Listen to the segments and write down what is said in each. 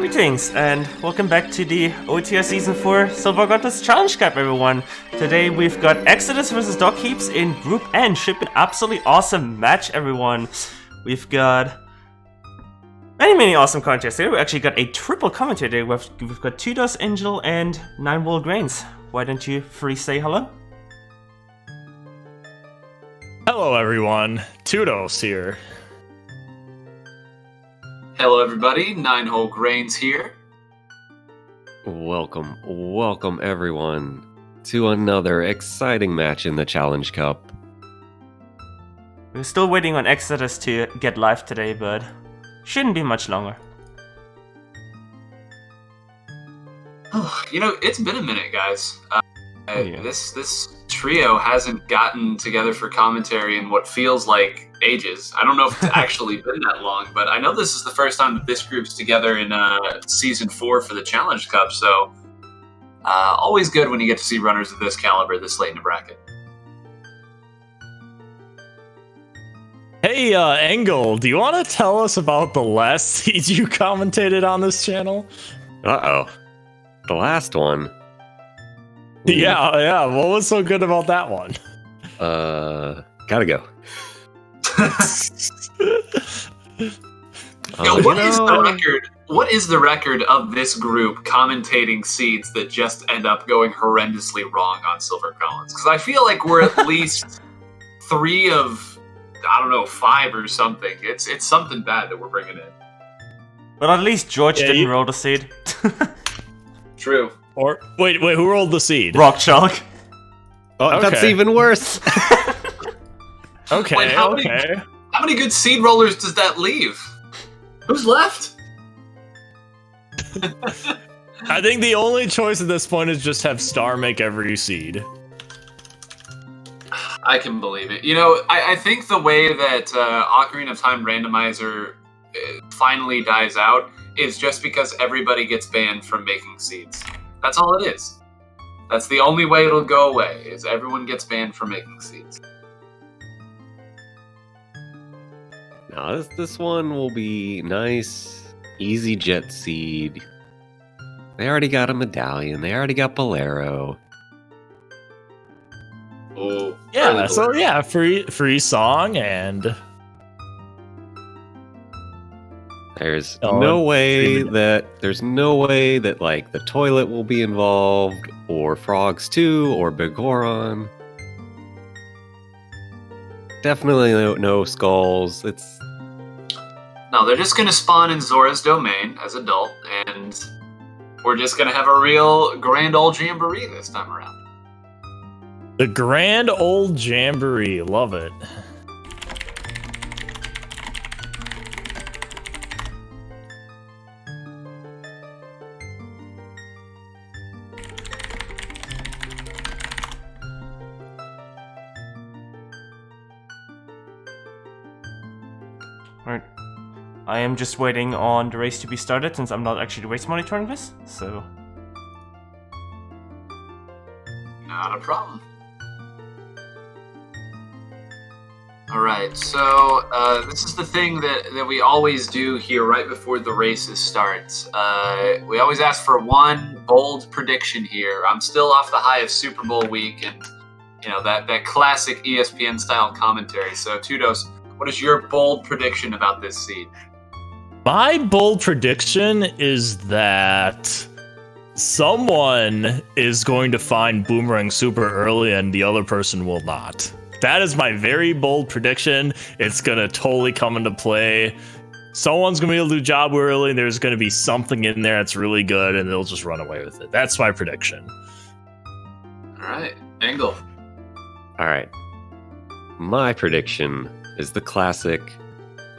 Greetings and welcome back to the OTR Season 4 Silver Goddess Challenge Cup, everyone. Today we've got Exodus versus DocHeaps in Group N. Should be an absolutely awesome match, everyone. We've got many awesome contests here. We actually got a triple commentator. We've got Tudos, Angel, and NineWholeGrains. Why don't you three say hello? Hello everyone, Tudos here. Hello everybody, NineWholeGrains here. Welcome everyone to another exciting match in the Challenge Cup. We're still waiting on Exodus to get live today, but shouldn't be much longer. You know, it's been a minute, guys. Yeah. This trio hasn't gotten together for commentary in what feels like ages. I don't know if it's actually been that long, but I know this is the first time that this group's together in Season 4 for the Challenge Cup, so always good when you get to see runners of this caliber this late in the bracket. Hey, Engel, do you want to tell us about the last seed you commentated on this channel? Uh-oh. The last one. Yeah, what was so good about that one? Gotta go. Yo, what is the record? What is the record of this group commentating seeds that just end up going horrendously wrong on Silver Collins? Because I feel like we're at least 3 of, I don't know, 5 or something. It's something bad that we're bringing in. But at least George didn't roll the seed. True. Or wait, who rolled the seed? Rock Chalk. Oh, Okay. That's even worse. Okay, Wait, how many good seed rollers does that leave? Who's left? I think the only choice at this point is just have Star make every seed. I can believe it. You know, I think the way that Ocarina of Time Randomizer finally dies out is just because everybody gets banned from making seeds. That's all it is. That's the only way it'll go away, is everyone gets banned from making seeds. Now, this one will be nice, easy jet seed. They already got a medallion. They already got Bolero. Oh, Yeah, so yeah, free song and There's no way that like the toilet will be involved, or Frogs 2, or Bigoron. Definitely no skulls. No, they're just gonna spawn in Zora's domain as adult, and we're just gonna have a real grand old jamboree this time around. the grand old jamboree. Love it. Alright. I am just waiting on the race to be started since I'm not actually race monitoring this, so... Not a problem. Alright, so this is the thing that we always do here right before the races start. We always ask for one bold prediction here. I'm still off the high of Super Bowl week and, you know, that classic ESPN-style commentary. So, Tudos, what is your bold prediction about this seed? My bold prediction is that someone is going to find Boomerang super early and the other person will not. That is my very bold prediction. It's going to totally come into play. Someone's going to be able to do job early and there's going to be something in there that's really good and they'll just run away with it. That's my prediction. All right, Engel. All right. My prediction is the classic.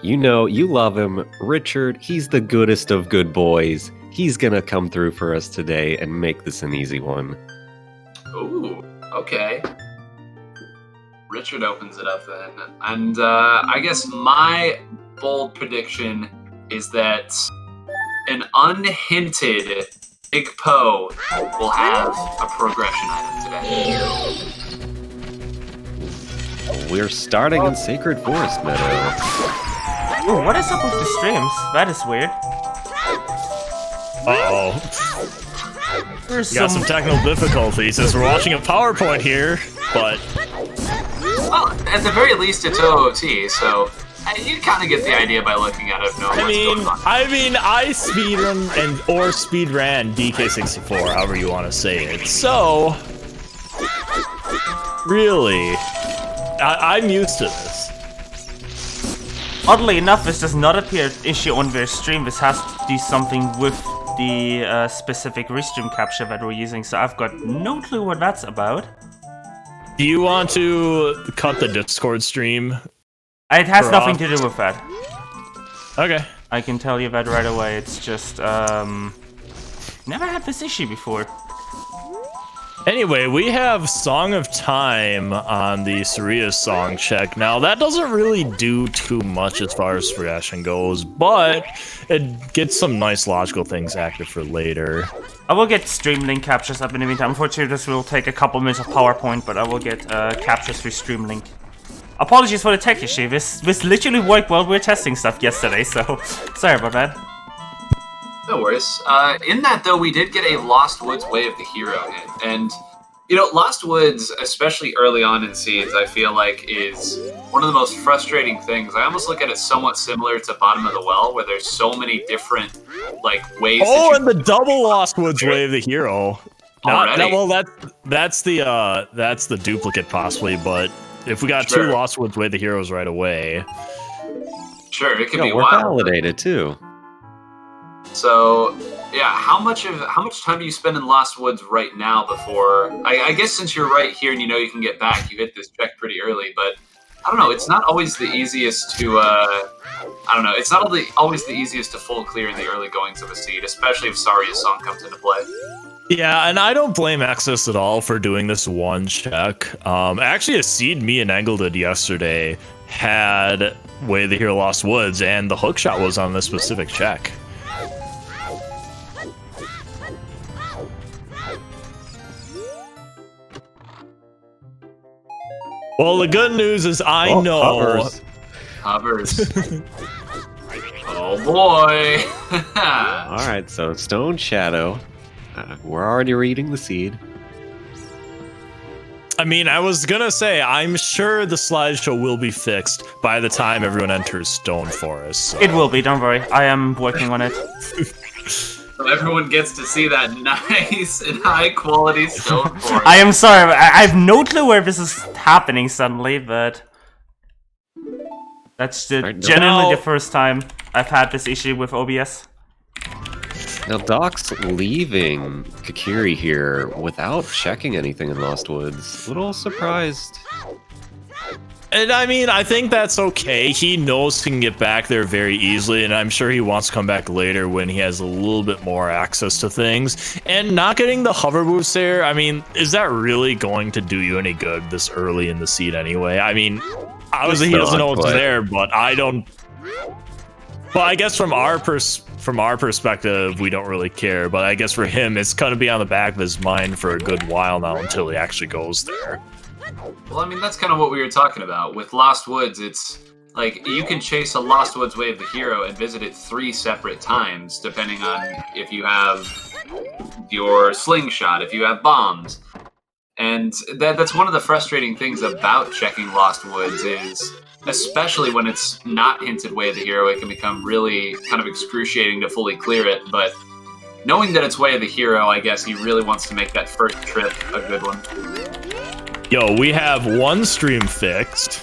You know, you love him, Richard. He's the goodest of good boys. He's gonna come through for us today and make this an easy one. Ooh, okay. Richard opens it up then. And I guess my bold prediction is that an unhinted Big Poe will have a progression item today. We're starting in Sacred Forest Meadow. Ooh, what is up with the streams? That is weird. Uh-oh. There's We got some technical difficulties as we're watching a PowerPoint here, but... Well, at the very least, it's OOT, so you kind of get the idea by looking at it. I speedrun or speedran DK64, however you want to say it. So, really, I'm used to this. Oddly enough, this does not appear an issue on their stream. This has to do something with the specific restream capture that we're using, so I've got no clue what that's about. Do you want to cut the Discord stream? It has nothing to do with that. Okay. I can tell you that right away. It's just, never had this issue before. Anyway, we have Song of Time on the Saria's song check. Now, that doesn't really do too much as far as progression goes, but it gets some nice logical things active for later. I will get stream link captures up in the meantime. Unfortunately, this will take a couple minutes of PowerPoint, but I will get captures through stream link. Apologies for the tech issue. This literally worked while we were testing stuff yesterday, so sorry about that. No worries. In that, though, we did get a Lost Woods Way of the Hero hit. And, you know, Lost Woods, especially early on in Seeds, I feel like is one of the most frustrating things. I almost look at it somewhat similar to Bottom of the Well, where there's so many different, like, ways and the double Lost Woods Way of the Hero. That's the duplicate, possibly, but if we got two Lost Woods Way of the Heroes right away... Sure, it could be we're wild. validated, too. So, yeah, how much time do you spend in Lost Woods right now before... I guess since you're right here and you know you can get back, you hit this check pretty early, but I don't know, it's not always the easiest to, it's not always the easiest to full clear in the early goings of a seed, especially if Saria's song comes into play. Yeah, and I don't blame Exodus at all for doing this one check. Actually, a seed me and Engel did yesterday had Way of the Hero Lost Woods, and the hookshot was on this specific check. Well, the good news is I know... Hovers. Oh boy! Alright, so Stone Shadow. We're already reading the seed. I mean, I was gonna say, I'm sure the slideshow will be fixed by the time everyone enters Stone Forest. So. It will be, don't worry. I am working on it. So everyone gets to see that nice and high quality Stone Forest. I am sorry, I have no clue where this is happening suddenly, but... That's generally the first time I've had this issue with OBS. Now, Doc's leaving Kakiri here without checking anything in Lost Woods. A little surprised. And I mean, I think that's okay. He knows he can get back there very easily, and I'm sure he wants to come back later when he has a little bit more access to things. And not getting the hover boost there, I mean, is that really going to do you any good this early in the seed anyway? I mean, obviously he doesn't know it's there, but I don't... Well, I guess from our perspective, we don't really care. But I guess for him, it's going to be on the back of his mind for a good while now until he actually goes there. Well, I mean, that's kind of what we were talking about. With Lost Woods, it's like you can chase a Lost Woods Way of the Hero and visit it 3 separate times, depending on if you have your slingshot, if you have bombs. And that's one of the frustrating things about checking Lost Woods is... especially when it's not hinted Way of the Hero, it can become really kind of excruciating to fully clear it, but knowing that it's Way of the Hero, I guess he really wants to make that first trip a good one. Yo, we have one stream fixed.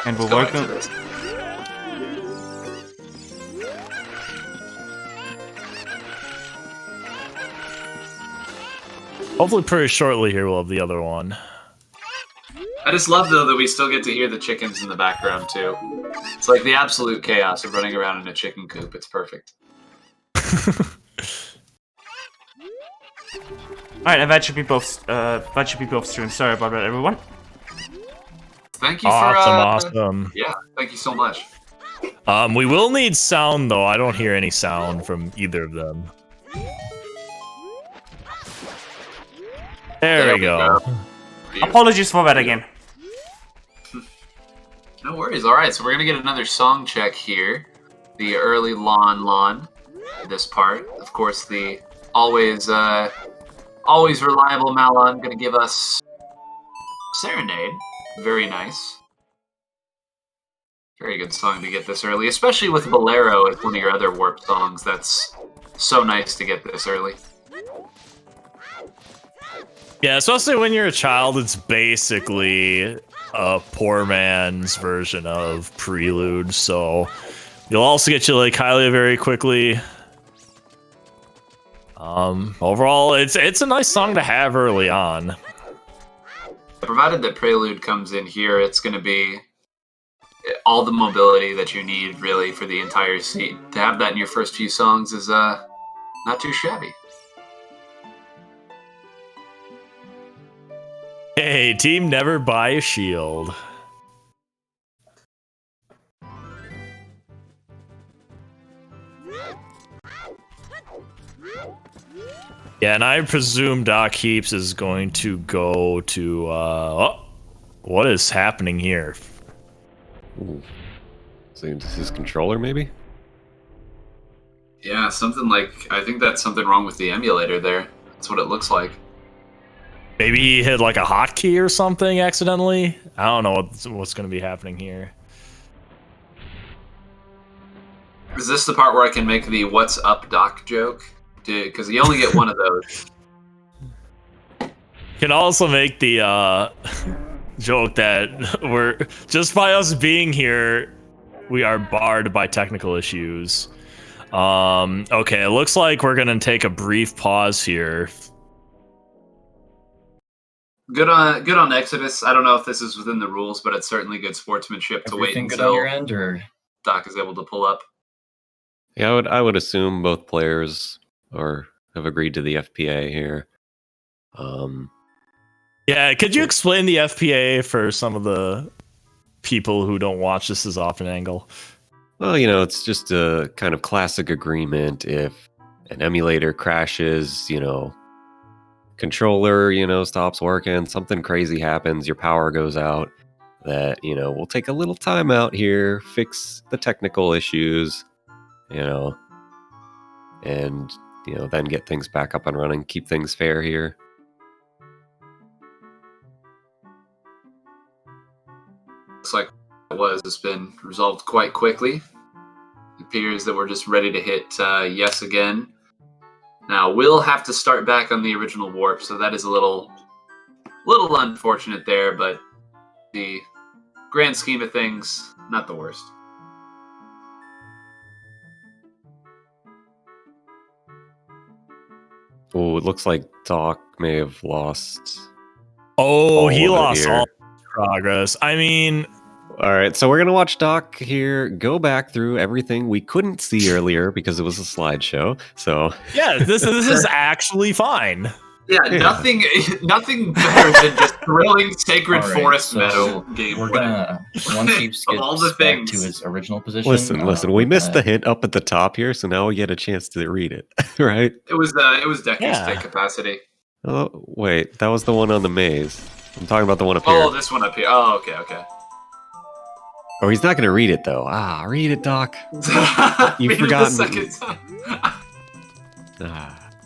And we're working... Hopefully pretty shortly here we'll have the other one. I just love, though, that we still get to hear the chickens in the background, too. It's like the absolute chaos of running around in a chicken coop. It's perfect. Alright, and that should be both streams. Sorry about that, everyone. Thank you awesome. Yeah, thank you so much. We will need sound, though. I don't hear any sound from either of them. There we go. Apologies for that again. No worries. All right, so we're going to get another song check here. The early Lawn. this part. Of course, the always reliable Malon going to give us Serenade. Very nice. Very good song to get this early, especially with Bolero as one of your other Warp songs. That's so nice to get this early. Yeah, especially when you're a child, it's basically a poor man's version of Prelude, so you'll also get you like Hylia very quickly. Overall, it's a nice song to have early on. Provided that Prelude comes in here, it's going to be all the mobility that you need, really, for the entire seat. To have that in your first few songs is not too shabby. Hey, team, never buy a shield. Yeah, and I presume DocHeaps is going to go to, what is happening here? Ooh. So this is controller, maybe? Yeah, something like, I think that's something wrong with the emulator there. That's what it looks like. Maybe he hit like a hotkey or something accidentally? I don't know what's going to be happening here. Is this the part where I can make the "What's up, Doc" joke? Because you only get one of those. You can also make the joke that we're just by us being here, we are barred by technical issues. Okay, it looks like we're going to take a brief pause here. Good on Exodus. I don't know if this is within the rules, but it's certainly good sportsmanship to wait Everything good until on your end, or Doc is able to pull up. Yeah, I would assume both players have agreed to the FPA here. Yeah, could you explain the FPA for some of the people who don't watch this as often angle? Well, it's just a kind of classic agreement. If an emulator crashes, controller, stops working, something crazy happens, your power goes out, that, we'll take a little time out here, fix the technical issues, and, then get things back up and running, keep things fair here. Looks like it's been resolved quite quickly. It appears that we're just ready to hit yes again. Now, we'll have to start back on the original warp, so that is a little unfortunate there, but the grand scheme of things, not the worst. Oh, it looks like Doc may have lost. Oh, he lost all progress. I mean... All right, so we're going to watch Doc here go back through everything we couldn't see earlier because it was a slideshow. So yeah, this is actually fine. Yeah, nothing better than just thrilling Sacred Forest Meadow gameplay. We're gonna, once he gets back to his original position... Listen, we missed the hint up at the top here, so now we get a chance to read it, right? It was Decky's state capacity. Oh, wait, that was the one on the maze. I'm talking about the one up here. Oh, this one up here. Oh, okay. Oh, he's not going to read it, though. Read it, Doc. You've forgotten. Second time.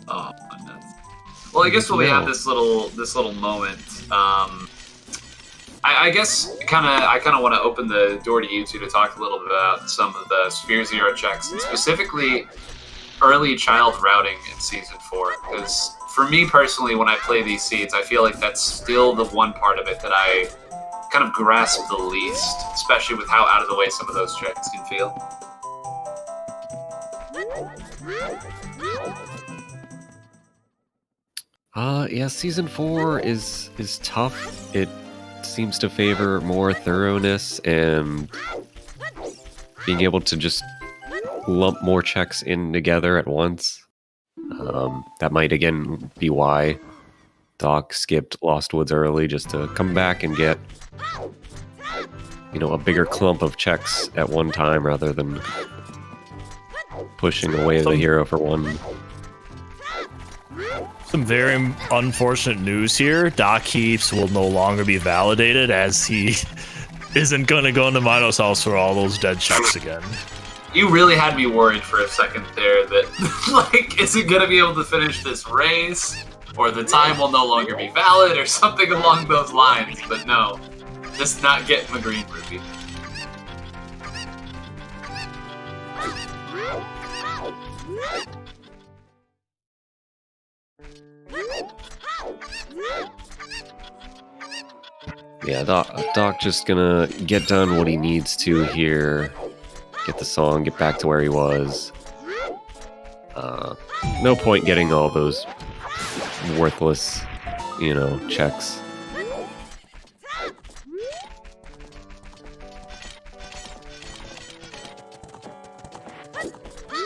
Oh, nuts. Well, I guess when we have this little moment, I guess I kind of want to open the door to you two to talk a little bit about some of the Sphere Zero checks, and specifically early child routing in Season 4. Because for me personally, when I play these seeds, I feel like that's still the one part of it that I kind of grasp the least, especially with how out of the way some of those checks can feel. Yeah, Season 4 is tough. It seems to favor more thoroughness and being able to just lump more checks in together at once. That might again be why Doc skipped Lost Woods early, just to come back and get a bigger clump of checks at one time rather than pushing away the hero for one. Some very unfortunate news here. DocHeaps will no longer be validated as he isn't going to go into Mino's house for all those dead checks again. You really had me worried for a second there that, like, is it going to be able to finish this race? Or the time will no longer be valid, or something along those lines. But no, just not getting the green rupee. Yeah, Doc just gonna get done what he needs to here. Get the song, get back to where he was. No point getting all those worthless, checks.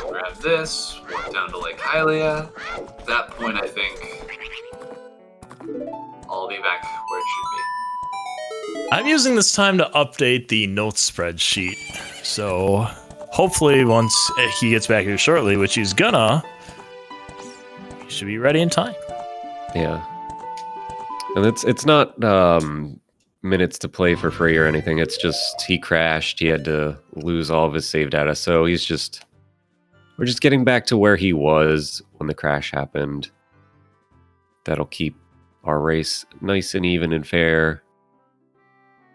Grab this, walk down to Lake Hylia. At that point, I think I'll be back where it should be. I'm using this time to update the notes spreadsheet. So hopefully once he gets back here shortly, which he's gonna, he should be ready in time. Yeah. And it's not minutes to play for free or anything. It's just he crashed. He had to lose all of his save data. So we're just getting back to where he was when the crash happened. That'll keep our race nice and even and fair.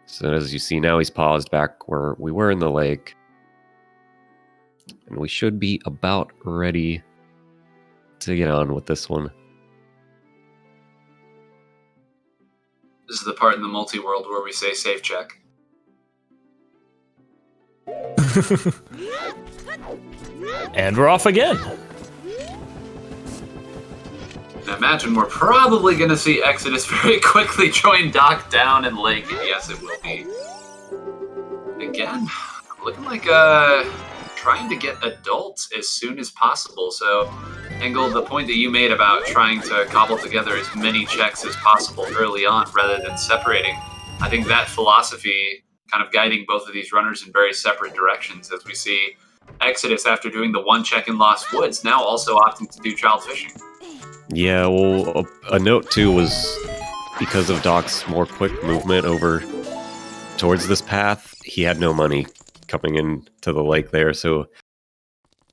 So as you see now, he's paused back where we were in the lake. And we should be about ready to get on with this one. This is the part in the multi-world where we say safe check. And we're off again. I imagine we're probably going to see Exodus very quickly join Doc down in Lake, and yes, it will be. Again, looking like trying to get adults as soon as possible. So, Engel, the point that you made about trying to cobble together as many checks as possible early on rather than separating, I think that philosophy kind of guiding both of these runners in very separate directions, as we see Exodus, after doing the one check in Lost Woods, now also opting to do child fishing. Yeah, well, a note too was because of Doc's more quick movement over towards this path, he had no money coming into the lake there, so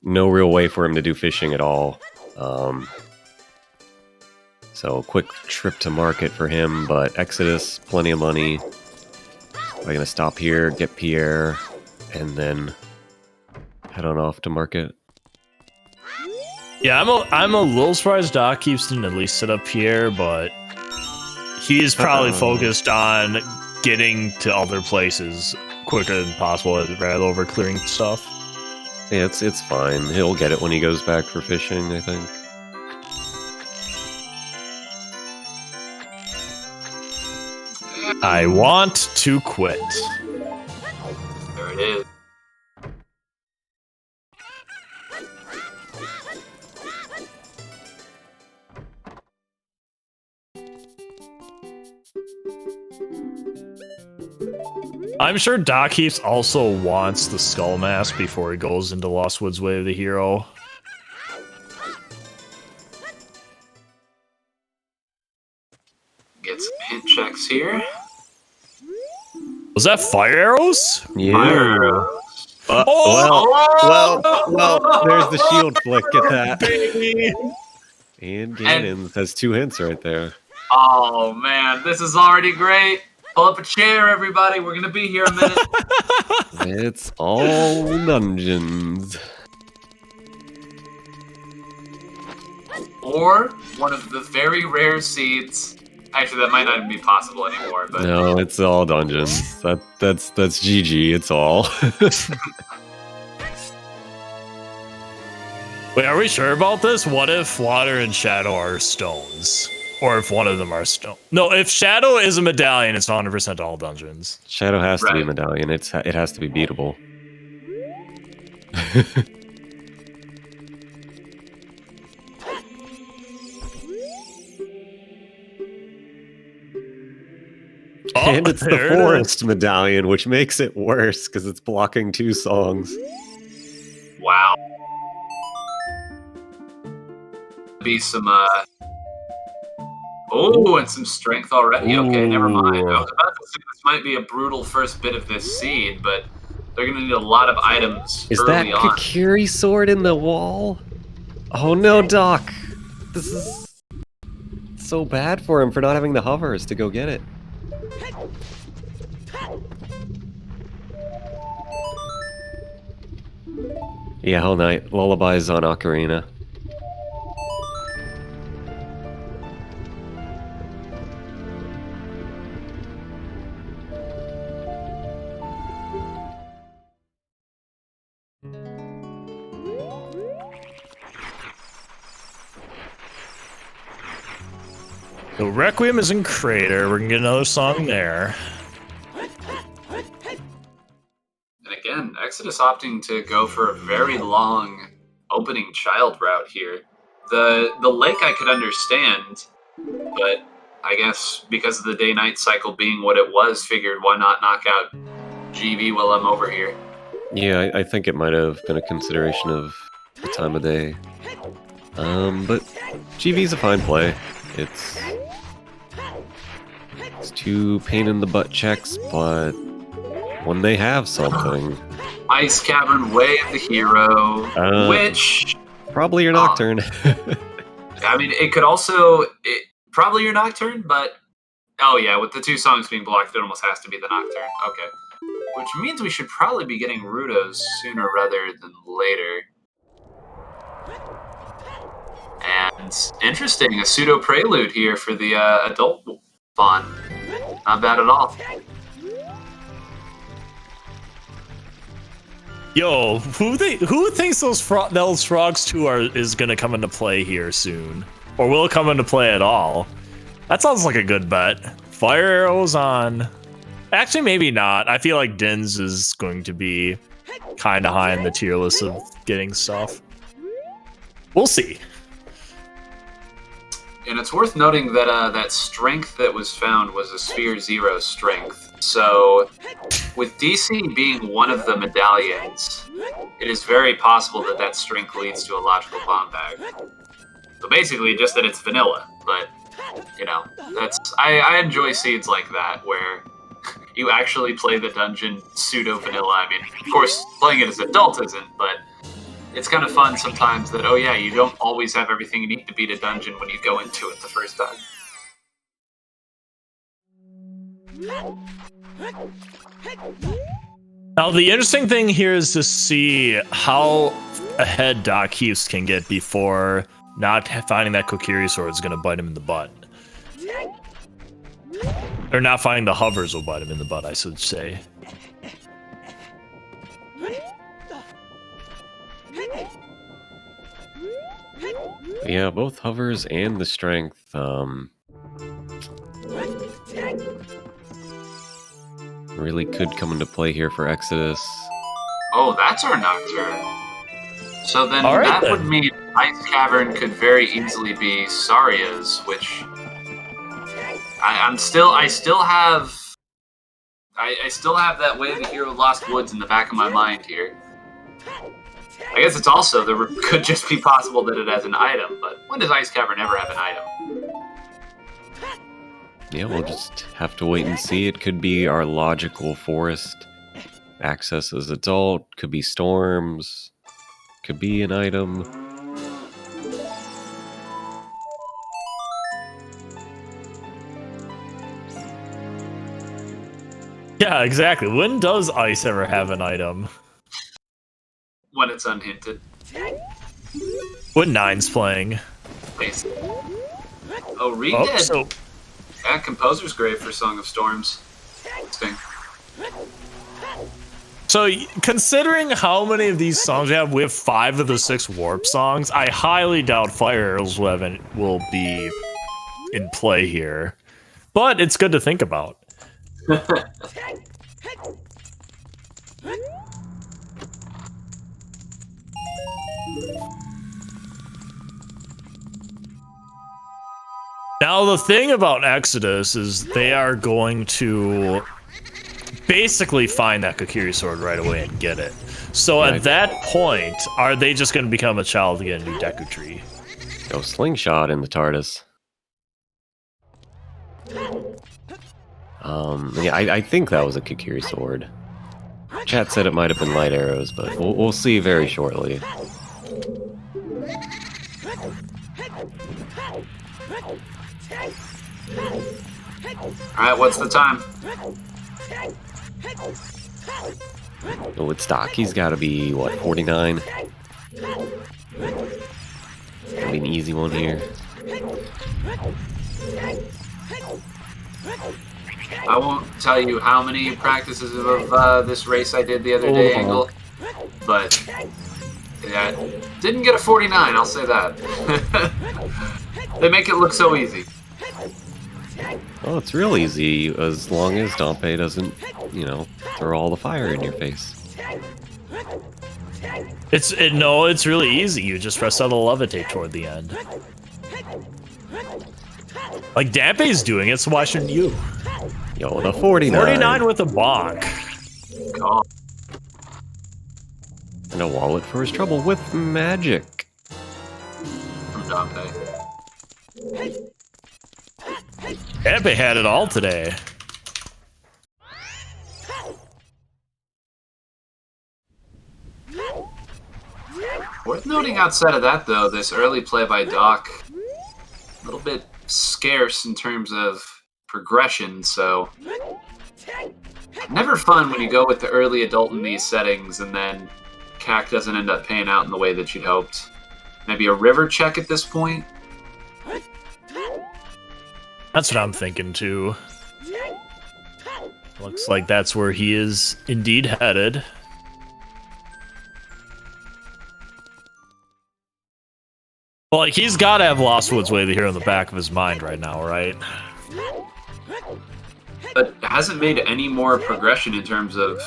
no real way for him to do fishing at all. So quick trip to market for him, but Exodus, plenty of money. We're gonna stop here, get Pierre, and then head on off to market. Yeah, I'm a little surprised DocHeaps didn't at least set up Pierre, but he's probably focused on getting to other places quicker than possible rather over clearing stuff. Yeah, it's fine. He'll get it when he goes back for fishing, I think. I want to quit. There it is. I'm sure DocHeaps also wants the skull mask before he goes into Lost Woods Way of the Hero. Get some hint checks here. Was that fire arrows? Yeah. Fire arrows. Well, there's the shield flick at that. Baby. And Ganon has 2 hints right there. Oh man, this is already great. Pull up a chair, everybody. We're gonna be here a minute. It's all dungeons. Or one of the very rare seeds. Actually, that might not even be possible anymore. But No, it's all dungeons. That's GG. It's all. Wait, are we sure about this? What if water and shadow are stones? Or if one of them are stone? No, if shadow is a medallion, it's 100% all dungeons. Shadow has to be a Right. medallion. It has to be beatable. And it's the there it is. forest medallion, which makes it worse because it's blocking 2 songs. wow. Be some and some strength already. Okay, never mind. I was about to say this might be a brutal first bit of this seed, but They're going to need a lot of items Is early that on. Kakiri sword in the wall? Oh no, Doc! This is so bad for him for not having the hovers to go get it. Yeah, Hell Night. Lullabies on Ocarina. So Requiem is in Crater. We're gonna get another song there. And again, Exodus opting to go for a very long opening child route here. The lake I could understand, but I guess because of the day-night cycle being what it was, figured why not knock out GV while I'm over here. Yeah, I think it might have been a consideration of the time of day. But GV's a fine play. It's two pain-in-the-butt checks, but when they have something... Ice Cavern Way of the Hero, which... Probably your Nocturne. I mean, it could also... probably your Nocturne, but... Oh yeah, with the two songs being blocked, it almost has to be the Nocturne. Okay. Which means we should probably be getting Rudos sooner rather than later. And interesting, a pseudo prelude here for the adult Fawn. Not bad at all. Yo, who thinks those frogs 2 is gonna come into play here soon, or will it come into play at all? That sounds like a good bet. Fire arrows on. Actually, maybe not. I feel like Dins is going to be kind of high in the tier list of getting stuff. We'll see. And it's worth noting that that strength that was found was a Sphere 0 strength. So, with DC being one of the medallions, it is very possible that that strength leads to a logical bomb bag. So basically, just that it's vanilla. But, you know, I enjoy seeds like that, where you actually play the dungeon pseudo-vanilla. I mean, of course, playing it as an adult isn't, but it's kind of fun sometimes that, oh yeah, you don't always have everything you need to beat a dungeon when you go into it the first time. Now, the interesting thing here is to see how ahead DocHeaps can get before not finding that Kokiri sword is going to bite him in the butt. Or not finding the hovers will bite him in the butt, I should say. Yeah, both hovers and the strength. Really could come into play here for Exodus. Oh, that's our Nocturne. So then Right, that would mean Ice Cavern could very easily be Saria's, which I still have that Way of the Hero Lost Woods in the back of my mind here. I guess it's also, there could just be possible that it has an item, but when does Ice Cavern ever have an item? Yeah, we'll just have to wait and see. It could be our logical forest. Access as adult, could be storms, could be an item. Yeah, exactly. When does Ice ever have an item? When it's unhinted. When Nine's playing. Basically. Oh, Reed Oh, did. so Yeah, Composer's Grave for Song of Storms. Interesting. So, considering how many of these songs we have 5 of the 6 warp songs. I highly doubt Fire Arrows will be in play here, but it's good to think about. Now, the thing about Exodus is they are going to basically find that Kokiri sword right away and get it. So at that point, are they just going to become a child to get a new Deku tree? Go slingshot in the TARDIS. Yeah, I think that was a Kokiri sword. Chat said it might have been light arrows, but we'll see very shortly. Alright, what's the time? Oh, it's Doc. He's got to be, what, 49? Gonna be an easy one here. I won't tell you how many practices of this race I did the other day, Angle, but yeah, didn't get a 49, I'll say that. They make it look so easy. Well, it's real easy as long as Dompe doesn't, throw all the fire in your face. It's really easy. You just press out a levitate toward the end. Like Dampe's doing it, so why shouldn't you? Yo, the 49. 49 with a bonk. God. And a wallet for his trouble with magic. From Dante. Dampe had it all today. Worth noting outside of that, though, this early play by Doc, a little bit scarce in terms of progression, so never fun when you go with the early adult in these settings and then CAC doesn't end up paying out in the way that you'd hoped. Maybe a river check at this point? That's what I'm thinking too. Looks like that's where he is indeed headed. Well, like, he's got to have Lost Woods way here in the back of his mind right now, right? But hasn't made any more progression in terms of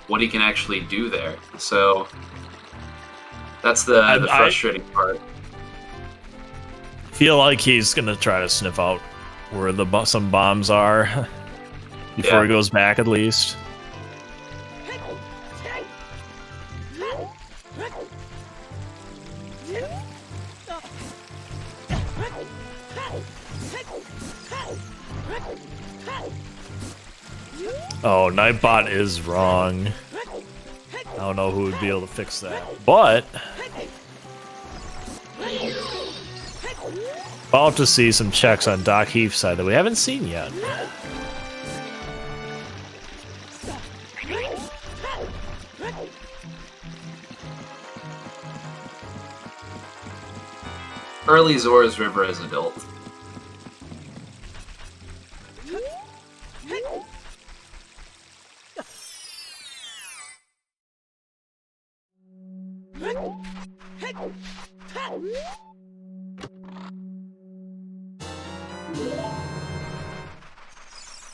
what he can actually do there. So that's the frustrating part. Feel like he's gonna try to sniff out where some bombs are before he goes back, at least. Oh, Nightbot is wrong. I don't know who would be able to fix that. But about to see some checks on DocHeaps' side that we haven't seen yet. Early Zora's River as adult.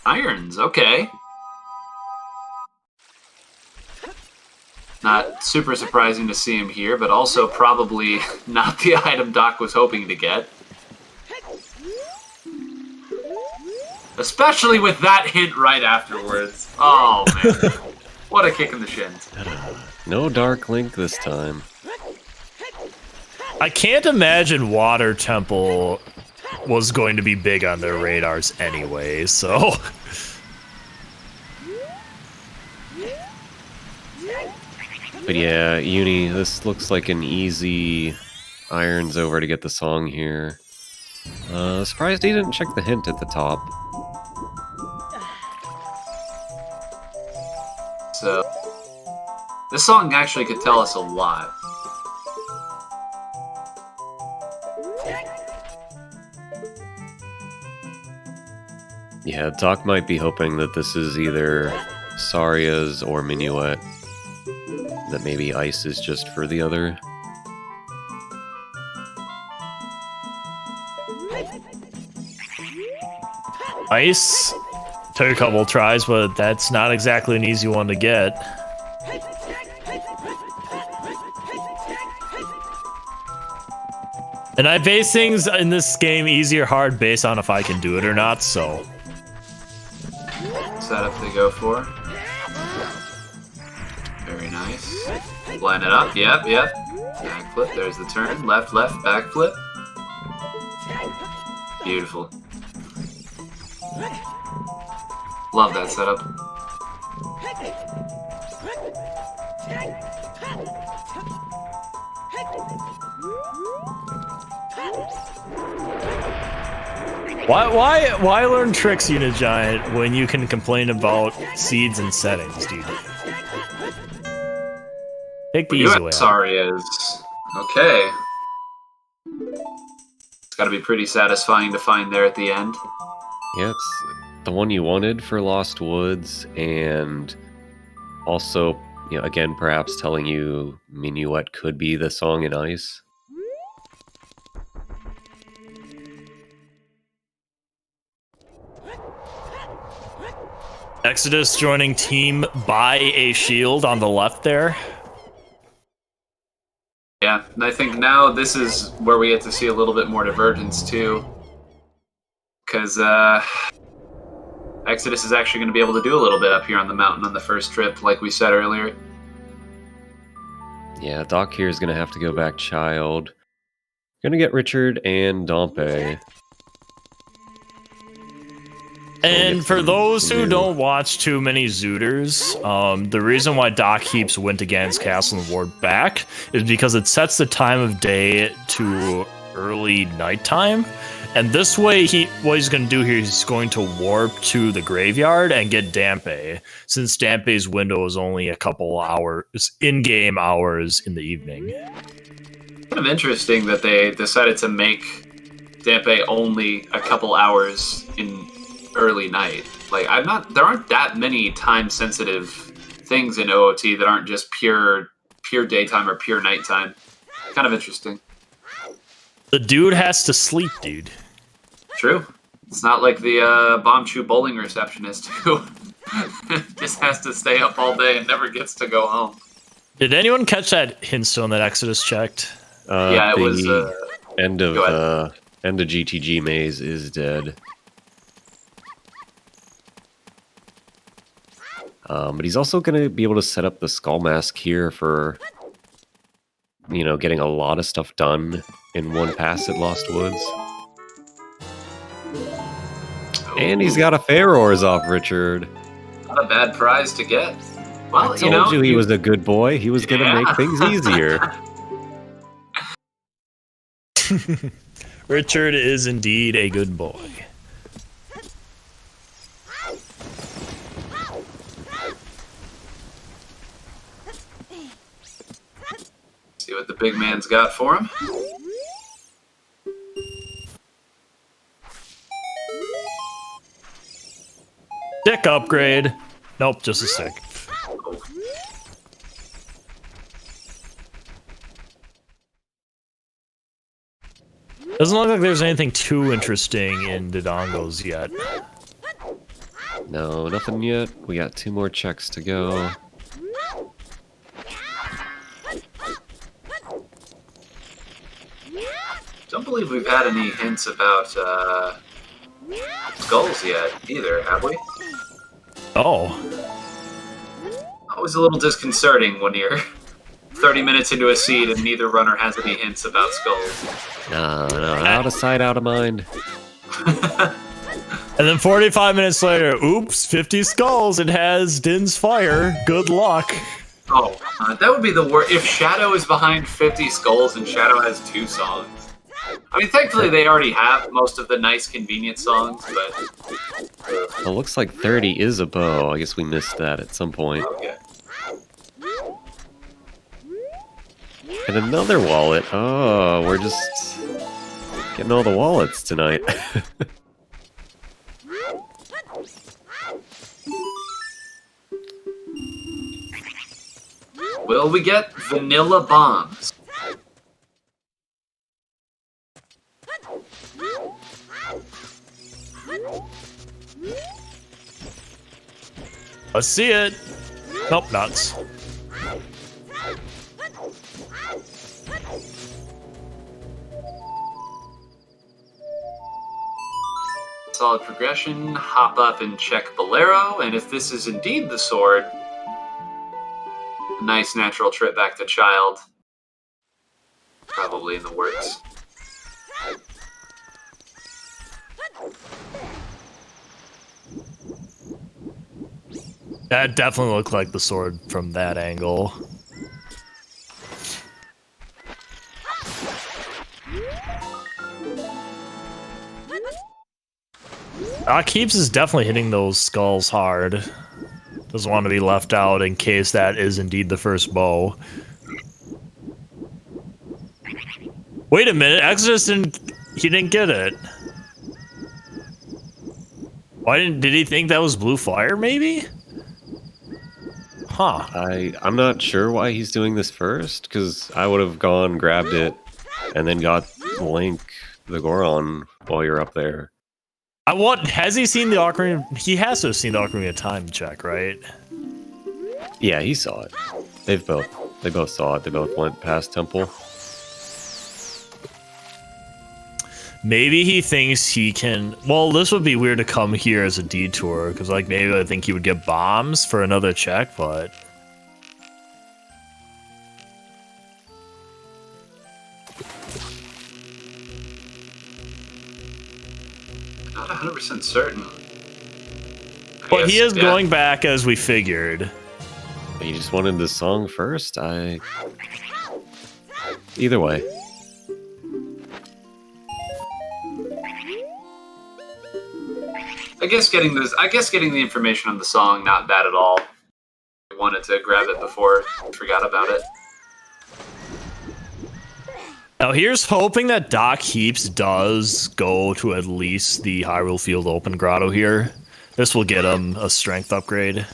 Irons, okay. Not super surprising to see him here, but also probably not the item Doc was hoping to get. Especially with that hint right afterwards. Oh, man. What a kick in the shins. No Dark Link this time. I can't imagine Water Temple was going to be big on their radars anyway, so... But yeah, Uni, this looks like an easy irons over to get the song here. Surprised he didn't check the hint at the top. So, this song actually could tell us a lot. Yeah, Doc might be hoping that this is either Saria's or Minuet. That maybe Ice is just for the other. Ice took a couple tries, but that's not exactly an easy one to get. And I base things in this game easy or hard based on if I can do it or not, so... Setup they go for. Very nice. Line it up, yep. Backflip, there's the turn. Left, backflip. Beautiful. Love that setup. Why learn tricks, Unit Giant, when you can complain about seeds and settings, dude? Take the easy way. Sorry is okay. It's got to be pretty satisfying to find there at the end. Yeah, it's the one you wanted for Lost Woods, and also, again, perhaps telling you Minuet could be the song in Ice. Exodus joining team by a shield on the left there. Yeah, and I think now this is where we get to see a little bit more divergence too. Because Exodus is actually going to be able to do a little bit up here on the mountain on the first trip, like we said earlier. Yeah, Doc here is going to have to go back child. Going to get Richard and Dompe. And for those who don't watch too many Zooters, the reason why DocHeaps went against Castle and Ward back is because it sets the time of day to early nighttime. And this way, what he's going to do here, he's going to warp to the graveyard and get Dampe, since Dampe's window is only a couple hours, in-game hours in the evening. Kind of interesting that they decided to make Dampe only a couple hours in early night. Like, there aren't that many time-sensitive things in OOT that aren't just pure daytime or pure nighttime. Kind of interesting. The dude has to sleep, dude. True. It's not like the Bomb Chew bowling receptionist who just has to stay up all day and never gets to go home. Did anyone catch that hintstone that Exodus checked? Yeah, it was end of GTG Maze is dead. But he's also going to be able to set up the Skull Mask here for, getting a lot of stuff done in one pass at Lost Woods. And he's got a Ferrors off Richard. Not a bad prize to get. Well, I told you he was a good boy. He was going to make things easier. Richard is indeed a good boy. See what the big man's got for him. Stick upgrade. Nope, just a stick. Doesn't look like there's anything too interesting in Dodongos yet. No, nothing yet. We got 2 more checks to go. Don't believe we've had any hints about skulls yet either, have we? Oh. Always a little disconcerting when you're 30 minutes into a seed and neither runner has any hints about skulls. No, out of sight, out of mind. And then 45 minutes later, oops, 50 skulls, it has Din's Fire. Good luck. Oh, that would be the worst. If Shadow is behind 50 skulls and Shadow has 2 songs. I mean, thankfully they already have most of the nice, convenient songs, but... Well, looks like 30 is a bow. I guess we missed that at some point. Okay. And another wallet. Oh, we're just getting all the wallets tonight. Will we get vanilla bombs? Let's see it. Nope, nuts. Solid progression, hop up and check Bolero, and if this is indeed the sword, a nice natural trip back to Child. Probably in the works. That definitely looked like the sword from that angle. DocHeaps is definitely hitting those skulls hard. Doesn't want to be left out in case that is indeed the first bow. Wait a minute, Exodus he didn't get it. Did he think that was blue fire, maybe? Huh. I'm not sure why he's doing this first, because I would have gone, grabbed it, and then got Link the Goron while you're up there. Has he seen the Ocarina? He has to have seen the Ocarina of Time check, right? Yeah, he saw it. They both saw it. They both went past Temple. Maybe he thinks he can... Well, this would be weird to come here as a detour, because, like, maybe I think he would get bombs for another check, but... Not 100% certain. But he is going back as we figured. He just wanted the song first? Either way. I guess getting the information on the song, not bad at all. I wanted to grab it before I forgot about it. Now here's hoping that DocHeaps does go to at least the Hyrule Field Open Grotto here. This will get him a strength upgrade.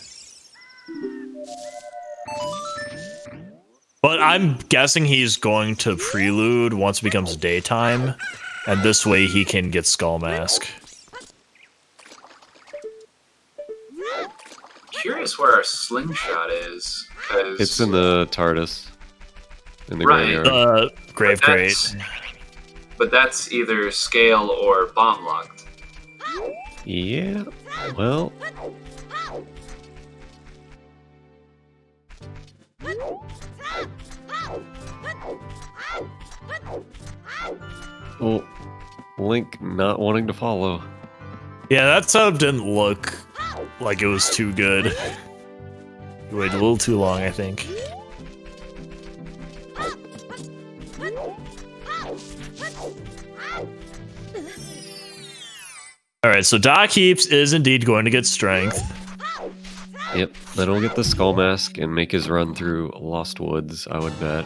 But I'm guessing he's going to prelude once it becomes daytime, and this way he can get Skull Mask. Curious where our slingshot is. It's in the TARDIS. In the graveyard. Grave Crate. But that's either scale or bomb locked. Yeah, well... Well, Link not wanting to follow. Yeah, that setup didn't look like it was too good. You waited a little too long, I think. Alright, so DocHeaps is indeed going to get strength. Yep, then he'll get the Skull Mask and make his run through Lost Woods, I would bet.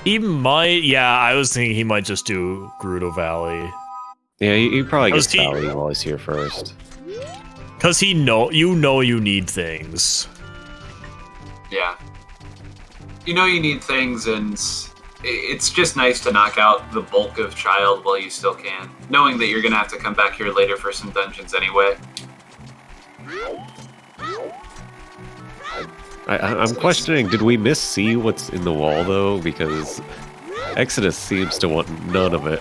He might, yeah, I was thinking he might just do Gerudo Valley. Yeah, he probably gets Valley while he's here first. Because you know you need things. Yeah. You know you need things, and it's just nice to knock out the bulk of Child while you still can, knowing that you're going to have to come back here later for some dungeons anyway. I'm questioning, did we see what's in the wall, though? Because Exodus seems to want none of it.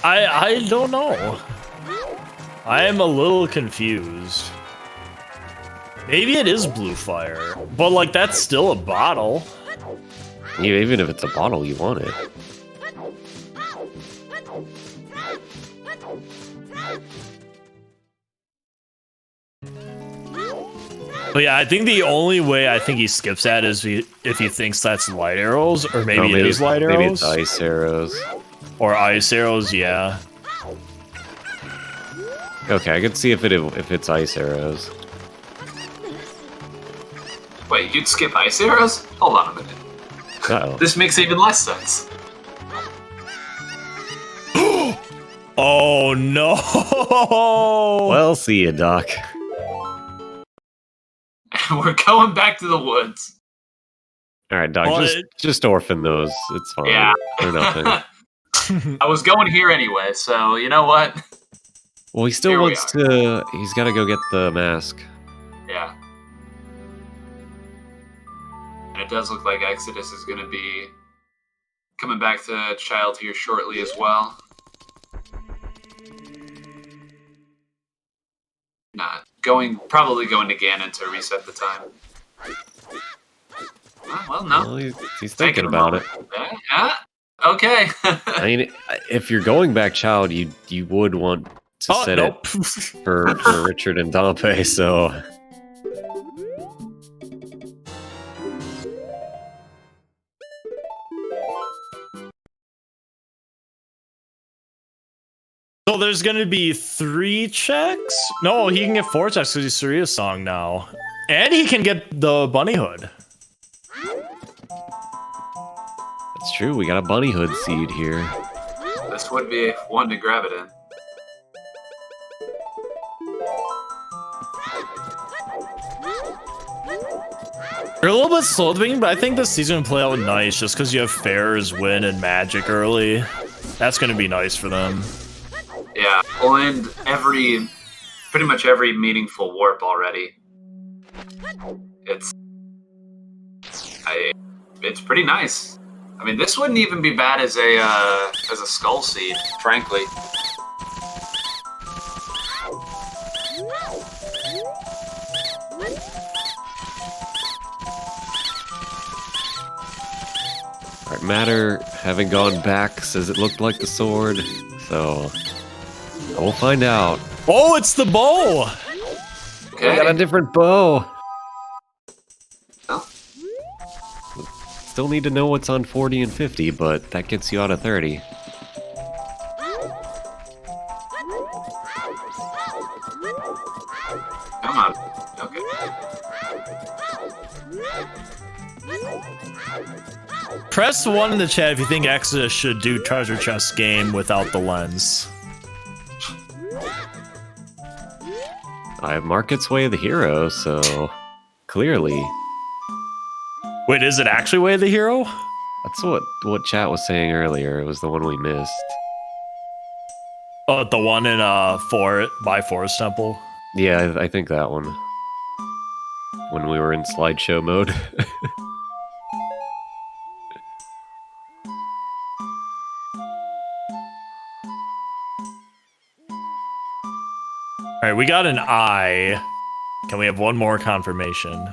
I don't know. I am a little confused. Maybe it is blue fire, but like that's still a bottle. Yeah, even if it's a bottle, you want it. But yeah, I think the only way I think he skips that is if he thinks that's light arrows, or maybe it is light arrows. Maybe it's ice arrows. Or ice arrows, yeah. Okay, I could see if it's ice arrows. Wait, you'd skip ice arrows? Hold on a minute. Uh-oh. This makes even less sense. Oh no! Well, see ya, Doc. We're going back to the woods. Alright, Doc, just orphan those. It's fine. Yeah. They're nothing. I was going here anyway, so you know what? Well, he still wants to... He's gotta go get the mask. Yeah. And it does look like Exodus is going to be coming back to Child here shortly as well. Probably going to Ganon to reset the time. Well, no. Well, he's thinking about it. Yeah. Okay. I mean, if you're going back, Child, you would want to set it for Richard and Dante, so... So So there's gonna be 3 checks? No, he can get 4 checks because he's Saria's song now. And he can get the bunny hood. That's true, we got a bunny hood seed here. This would be one to grab it in. They're a little bit slow at the beginning, but I think this season will play out nice just because you have Fairs, Win, and Magic early. That's going to be nice for them. Yeah, we'll end pretty much every meaningful warp already. It's pretty nice. I mean, this wouldn't even be bad as a skull seed, frankly. Alright, Matter, having gone back, says it looked like the sword, so we'll find out. Oh, it's the bow! Okay. We got a different bow! Oh. Still need to know what's on 40 and 50, but that gets you out of 30. Come on. Okay. Press 1 in the chat if you think Exodus should do treasure chest game without the lens. I have Market's Way of the Hero, so clearly. Wait, is it actually Way of the Hero? That's what chat was saying earlier. It was the one we missed. Oh, the one in by Forest Temple? Yeah, I think that one. When we were in slideshow mode. Alright, we got an eye. Can we have one more confirmation?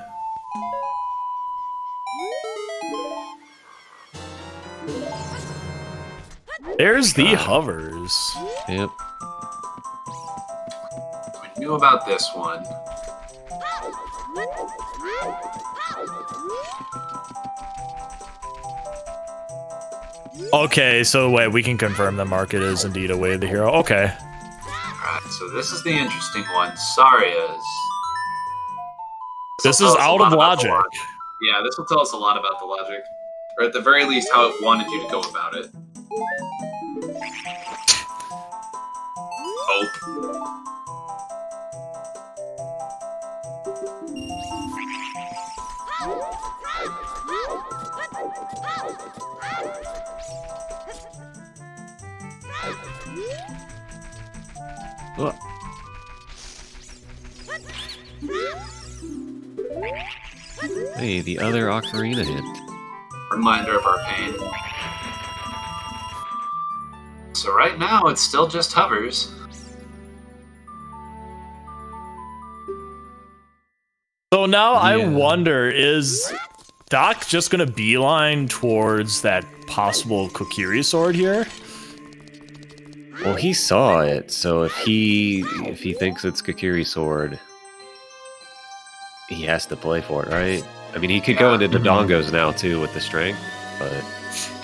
There's the hovers. Yep. We knew about this one. Okay, so wait, we can confirm that Market is indeed a Way of the Hero. Okay. Alright, so this is the interesting one. Saria's. This is out of logic. Yeah, this will tell us a lot about the logic. Or at the very least, how it wanted you to go about it. Hope. Oh. Hey, the other Ocarina hit. Reminder of our pain. So right now, it's still just hovers. So now I wonder, is Doc just gonna beeline towards that possible Kokiri sword here? Well, he saw it, so if he thinks it's Kokiri sword, he has to play for it, right? I mean, he could go into Dodongos now too with the strength, but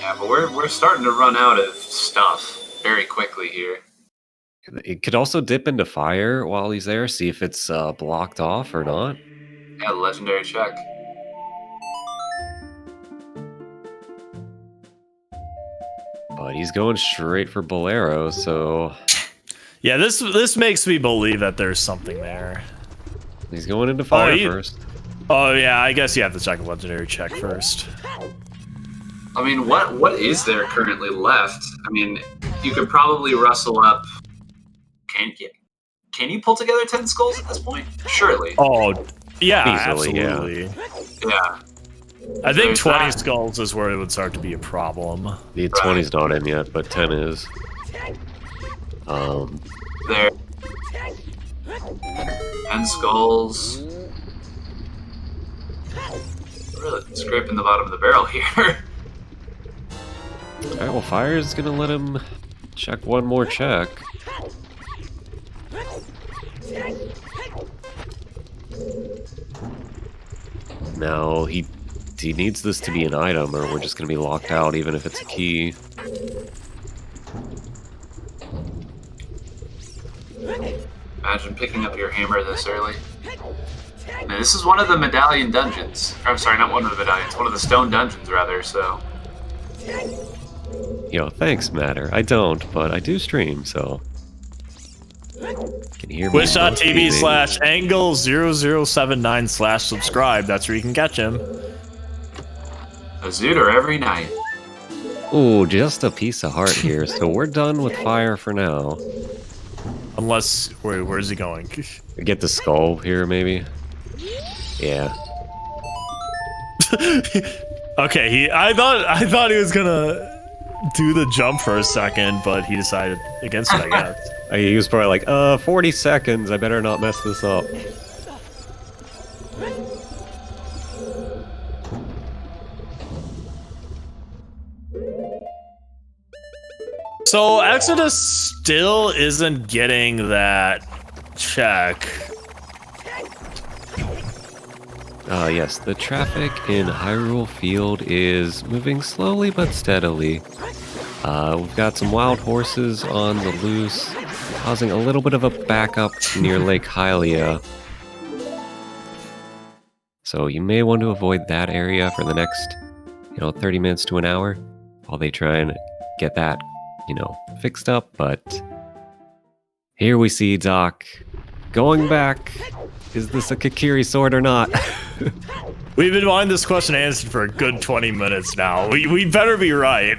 yeah, but we're starting to run out of stuff very quickly here. it could also dip into fire while he's there, see if it's blocked off or not. Yeah, legendary check. But he's going straight for Bolero, so Yeah, this makes me believe that there's something there. he's going into fire first. Oh yeah, I guess you have to check a legendary check first. I mean, what is there currently left? I mean, you could probably rustle up. Can you pull together 10 skulls at this point? Surely. Oh, yeah, Easily, absolutely. Yeah. I think There's 20 that. skulls is where it would start to be a problem. The 20's not in yet, but 10 is. There. 10 skulls. Really scraping the bottom of the barrel here. Alright, well, Fire's gonna let him check one more check. Now, he needs this to be an item, or we're just gonna be locked out, even if it's a key. Imagine picking up your hammer this early. Now, this is one of the medallion dungeons. I'm sorry, not one of the medallions. One of the stone dungeons, rather, so... Yo, thanks, Matter. I don't, but I do stream, so... Can you hear me? Twitch.tv/angle0079/subscribe. That's where you can catch him. A zooter every night. Ooh, just a piece of heart here, so we're done with fire for now. Unless... Wait, where's he going? Get the skull here, maybe? Yeah. Okay, I thought he was gonna do the jump for a second, but he decided against it, I guess. He was probably like, 40 seconds, I better not mess this up. So Exodus still isn't getting that check. Yes, the traffic in Hyrule Field is moving slowly but steadily. We've got some wild horses on the loose, causing a little bit of a backup near Lake Hylia. So you may want to avoid that area for the next, 30 minutes to an hour while they try and get that, fixed up. But here we see Doc going back. Is this a Kakiri sword or not? We've been wanting this question answered for a good 20 minutes now. We better be right.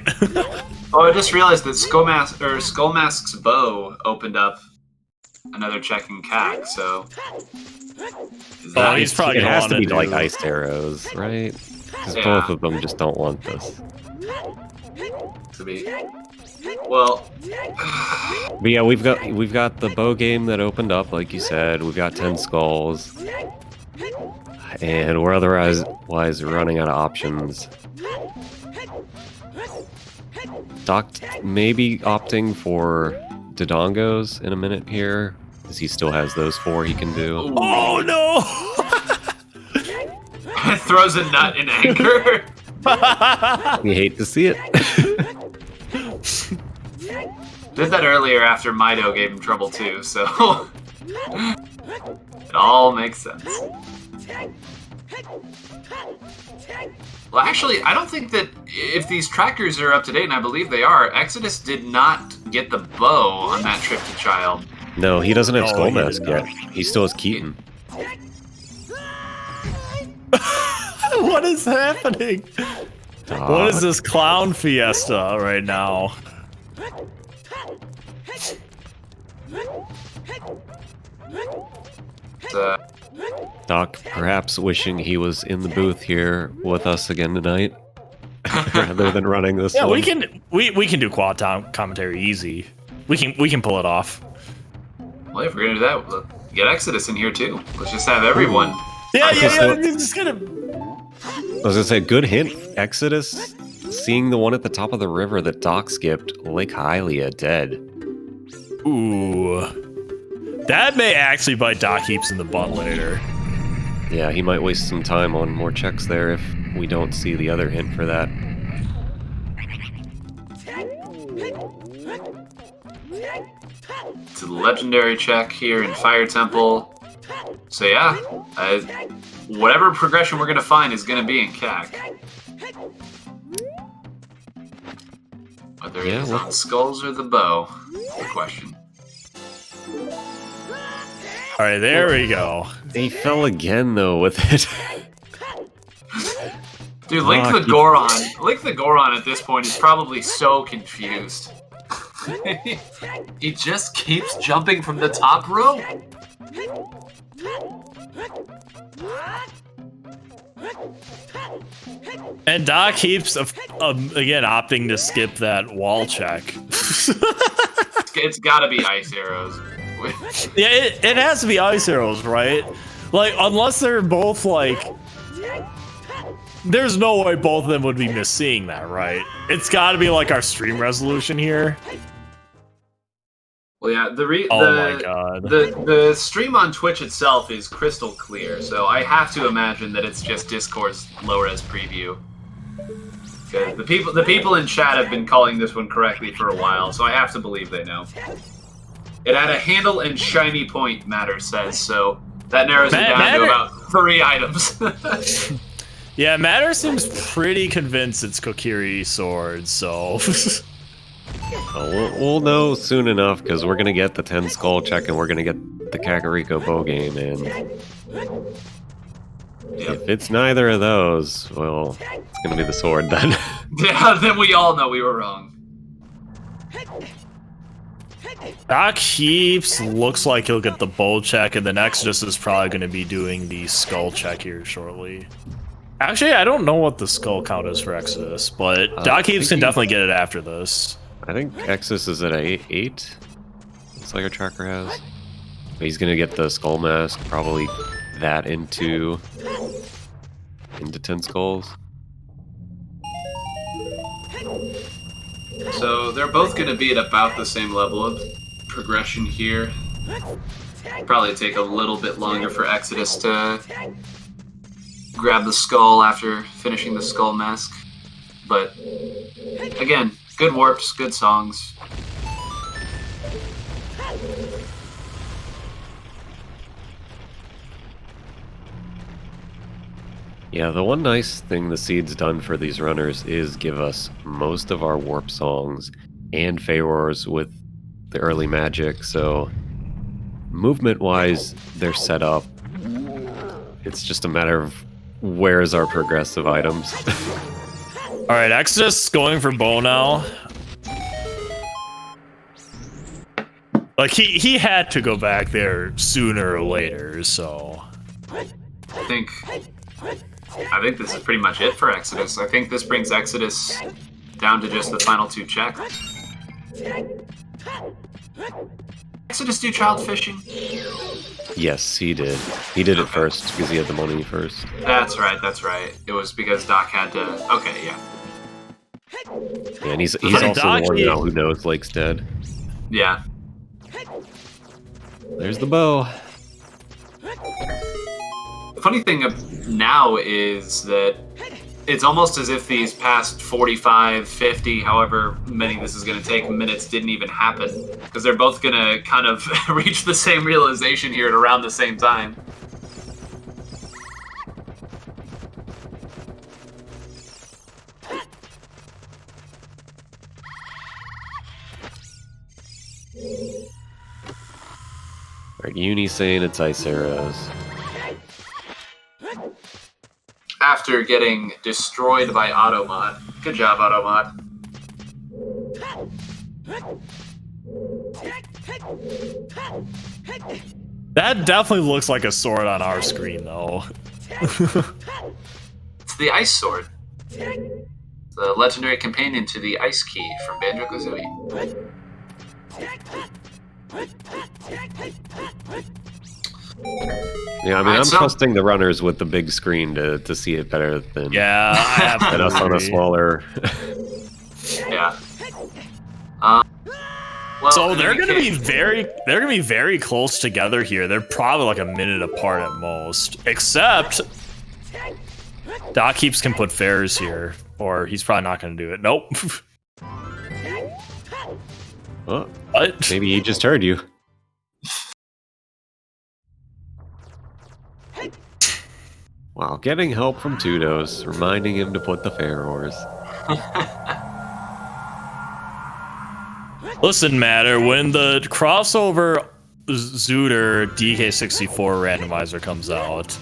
Oh, I just realized that Skullmask's bow opened up another check in CAC, so... He's probably it has to be do... like ice arrows, right? Because both of them just don't want this. To be... Well... But yeah, we've got the bow game that opened up, like you said. We've got 10 skulls. And we're otherwise running out of options. Doc may be opting for Dodongos in a minute here, because he still has those 4 he can do. Ooh. Oh no! Throws a nut in anger. You hate to see it. Did that earlier after Mido gave him trouble too, so... It all makes sense. Well, actually, I don't think that if these trackers are up to date, and I believe they are, Exodus did not get the bow on that trip to Child. No, he doesn't have Skullmask yet. He still has Keaton. What is happening? What is this clown fiesta right now? Doc perhaps wishing he was in the booth here with us again tonight, rather than running this. Yeah, one. we can do quad commentary easy. We can pull it off. Well, if we're gonna do that, we'll get Exodus in here too. Let's just have everyone. Yeah. So- Just gonna. I was gonna say, good hint. Exodus, seeing the one at the top of the river that Doc skipped, Lake Hylia, dead. Ooh, that may actually bite DocHeaps in the butt later. Yeah, he might waste some time on more checks there if we don't see the other hint for that. To the legendary check here in Fire Temple. So yeah, whatever progression we're gonna find is gonna be in CAC. Whether it is on skulls or the bow, the question. All right, there we go. He fell again though with it. Dude, Link the Goron at this point is probably so confused. He just keeps jumping from the top rope. And DocHeaps again opting to skip that wall check. It's gotta be ice arrows. Yeah, it has to be ice arrows, right? Like, unless they're both like... There's no way both of them would be misseeing that, right? It's gotta be like our stream resolution here. Well, yeah, my God. The stream on Twitch itself is crystal clear, so I have to imagine that it's just Discord's low-res preview. The people in chat have been calling this one correctly for a while, so I have to believe they know. It had a handle and shiny point, Matter says, so that narrows it down to about 3 items. Yeah, Matter seems pretty convinced it's Kokiri sword, so... We'll know soon enough, because we're going to get the 10 skull check and we're going to get the Kakariko bow game, and if it's neither of those, well, it's going to be the sword then. Yeah, then we all know we were wrong. DocHeaps looks like he'll get the bow check, and then Exodus is probably going to be doing the skull check here shortly. Actually, I don't know what the skull count is for Exodus, but DocHeaps can definitely get it after this. I think Exodus is at 8. Looks like our tracker has. But he's going to get the skull mask, probably that into 10 skulls. So they're both going to be at about the same level of progression here. Probably take a little bit longer for Exodus to grab the skull after finishing the skull mask. But again, good warps, good songs. Yeah, the one nice thing the Seed's done for these runners is give us most of our warp songs and Feywars with the early magic, so movement-wise, they're set up. It's just a matter of where's our progressive items. Alright, Exodus going for bow now. Like, he had to go back there sooner or later, so... I think this is pretty much it for Exodus. I think this brings Exodus down to just the final 2 checks. Exodus do child fishing? Yes, he did. He did it first because he had the money first. That's right, that's right. It was because Doc had to... Okay, yeah. Yeah, and he's also the one now who knows Lake's dead. Yeah. There's the bow. The funny thing now is that it's almost as if these past 45, 50, however many this is going to take minutes didn't even happen. Because they're both going to kind of reach the same realization here at around the same time. Alright, Uni saying it's ice arrows. After getting destroyed by Automod. Good job, Automod. That definitely looks like a sword on our screen, though. It's the Ice Sword. The legendary companion to the Ice Key from Banjo-Kazooie. Yeah, I mean, I'm trusting the runners with the big screen to see it better than, than us on a smaller. Yeah. Well, so they're gonna be very close together here. They're probably like a minute apart at most. Except DocHeaps can put fairs here, or he's probably not gonna do it. Nope. Oh, what? Maybe he just heard you. Wow, getting help from Tudos, reminding him to put the Feywars. Listen, Matter, when the crossover Zooter DK64 randomizer comes out,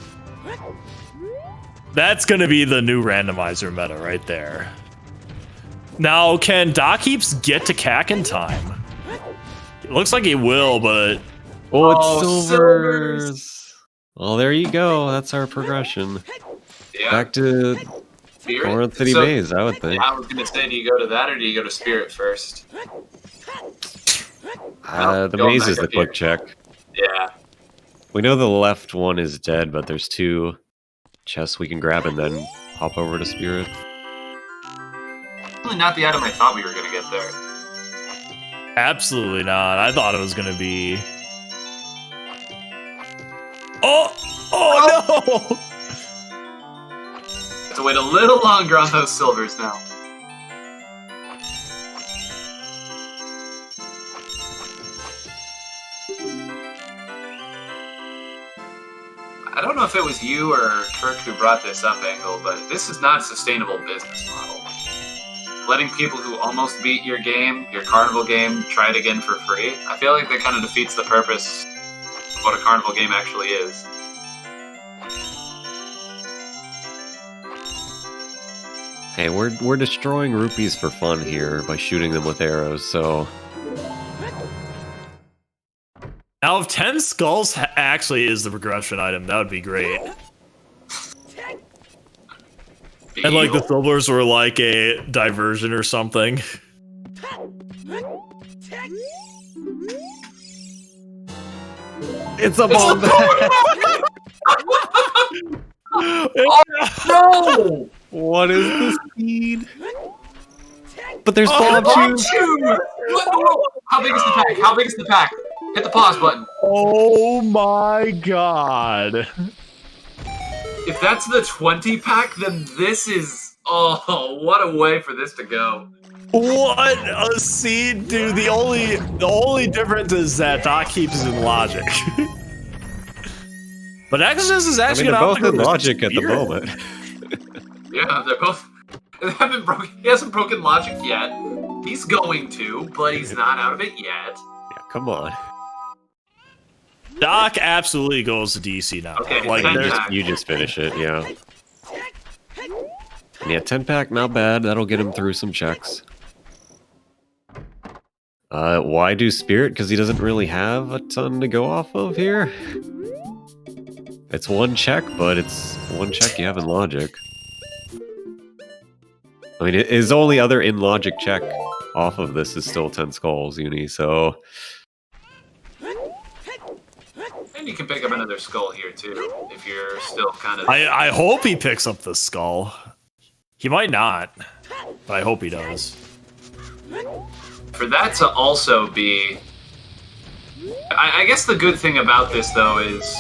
that's gonna be the new randomizer meta right there. Now, can DocHeaps get to Cack in time? It looks like he will, but... Oh, it's silvers! Well, there you go. That's our progression. Yeah. Back to Foreign City Maze, I would think. I was going to say, do you go to that or do you go to Spirit first? The maze is the quick check. Yeah. We know the left one is dead, but there's 2 chests we can grab and then hop over to Spirit. Really not the item I thought we were going to get there. Absolutely not. I thought it was going to be... Oh! Oh, no! Have to wait a little longer on those silvers now. I don't know if it was you or Kirk who brought this up, Angle, but this is not a sustainable business model. Letting people who almost beat your game, your carnival game, try it again for free, I feel like that kind of defeats the purpose of what a carnival game actually is. Hey, we're destroying rupees for fun here by shooting them with arrows, so... Now, if 10 skulls actually is the progression item, that would be great. And like the silvers were like a diversion or something. It's a bomb! Oh no! What is the speed? But there's bomb bomb shoes! How big is the pack? How big is the pack? Hit the pause button. Oh my god. If that's the 20 pack, then this is... Oh, what a way for this to go. What a scene, dude. The only difference is that DocHeaps is in logic. But Exodus is actually they're both in logic at the moment. Yeah, they're both... He hasn't broken logic yet. He's going to, but he's not out of it yet. Yeah, come on. Doc absolutely goes to DC now. Okay, like you just finish it, yeah. Yeah, 10-pack, not bad. That'll get him through some checks. Why do Spirit? Because he doesn't really have a ton to go off of here. It's one check, but it's one check you have in logic. I mean, his only other in logic check off of this is still 10 skulls, Uni, so... And you can pick up another skull here, too, if you're still kind of... I hope he picks up the skull. He might not, but I hope he does. For that to also be... I guess the good thing about this, though, is...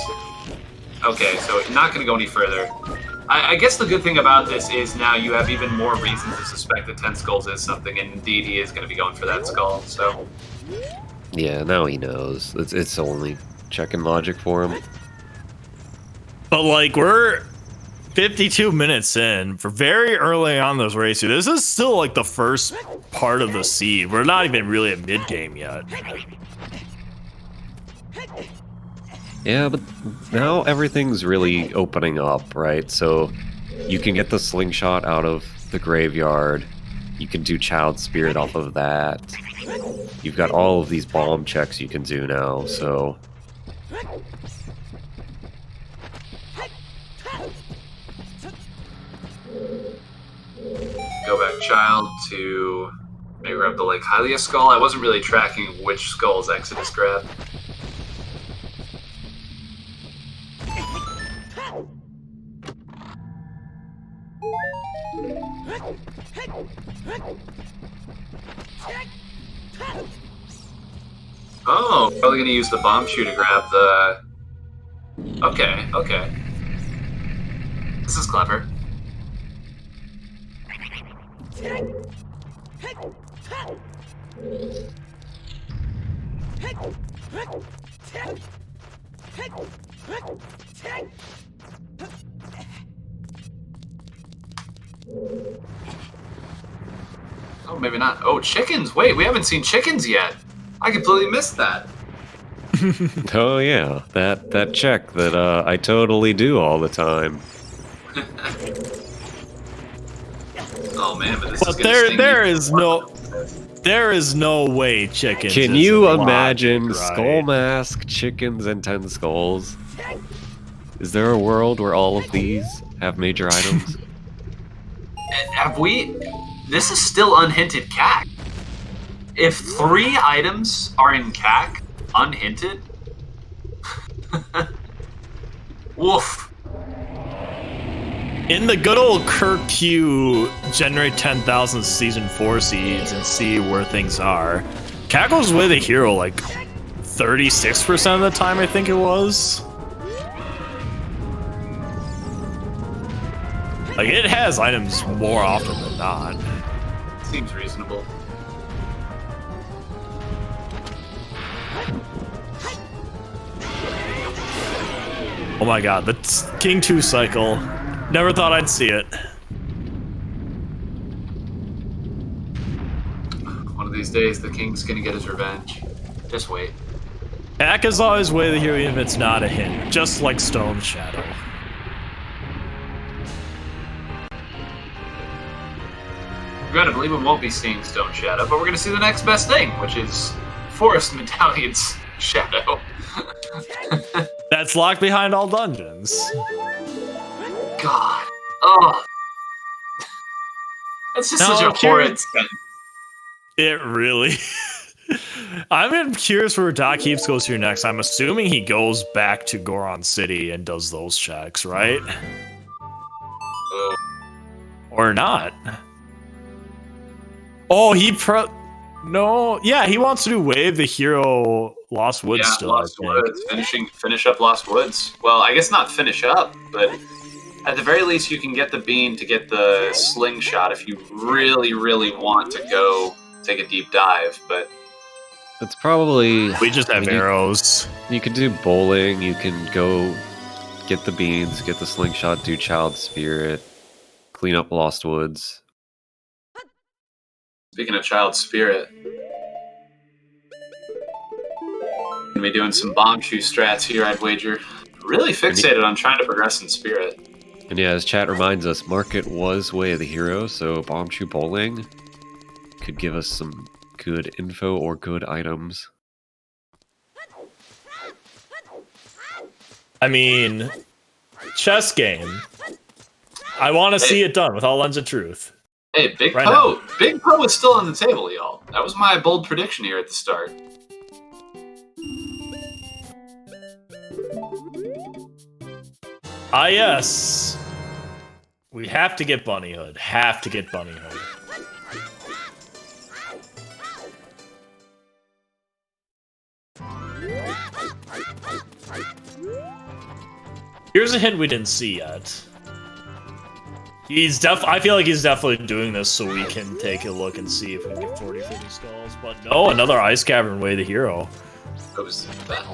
Okay, so not going to go any further. I guess the good thing about this is now you have even more reasons to suspect that 10 skulls is something, and indeed he is going to be going for that skull, so... Yeah, now he knows. It's only checking logic for him. But, like, we're 52 minutes in. For very early on this race here. This is still, like, the first part of the seed. We're not even really at mid-game yet. Yeah, but now everything's really opening up, right? So you can get the slingshot out of the graveyard. You can do Child Spirit off of that. You've got all of these bomb checks you can do now, so... Go back Child to... Maybe grab the Lake Hylia skull. I wasn't really tracking which skulls Exodus grabbed. Oh, probably gonna use the bomb shoe to grab the... Okay, okay. This is clever. Oh, maybe not. Oh, chickens! Wait, we haven't seen chickens yet! I completely missed that! Oh yeah, that check that I totally do all the time. Oh man, but this is gonna sting there is no way chickens. Can you imagine Skull Mask, chickens, and 10 skulls? Is there a world where all of these have major items? Have we... This is still unhinted CAC. If 3 items are in CAC, unhinted? Woof. In the good old Kirk Q, generate 10,000 Season 4 seeds and see where things are. CAC goes with a hero like 36% of the time, I think it was. Like, it has items more often than not. Seems reasonable. Oh my god, King 2 cycle. Never thought I'd see it. One of these days, the king's gonna get his revenge. Just wait. Hack is always way the hero if it's not a hint, just like Stone Shadow. We're gonna believe we won't be seeing Stone Shadow, but we're gonna see the next best thing, which is Forest Medallion's Shadow. That's locked behind all dungeons. God. Oh. That's just such a horrid sentence. It really... I'm curious where DocHeaps goes here next. I'm assuming he goes back to Goron City and does those checks, right? Oh. Or not. Oh, no, yeah, he wants to do Wave the Hero Lost Woods still. Lost Woods. Finish up Lost Woods. Well, I guess not finish up, but at the very least you can get the bean to get the slingshot if you really, really want to go take a deep dive, but... It's probably... We just have arrows. You could do bowling, you can go get the beans, get the slingshot, do Child Spirit, clean up Lost Woods. Speaking of Child Spirit, gonna be doing some bomb shoe strats here, I'd wager. Really fixated on trying to progress in Spirit. And yeah, as chat reminds us, Market was Way of the Hero, so Bomb Shoe Bowling could give us some good info or good items. I mean, chess game. I want to see it done with all lens of truth. Hey, Big Poe! Big Poe is still on the table, y'all. That was my bold prediction here at the start. Ah, yes. We have to get Bunnyhood. Have to get Bunnyhood. Here's a hint we didn't see yet. I feel like he's definitely doing this so we can take a look and see if we can get 40, 50 skulls. But no, another Ice Cavern Way the Hero. What was that?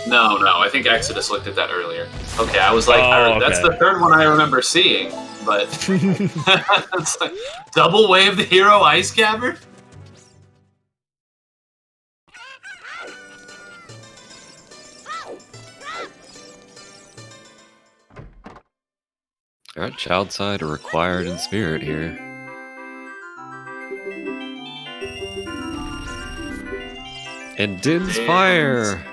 No, I think Exodus looked at that earlier. Okay, I was like, that's the third one I remember seeing, but... It's like, double Way of the Hero Ice Cavern? Alright, Child Side are required in Spirit here. And Din's Fire!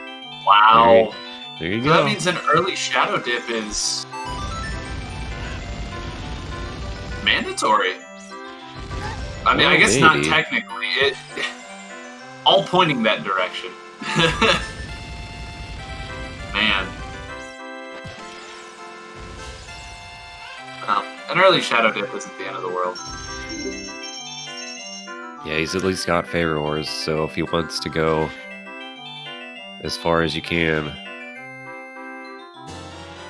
Wow. There you So go. that means an early Shadow Dip is... mandatory. I mean, I guess maybe. not technically. All pointing that direction. Man. Well, an early Shadow Dip isn't the end of the world. Yeah, he's at least got Favor Wars, so if he wants to go as far as you can.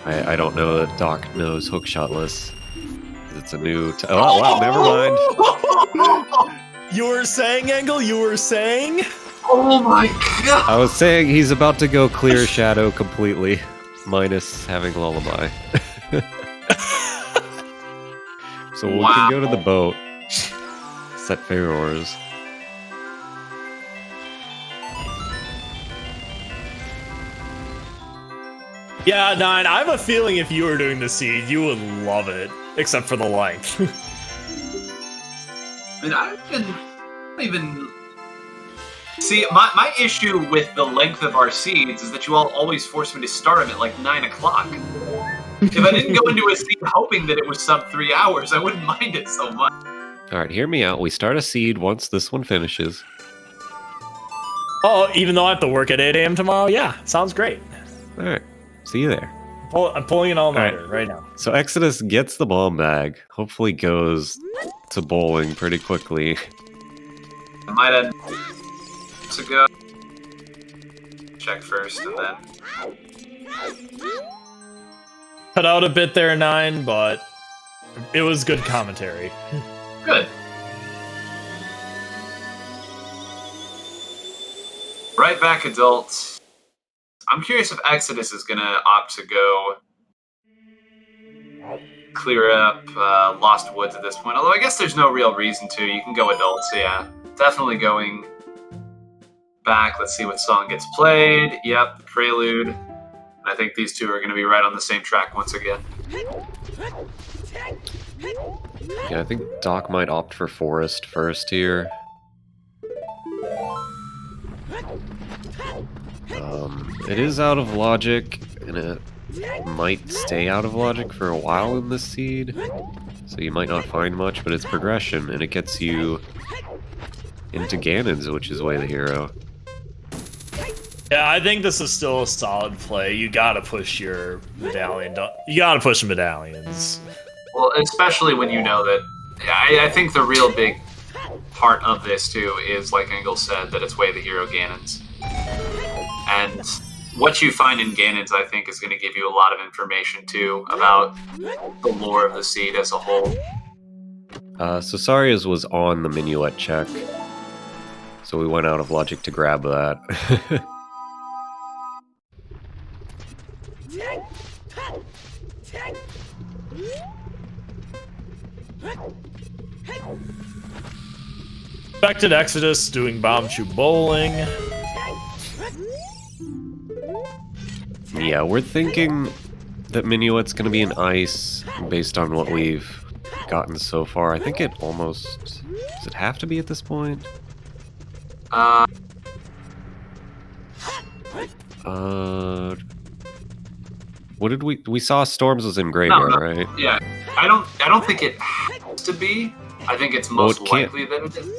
I don't know that Doc knows hookshot lists. It's a new... oh, wow, never mind. You were saying, Engel? You were saying? Oh my god! I was saying he's about to go clear Shadow completely, minus having Lullaby. So we can go to the boat, set Favor Wars. Yeah, Nine, I have a feeling if you were doing the seed, you would love it. Except for the length. I mean, I don't even... See, my issue with the length of our seeds is that you all always force me to start them at like 9 o'clock. If I didn't go into a seed hoping that it was sub 3 hours, I wouldn't mind it so much. Alright, hear me out. We start a seed once this one finishes. Oh, even though I have to work at 8 a.m. tomorrow? Yeah, sounds great. Alright, see you there. I'm pulling an all-nighter right now. So Exodus gets the bomb bag. Hopefully goes to bowling pretty quickly. I might have to go check first and then... Cut out a bit there, Nine, but it was good commentary. Good. Right back, adults. I'm curious if Exodus is gonna opt to go clear up Lost Woods at this point. Although I guess there's no real reason to. You can go adult, so yeah. Definitely going back. Let's see what song gets played. Yep, the Prelude. I think these two are going to be right on the same track once again. Yeah, I think Doc might opt for Forest first here. It is out of logic, and it might stay out of logic for a while in this seed, so you might not find much, but it's progression, and it gets you into Ganon's, which is Way the Hero. Yeah, I think this is still a solid play. You gotta push your medallion. You gotta push the medallions. Well, especially when you know that. Yeah, I think the real big part of this too is, like Engel said, that it's Way the Hero Ganon's. And what you find in Ganon's, I think, is going to give you a lot of information too about the lore of the seed as a whole. So Saria's was on the minuet check, so we went out of logic to grab that. Expected Exodus doing bomb shoot bowling. Yeah, we're thinking that minuet's gonna be an ice based on what we've gotten so far. I think it almost... Does it have to be at this point? What did we saw Storms was in graveyard, right? Yeah, I don't think it has to be. I think it's most likely that it is.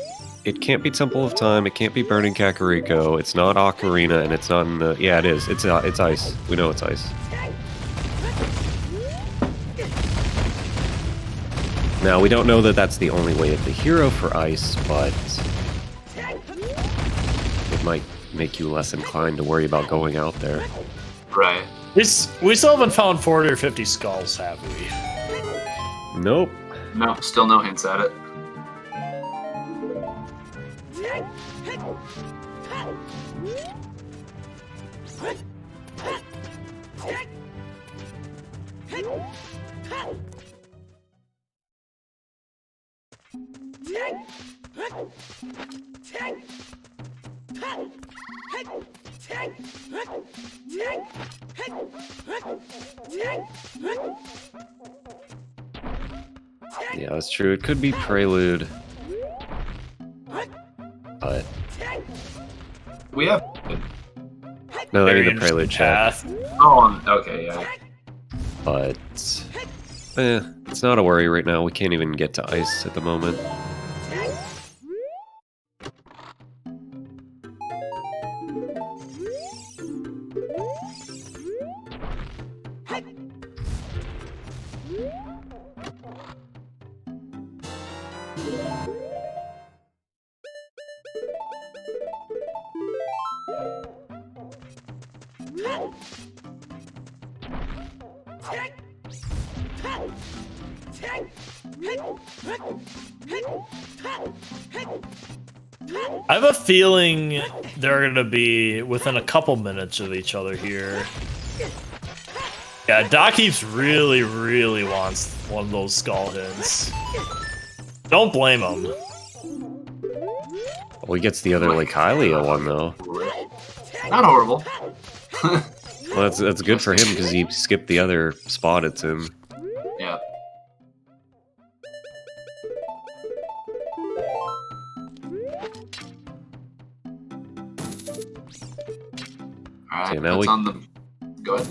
It can't be Temple of Time, it can't be Burning Kakariko, it's not Ocarina, and it's not in the... Yeah, it is. It's ice. We know it's ice. Now, we don't know that that's the only way of the hero for ice, but... it might make you less inclined to worry about going out there. Right. We still haven't found 40 or 50 skulls, have we? Nope. No, still no hints at it. Yeah, that's true. It could be Prelude. But... We have... No, I mean the Prelude check. Oh, okay, yeah. But... it's not a worry right now. We can't even get to ice at the moment. I have a feeling they're gonna be within a couple minutes of each other here. Yeah, DocHeaps really, really wants one of those skull hints. Don't blame him. Well, he gets the other like Hylia one though. Not horrible. Well, that's good for him because he skipped the other spot it's in. Yeah. Alright, Okay, now that's on the... Go ahead.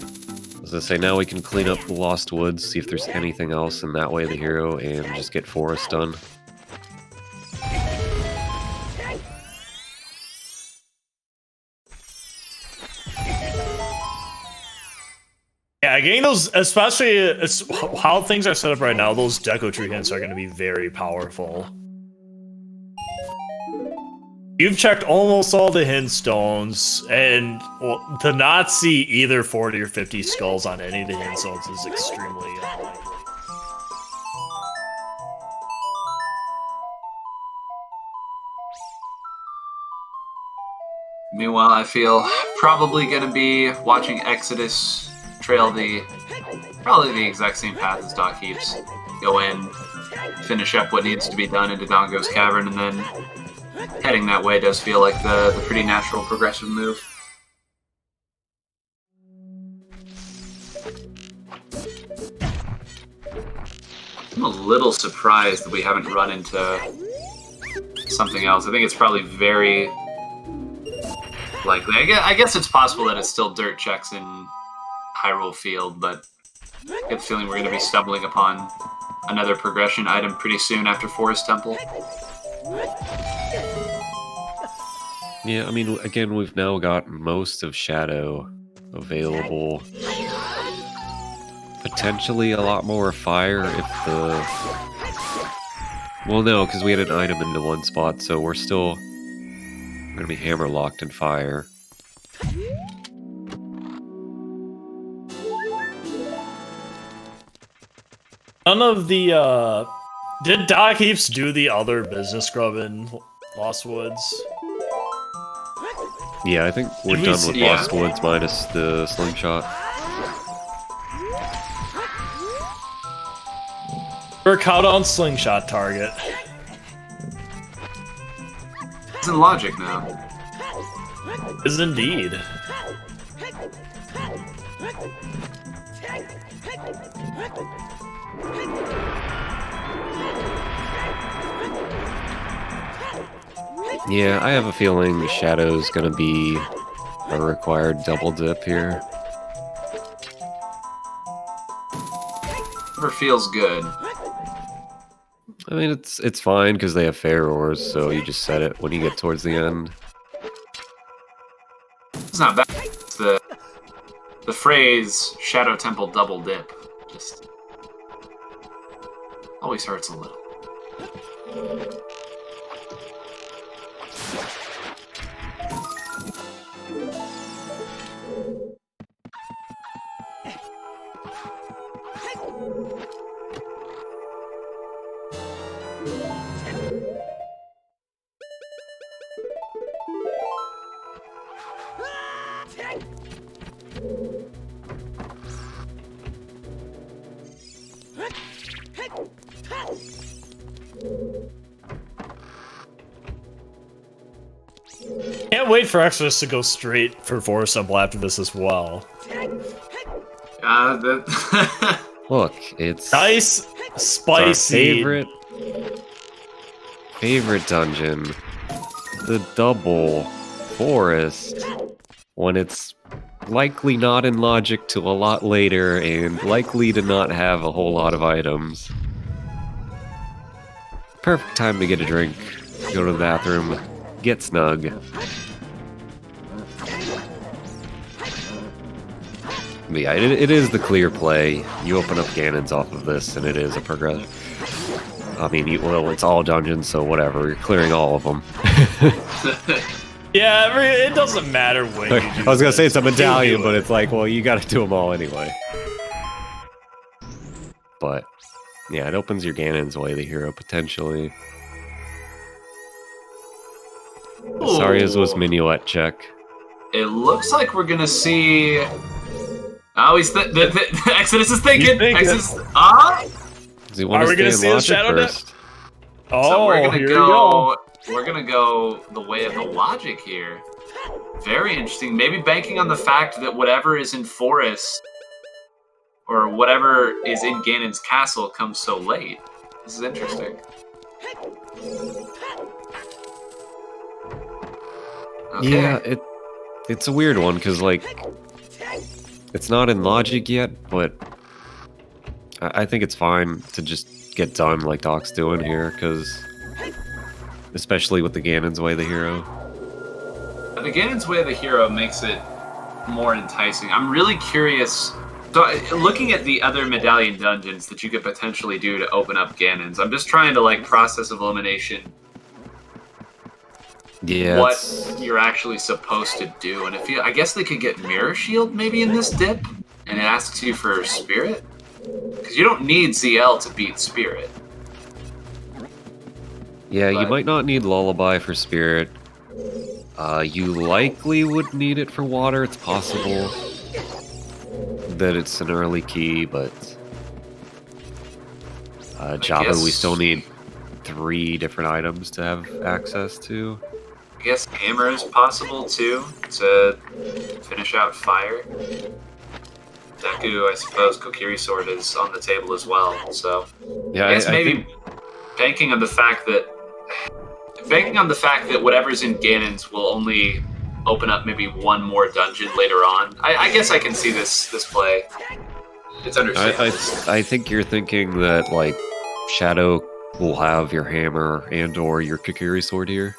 As I say, now we can clean up the Lost Woods, see if there's anything else in that way the hero, and just get Forest done. Yeah, getting those, especially how things are set up right now, those Deco Tree hints are going to be very powerful. You've checked almost all the hint stones, and well, to not see either 40 or 50 skulls on any of the hint stones is extremely unlikely. Meanwhile, I feel probably going to be watching Exodus trail probably the exact same path as DocHeaps. Go in, finish up what needs to be done into Dongo's Cavern, and then heading that way does feel like the pretty natural progressive move. I'm a little surprised that we haven't run into something else. I think it's probably very likely. I guess it's possible that it's still dirt checks in Hyrule Field, but I get the feeling we're going to be stumbling upon another progression item pretty soon after Forest Temple. Yeah, I mean, again, we've now got most of Shadow available. Potentially a lot more fire if the... Well, no, because we had an item into one spot, so we're still going to be hammer-locked in fire. None of the, Did DocHeaps do the other business scrub in Lost Woods? Yeah, I think we're done with Lost Woods minus the slingshot. We're caught on slingshot target. It's in logic now. Is indeed. Yeah, I have a feeling Shadow's gonna be a required double dip here. Never feels good. I mean, it's fine because they have fair ores, so you just set it when you get towards the end. It's not bad. It's the phrase Shadow Temple double dip just always hurts a little. Can't wait for Exodus to go straight for Forest Temple after this as well. Look, it's nice, spicy. Our favorite dungeon, the double forest, when it's likely not in logic till a lot later and likely to not have a whole lot of items. Perfect time to get a drink, go to the bathroom, get snug. But yeah, it is the clear play. You open up Ganon's off of this, and it is a progress. I mean, well, it's all dungeons, so whatever. You're clearing all of them. Yeah, it doesn't matter when you do I was gonna say it's a medallion, but it's like, well, you gotta do them all anyway. But yeah, it opens your Ganon's way, the hero, potentially. Saria's was minuet check. It looks like we're gonna see. Oh, the Exodus is thinking. Exodus. Does he want to stay in logic first? Oh, so we're gonna here go. We're gonna go the way of the logic here. Very interesting. Maybe banking on the fact that whatever is in Forest or whatever is in Ganon's castle comes so late. This is interesting. Okay. Yeah, it's a weird one because like it's not in logic yet, but I think it's fine to just get done like Doc's doing here, because especially with the Ganon's way of the hero. The Ganon's way of the hero makes it more enticing. I'm really curious. So, looking at the other medallion dungeons that you could potentially do to open up Ganon's, I'm just trying to like process of elimination. Yeah. What you're actually supposed to do, and I guess they could get Mirror Shield maybe in this dip, and it asks you for Spirit, because you don't need ZL to beat Spirit. Yeah, you might not need Lullaby for Spirit. You likely would need it for Water. It's possible. that it's an early key, but Java, we still need 3 different items to have access to. I guess hammer is possible too to finish out fire. Deku, I suppose Kokiri sword is on the table as well. So yeah, I guess maybe banking on the fact that whatever's in Ganon's will only open up maybe one more dungeon later on. I guess I can see this play. It's understandable. I think you're thinking that like Shadow will have your hammer and or your Kokiri sword here.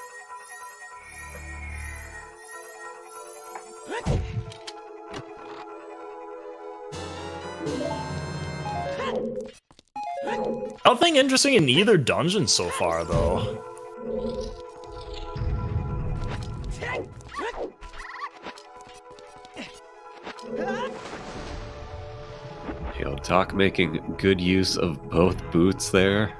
Nothing interesting in either dungeon so far, though. Doc making good use of both boots there.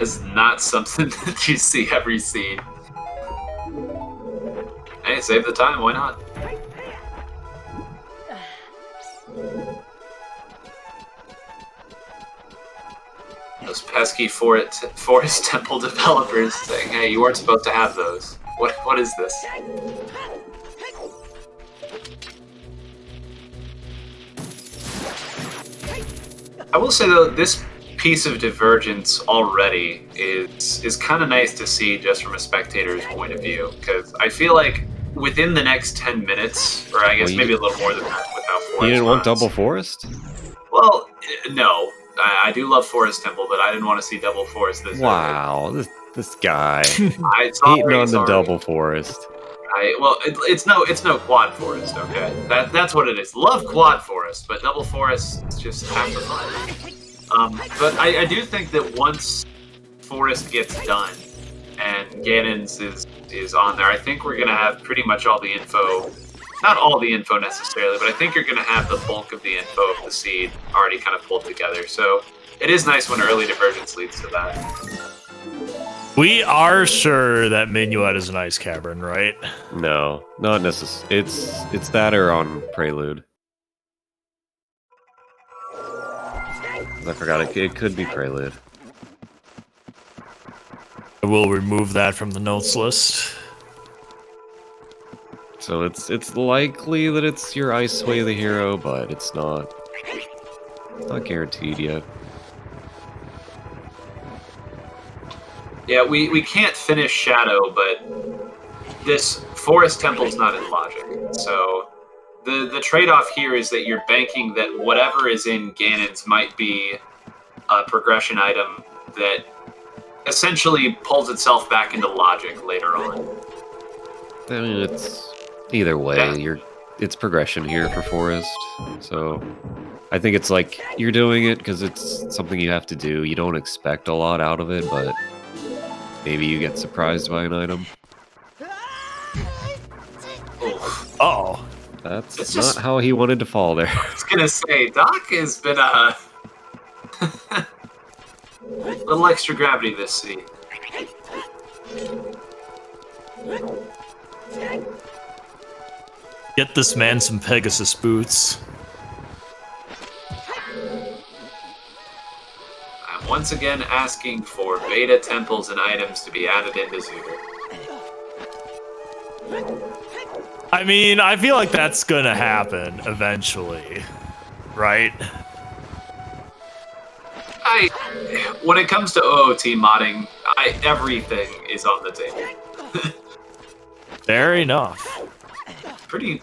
It's not something that you see every scene. Hey, save the time, why not? Those pesky forest temple developers saying, hey, you weren't supposed to have those. What is this? I will say though, this piece of divergence already is kind of nice to see just from a spectator's point of view, because I feel like within the next 10 minutes, or I guess maybe a little more than that with how Forest You didn't want runs. Double Forest? Well, no. I do love Forest Temple, but I didn't want to see Double Forest this Wow, this guy hating on the Double Forest. It's no Quad Forest, okay? That's what it is. Love Quad Forest, but Double Forest is just half the fun. But I do think that once Forest gets done and Ganon's is on there, I think we're gonna have pretty much all the info. Not all the info necessarily, but I think you're going to have the bulk of the info of the seed already kind of pulled together. So it is nice when early divergence leads to that. We are sure that Minuet is an ice cavern, right? No, not necessarily. It's that or on Prelude. I forgot it could be Prelude. I will remove that from the notes list. So it's likely that it's your Ice Way the hero, but it's not guaranteed yet. Yeah, we can't finish Shadow, but this Forest Temple's not in logic. So the trade-off here is that you're banking that whatever is in Ganon's might be a progression item that essentially pulls itself back into logic later on. I mean, it's either way. It's progression here for Forest, so I think it's like you're doing it because it's something you have to do. You don't expect a lot out of it, but maybe you get surprised by an item. Oh, that's not how he wanted to fall there. I was gonna say, Doc has been a little extra gravity this scene. Get this man some Pegasus boots. I'm once again asking for beta temples and items to be added into Zuger. I mean, I feel like that's gonna happen eventually, right? When it comes to OOT modding, everything is on the table. Fair enough. Pretty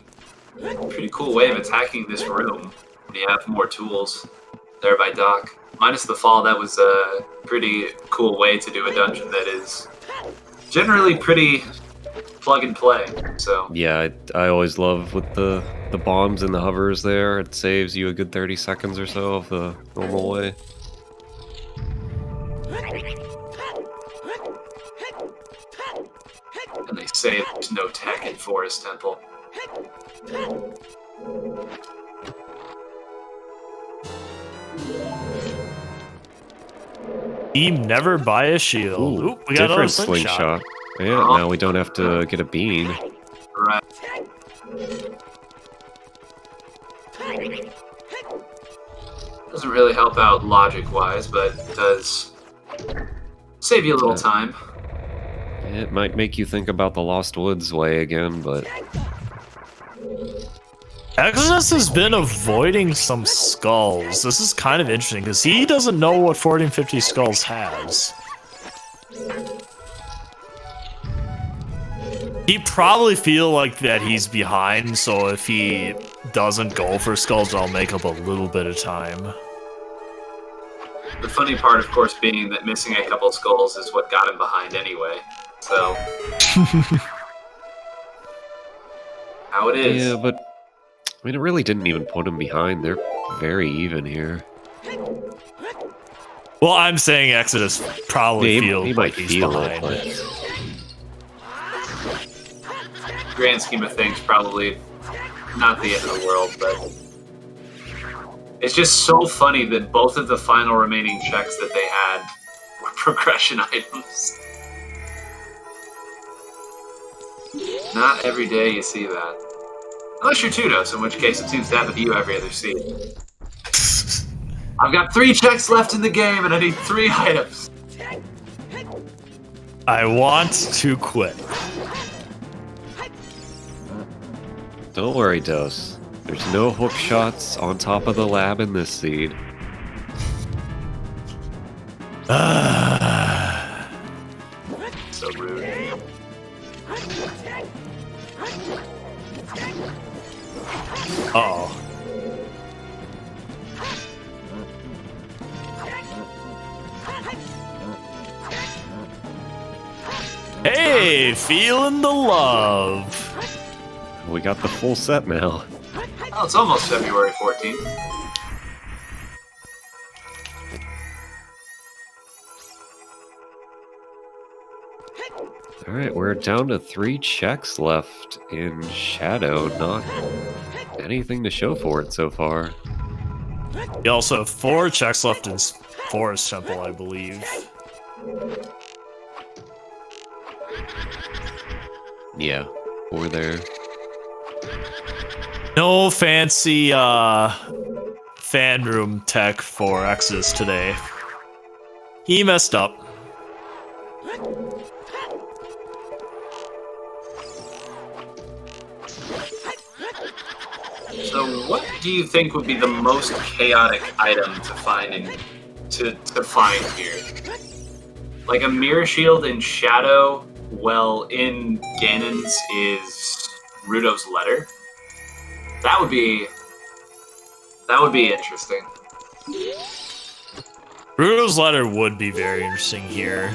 cool way of attacking this room when you have more tools there by Doc. Minus the fall, that was a pretty cool way to do a dungeon that is generally pretty plug and play. So yeah, I always love with the bombs and the hovers there. It saves you a good 30 seconds or so of the normal way. And they say there's no tech in Forest Temple. Team never buy a shield. Ooh, we got different slingshot. Yeah, now we don't have to get a bean. Right. Doesn't really help out logic-wise, but it does save you a little time. It might make you think about the Lost Woods way again, but... Exodus has been avoiding some skulls. This is kind of interesting, because he doesn't know what 1450 Skulls has. He probably feel like that he's behind, so if he doesn't go for skulls, I'll make up a little bit of time. The funny part, of course, being that missing a couple skulls is what got him behind anyway. So... how it is. Yeah, but... I mean, it really didn't even put him behind. They're very even here. Well, I'm saying Exodus probably feels he like might he's feel behind. it, but... Grand scheme of things, probably not the end of the world, but it's just so funny that both of the final remaining checks that they had were progression items. Not every day you see that. Unless you're Tudos, in which case it seems to happen to you every other seed. I've got 3 checks left in the game and I need 3 items. I want to quit. Don't worry, Dos. There's no hook shots on top of the lab in this seed. So rude. Uh-oh. Hey, feeling the love. We got the full set now. Oh, it's almost February 14th. Alright, we're down to 3 checks left in Shadow. Not anything to show for it so far. You also have 4 checks left in Forest Temple, I believe. Yeah, 4 there. No fancy fan room tech for Exodus today. He messed up. So what do you think would be the most chaotic item to find to find here? Like a mirror shield in Shadow, well, in Ganon's is Rudo's letter. That would be interesting. Rudo's letter would be very interesting here.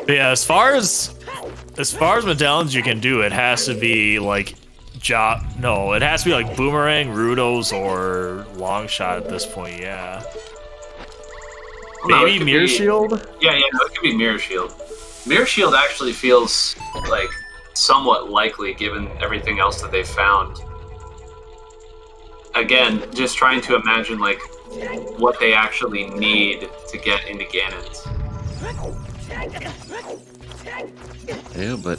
But yeah, as far as medallions you can do, it has to be like it has to be like Boomerang, Rudo's, or Longshot at this point, yeah. Well, maybe Mirror Shield? Yeah, no, it could be Mirror Shield. Mirror Shield actually feels like somewhat likely given everything else that they've found. Again, just trying to imagine like what they actually need to get into Ganon's. Yeah, but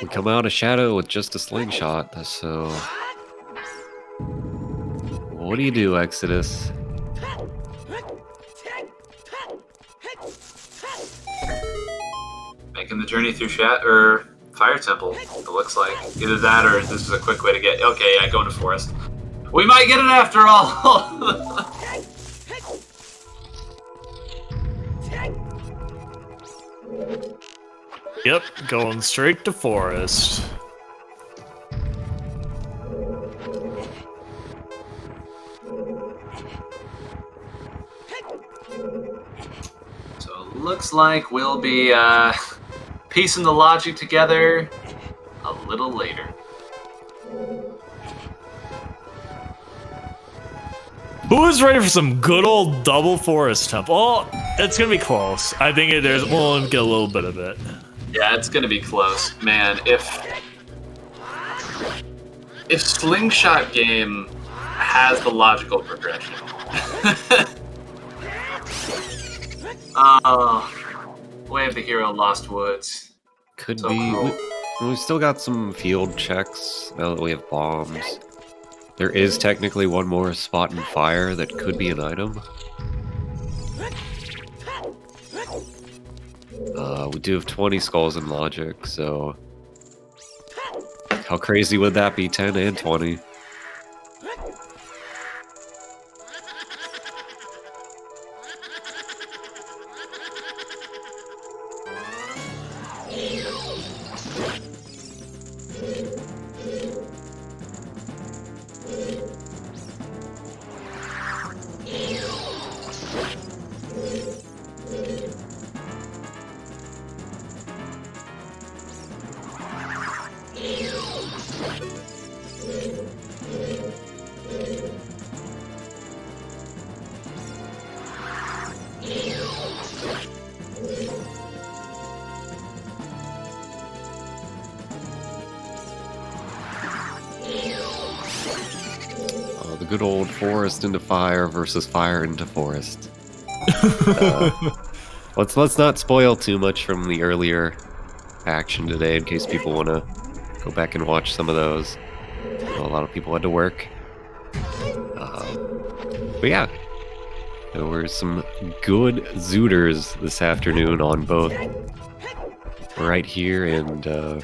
we come out of Shadow with just a slingshot, so... What do you do, Exodus? Making the journey through Fire Temple, it looks like. Either that or this is a quick way to get... Okay, yeah, go into Forest. We might get it after all! Yep, going straight to Forest. So looks like we'll be piecing the logic together a little later. Who is ready for some good old double Forest Temple? Oh, it's gonna be close. I think we'll get a little bit of it. Yeah, it's gonna be close, man. If Slingshot Game has the logical progression. Way of the Hero Lost Woods. Could So be. cool. We've still got some field checks now that we have bombs. There is technically one more spot in fire that could be an item. We do have 20 skulls in logic, so how crazy would that be? 10 and 20. The good old forest into fire versus fire into forest. Let's not spoil too much from the earlier action today in case people want to go back and watch some of those. A lot of people had to work. But yeah, there were some good zooters this afternoon on both right here and over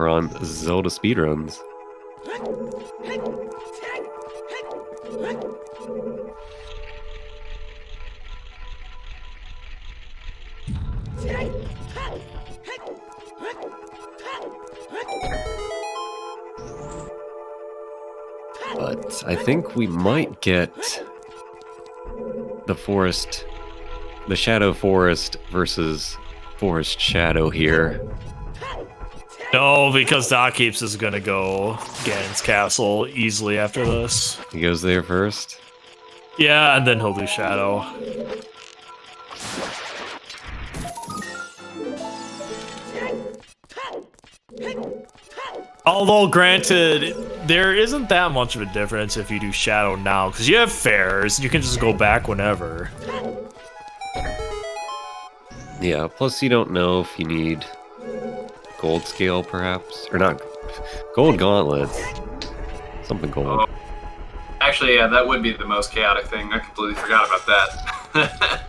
on Zelda Speedruns. But I think we might get the forest, the Shadow Forest versus Forest Shadow here. No, because DocHeaps is gonna go Ganon's Castle easily after this. He goes there first. Yeah, and then he'll do Shadow. Although, granted, there isn't that much of a difference if you do Shadow now, because you have fairs, you can just go back whenever. Yeah, plus you don't know if you need gold scale, perhaps? Or not, gold gauntlets. Something gold. Oh. Actually, yeah, that would be the most chaotic thing. I completely forgot about that.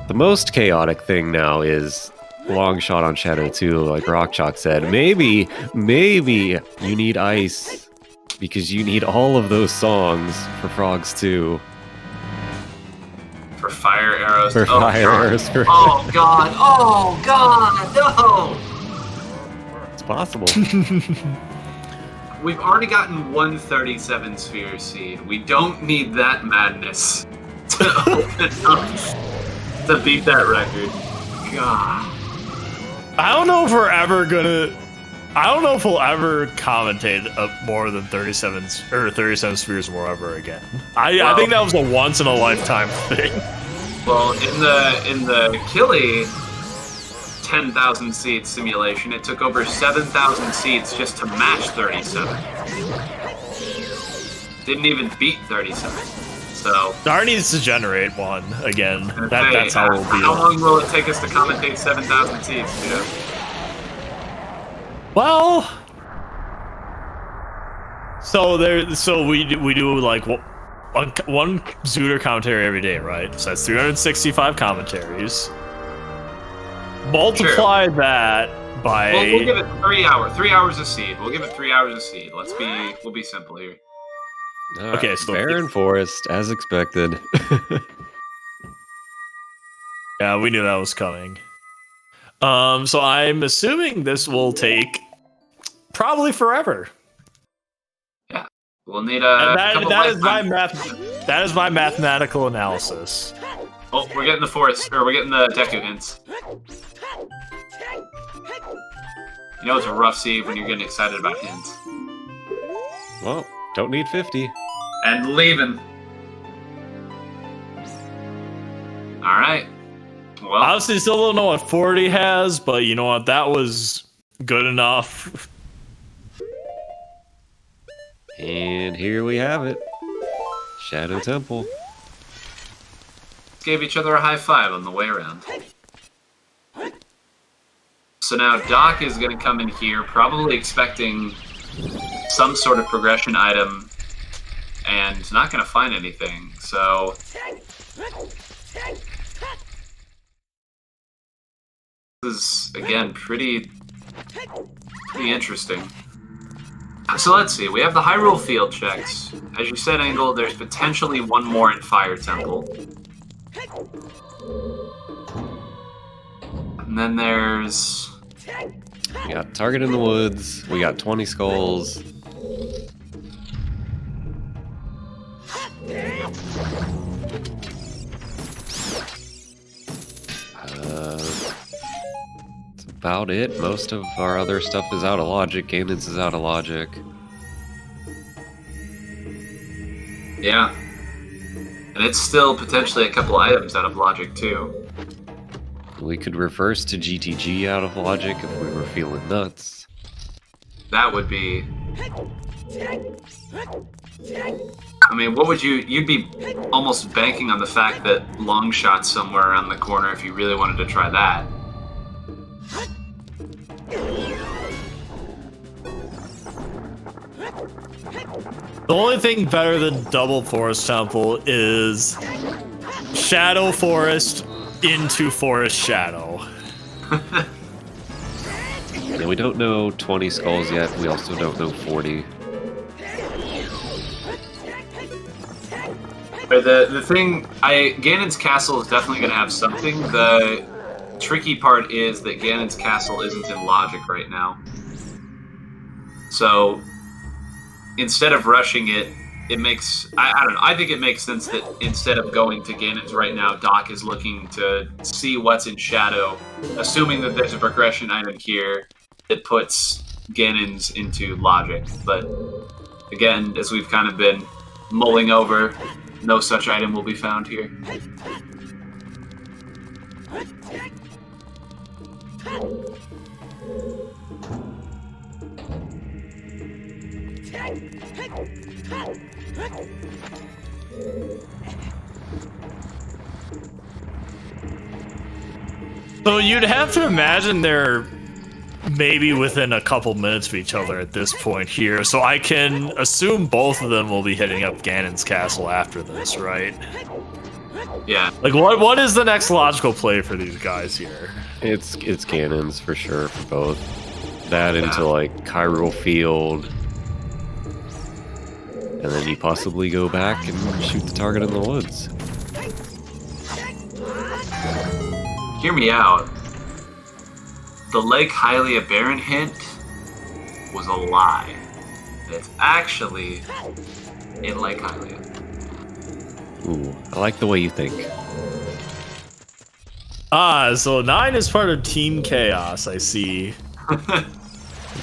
The most chaotic thing now is long shot on Shadow 2, like Rockchalk said. Maybe you need ice, because you need all of those songs for Frogs 2. For fire arrows. For fire arrows. Oh god, no! It's possible. We've already gotten 137 Sphere Seed. We don't need that madness to open up to beat that record. God. I don't know if we're ever gonna. I don't know if we'll ever commentate more than 37 spheres more ever again. I think that was a once in a lifetime thing. Well, in the Killy 10,000 seed simulation, it took over 7,000 seeds just to match 37. Didn't even beat 37. So Dar needs to generate one again. That's how it'll be. How long will it take us to commentate 7,000 seeds, dude? Well, so we do like one Zooter commentary every day, right? So that's 365 commentaries. Multiply that by. Well, we'll give it 3 hours. 3 hours a seed. We'll give it 3 hours a seed. We'll be simple here. Okay, so Barren Forest, as expected. Yeah, we knew that was coming. So I'm assuming this will take probably forever. Yeah, we'll need a. That is my mathematical analysis. Oh, we're getting the forest, or we're getting the Deku hints. You know it's a rough seed when you're getting excited about hints. Well, don't need 50. And leaving. Alright. Well, obviously still don't know what 40 has, but you know what? That was good enough. And here we have it. Shadow Temple. gave each other a high five on the way around. So now Doc is going to come in here, probably expecting some sort of progression item, and not going to find anything. So this is, again, pretty interesting. So let's see, we have the Hyrule field checks. As you said, Angle, there's potentially one more in Fire Temple. And then there's... We got Target in the Woods, we got 20 Skulls. That's about it. Most of our other stuff is out of logic. Ganon's is out of logic. Yeah. And it's still potentially a couple items out of logic, too. We could reverse to GTG out of logic if we were feeling nuts. That would be... I mean, what would you... You'd be almost banking on the fact that long shot's somewhere around the corner if you really wanted to try that. The only thing better than Double Forest Temple is Shadow Forest into Forest Shadow. Yeah, we don't know 20 Skulls yet. We also don't know 40. But the thing... Ganon's Castle is definitely going to have something. The tricky part is that Ganon's Castle isn't in logic right now. So... instead of rushing it, it makes... I don't know. I think it makes sense that instead of going to Ganon's right now, Doc is looking to see what's in Shadow, assuming that there's a progression item here that puts Ganon's into logic. But again, as we've kind of been mulling over, no such item will be found here. So you'd have to imagine they're maybe within a couple minutes of each other at this point here, so I can assume both of them will be hitting up Ganon's Castle after this, right? Yeah. Like, what is the next logical play for these guys here? It's Ganon's for sure for both. That into like Hyrule Field. And then you possibly go back and shoot the target in the woods. Hear me out. The Lake Hylia Baron hint was a lie. It's actually in Lake Hylia. Ooh, I like the way you think. So 9 is part of Team Chaos, I see.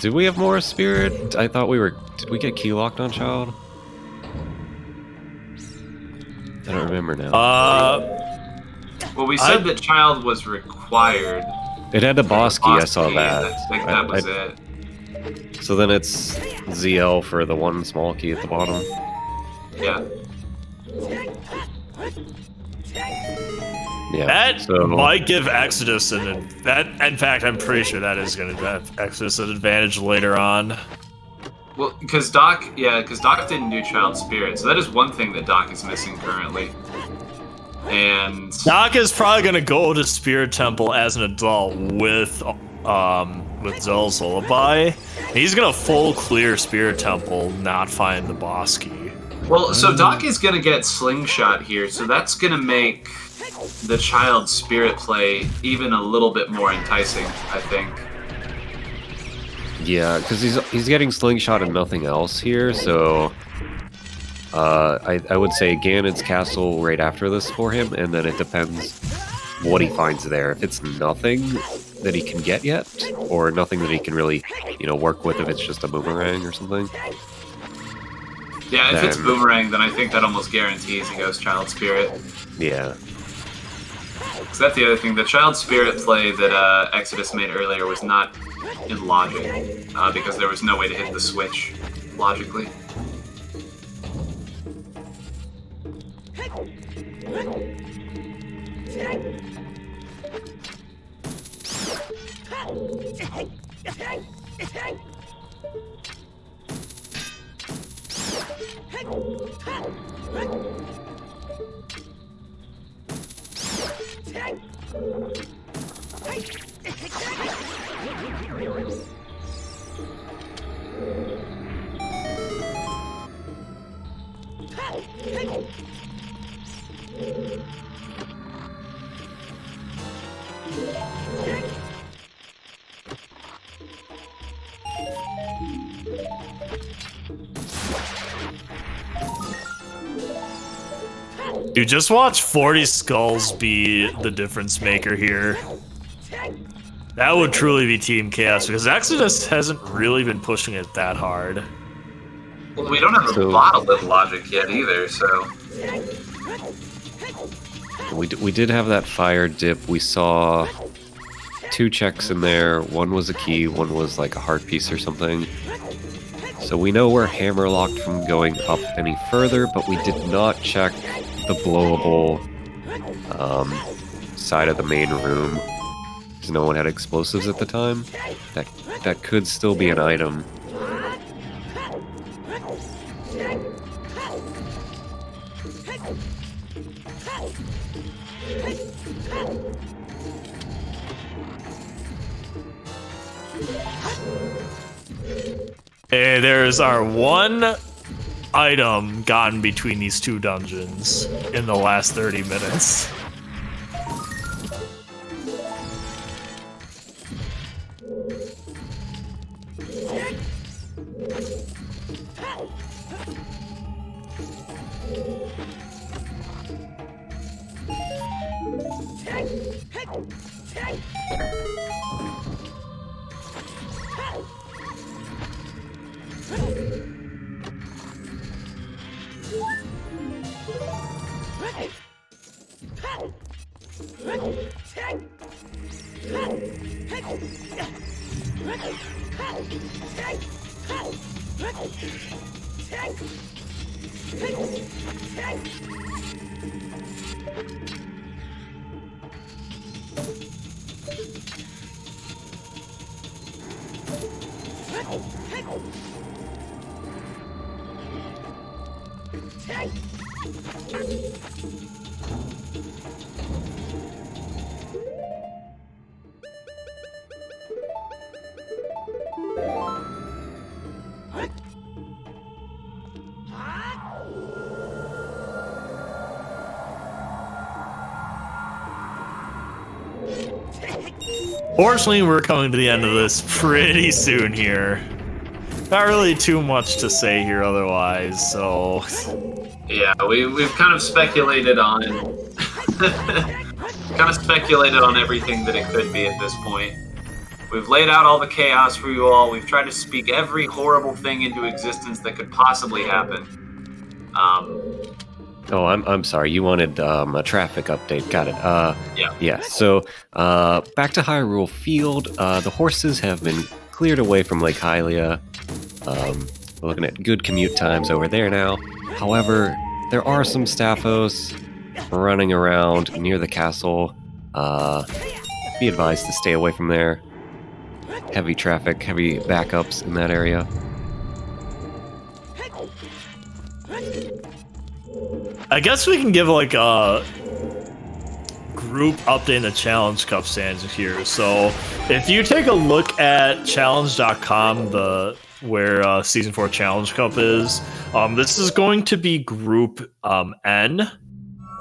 Did we have more Spirit? I thought we were... Did we get key locked on Child? I don't remember now. Well, we said that Child was required. It had the boss key, I saw that. I think that was it. So then it's ZL for the one small key at the bottom. Yeah. Yeah. That so, might give Exodus in fact, I'm pretty sure that is going to have Exodus an advantage later on. Well, because Doc didn't do Child Spirit, so that is one thing that Doc is missing currently. And Doc is probably going to go to Spirit Temple as an adult with Zell's Lullaby. He's going to full clear Spirit Temple, not find the boss key. well, so Doc is going to get Slingshot here, so that's going to make the Child Spirit play even a little bit more enticing, I think. yeah, because he's getting Slingshot and nothing else here, so... I would say Ganon's Castle right after this for him, and then it depends what he finds there. If it's nothing that he can get yet, or nothing that he can really, work with if it's just a boomerang or something. Yeah, if it's Boomerang, then I think that almost guarantees he goes Child Spirit. Yeah. Because that's the other thing. The Child Spirit play that Exodus made earlier was not in logic, because there was no way to hit the switch logically. Dude, just watch 40 skulls be the difference maker here. That would truly be Team Chaos, because Exodus hasn't really been pushing it that hard. Well, we don't have a lot of little logic yet either, so... We did have that fire dip. We saw 2 checks in there. One was a key, one was like a heart piece or something. So we know we're hammerlocked from going up any further, but we did not check the blowable side of the main room, because no one had explosives at the time. That could still be an item. Hey, there's our one item gotten between these 2 dungeons in the last 30 minutes. Fortunately, we're coming to the end of this pretty soon here. Not really too much to say here otherwise, so... Yeah, we've kind of speculated on... everything that it could be at this point. We've laid out all the chaos for you all. We've tried to speak every horrible thing into existence that could possibly happen. Oh, I'm sorry. You wanted a traffic update. Got it. Yeah. Yeah. So, back to Hyrule Field. The horses have been cleared away from Lake Hylia. We're looking at good commute times over there now. However, there are some Staphos running around near the castle. Be advised to stay away from there. Heavy traffic, heavy backups in that area. I guess we can give like a group update in the Challenge Cup stands here. So if you take a look at challenge.com, where Season 4 Challenge Cup is, this is going to be Group N.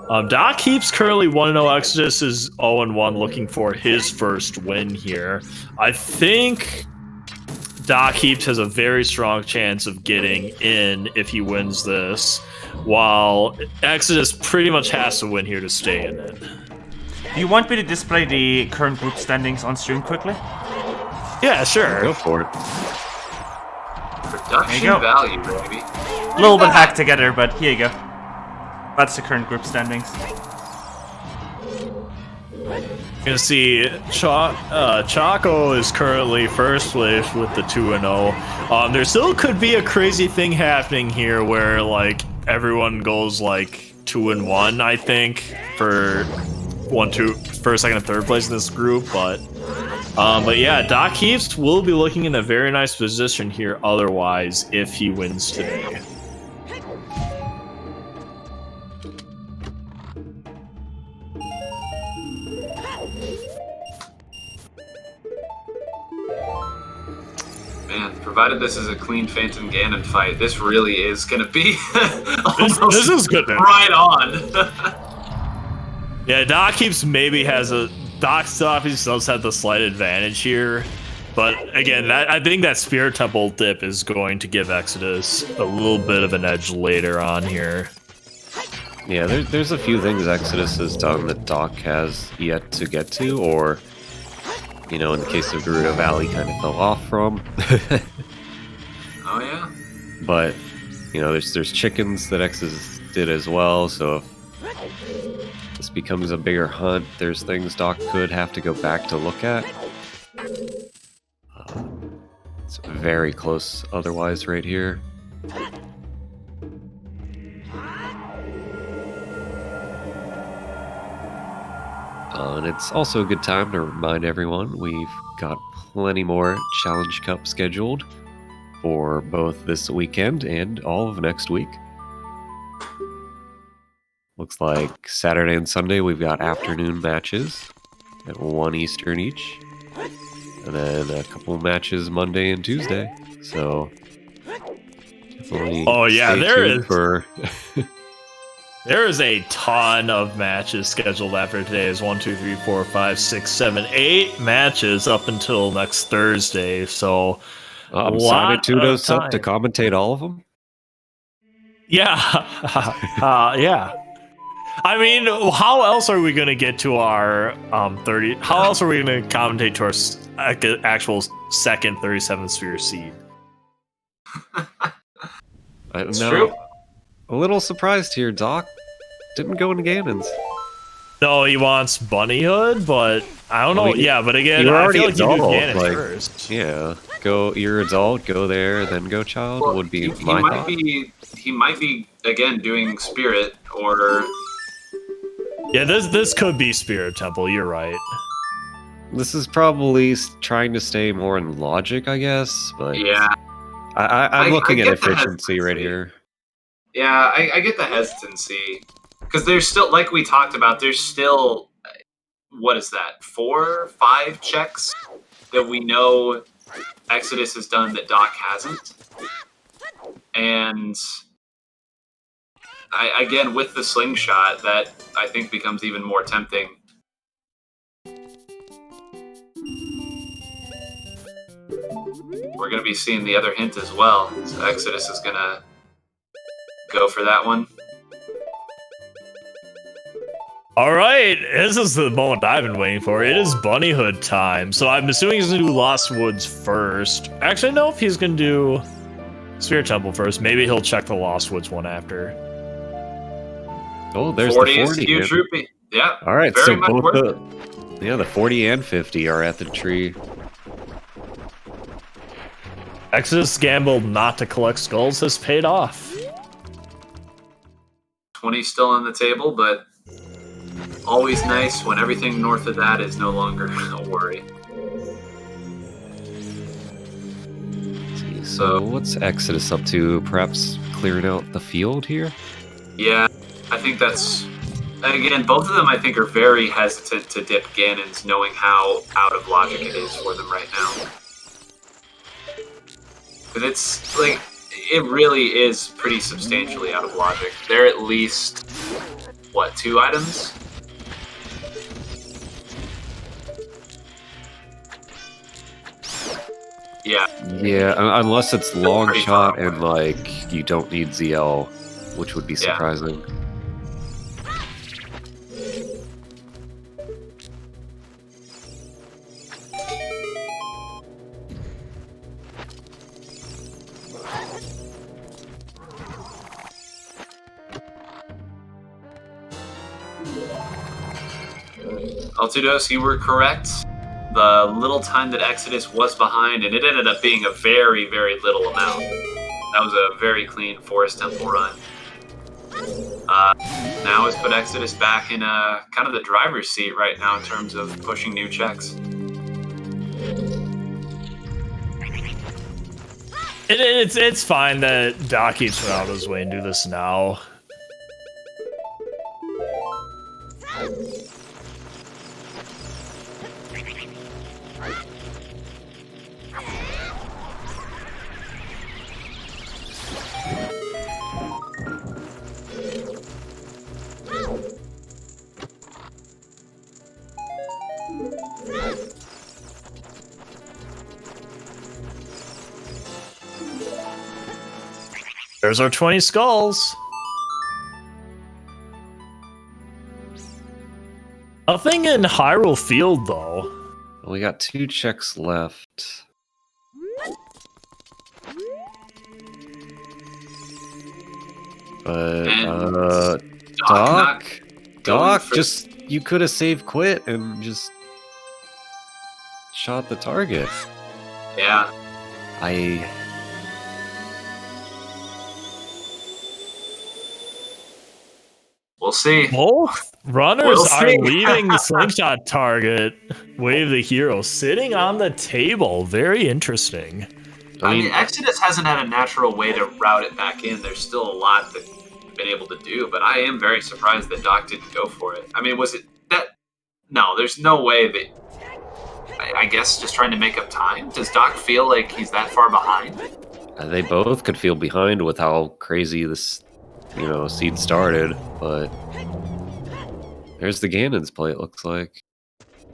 DocHeaps currently 1-0. Exodus is 0-1, looking for his first win here. I think DocHeaps has a very strong chance of getting in if he wins this, while Exodus pretty much has to win here to stay in it. Do you want me to display the current group standings on stream quickly? Yeah, sure. Go for it. Production value, baby. A little bit hacked together, but here you go. That's the current group standings. You can see Choco is currently first place with the 2-0. There still could be a crazy thing happening here where like everyone goes like 2-1, I think, for first, second, and third place in this group. But yeah, DocHeaps will be looking in a very nice position here otherwise if he wins today. Man, provided this is a clean Phantom Ganon fight, this really is going to be this is good, man. Right on. Yeah, DocHeaps maybe has a... DocHeaps does have the slight advantage here. But again, I think that Spirit Temple dip is going to give Exodus a little bit of an edge later on here. Yeah, there's a few things Exodus has done that Doc has yet to get to, or... You know, in the case of Gerudo Valley, kind of fell off from. Oh yeah. But you know, there's chickens that Exodus did as well. So if this becomes a bigger hunt, there's things Doc could have to go back to look at. It's very close otherwise right here. And it's also a good time to remind everyone we've got plenty more Challenge Cup scheduled for both this weekend and all of next week. Looks like Saturday and Sunday we've got afternoon matches at 1 Eastern each. And then a couple matches Monday and Tuesday. So definitely there is. For There is a ton of matches scheduled after today. Is 1, 2, 3, 4, 5, 6, 7, 8 matches up until next Thursday. So I'm excited Tudo's up to commentate all of them. Yeah, yeah. I mean, how else are we going to get to our 30? How else are we going to commentate to our actual second 37 sphere seed? It's true. A little surprised here, Doc. Didn't go into Ganon's. No, he wants Bunnyhood, but I don't know. Well, yeah, but again, you're I already feel like adult, you do Ganon like, first. Yeah, you're adult, go there, then go child, Well, would be he my might thought. He might be, again, doing Spirit, or... Yeah, this could be Spirit Temple, you're right. This is probably trying to stay more in logic, I guess, but... Yeah. I'm looking at get the efficiency right here. Yeah, I get the hesitancy. Because there's still, like we talked about, there's still, what is that, 4, 5 checks that we know Exodus has done that Doc hasn't. And again, with the slingshot, that I think becomes even more tempting. We're going to be seeing the other hint as well. So Exodus is going to go for that one. All right, this is the moment I've been waiting for. It is Bunnyhood time. So I'm assuming he's going to do Lost Woods first. Actually, no, if he's going to do Spirit Temple first. Maybe he'll check the Lost Woods one after. Oh, there's 40 the 40. Is huge rupee. Yeah. All right, very so much both worth the 40 and 50 are at the tree. Exodus' gamble not to collect skulls has paid off. 20 still on the table, but always nice when everything north of that is no longer a worry. Let's see, so what's Exodus up to? Perhaps clearing out the field here? Yeah, I think that's... Again, both of them I think are very hesitant to dip Ganon's, knowing how out of logic it is for them right now. Because it's, like, it really is pretty substantially out of logic. They're at least, what, 2 items? Yeah. Yeah, unless it's long pretty shot far away. and, like, you don't need ZL, which would be surprising. Altudos, you were correct. The little time that Exodus was behind, and it ended up being a very, very little amount. That was a very clean Forest Temple run. Now it's put Exodus back in kind of the driver's seat right now in terms of pushing new checks. It's fine that DocHeaps went out of his way and do this now. There's our 20 skulls. Nothing in Hyrule Field, though. We got 2 checks left. But, Doc, just, you could have saved quit and just shot the target. Yeah. We'll see. Both runners are leaving the slingshot target. Wave the hero sitting on the table. Very interesting. I mean, Exodus hasn't had a natural way to route it back in. There's still a lot that he's been able to do, but I am very surprised that Doc didn't go for it. I mean, was it that? No, there's no way that. I guess just trying to make up time. Does Doc feel like he's that far behind? They both could feel behind with how crazy this, seed started, but there's the Ganon's play, it looks like.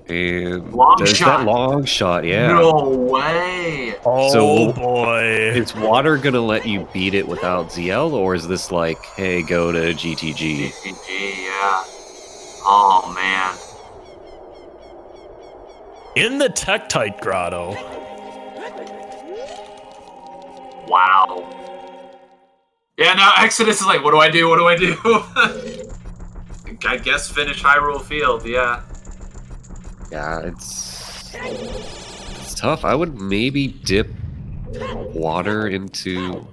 And there's that long shot, yeah. No way! Oh, so, boy. Is water gonna let you beat it without ZL, or is this like, hey, go to GTG? GTG, yeah. Oh, man. In the Tektite Grotto. Wow. Yeah, now Exodus is like, what do I do? What do I do? I guess finish Hyrule Field, yeah. Yeah, it's tough. I would maybe dip water into...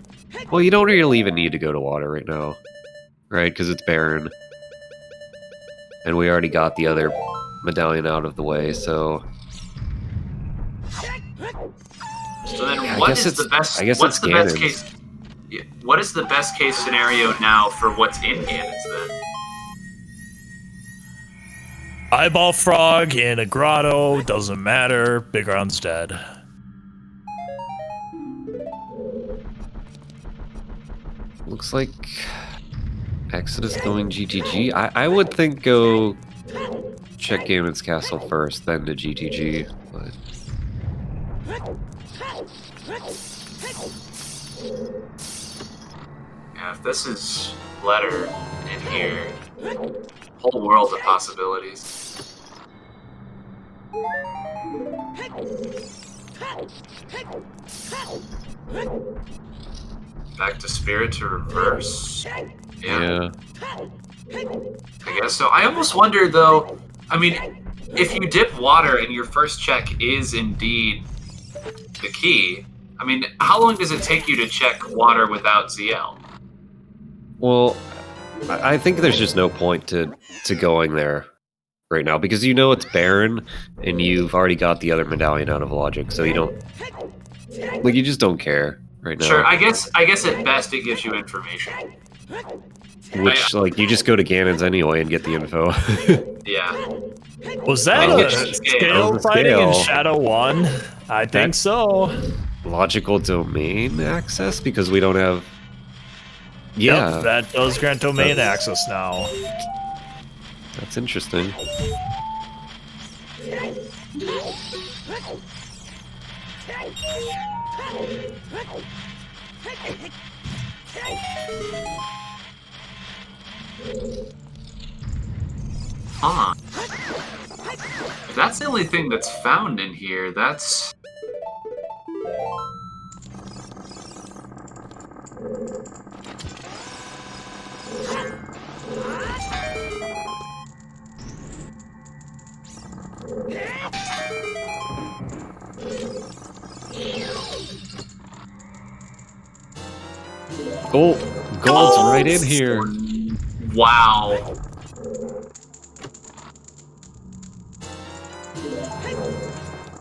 Well, you don't really even need to go to water right now, right? Because it's barren. And we already got the other medallion out of the way, so... So then, what is the best? What's the best case? What is the best case scenario now for what's in Ganon's then? Eyeball frog in a grotto, doesn't matter. Big Round's dead. Looks like Exodus going GTG. I would think go check Ganon's castle first, then to GTG. But yeah, if this is letter in here, whole world of possibilities. Back to spirit to reverse. Yeah. I guess so. I almost wonder though, I mean, if you dip water and your first check is indeed the key, I mean, how long does it take you to check water without ZL? Well, I think there's just no point to going there right now because it's barren and you've already got the other medallion out of logic, so you don't you just don't care right now. Sure, I guess at best it gives you information. Which you just go to Ganon's anyway and get the info. Yeah. Was that a scale fighting in Shadow 1? I think so. Logical domain access because we don't have. Yeah, yep, that does grant domain access now. That's interesting. Huh. If that's the only thing that's found in here, that's... Oh, gold's right in here. Wow.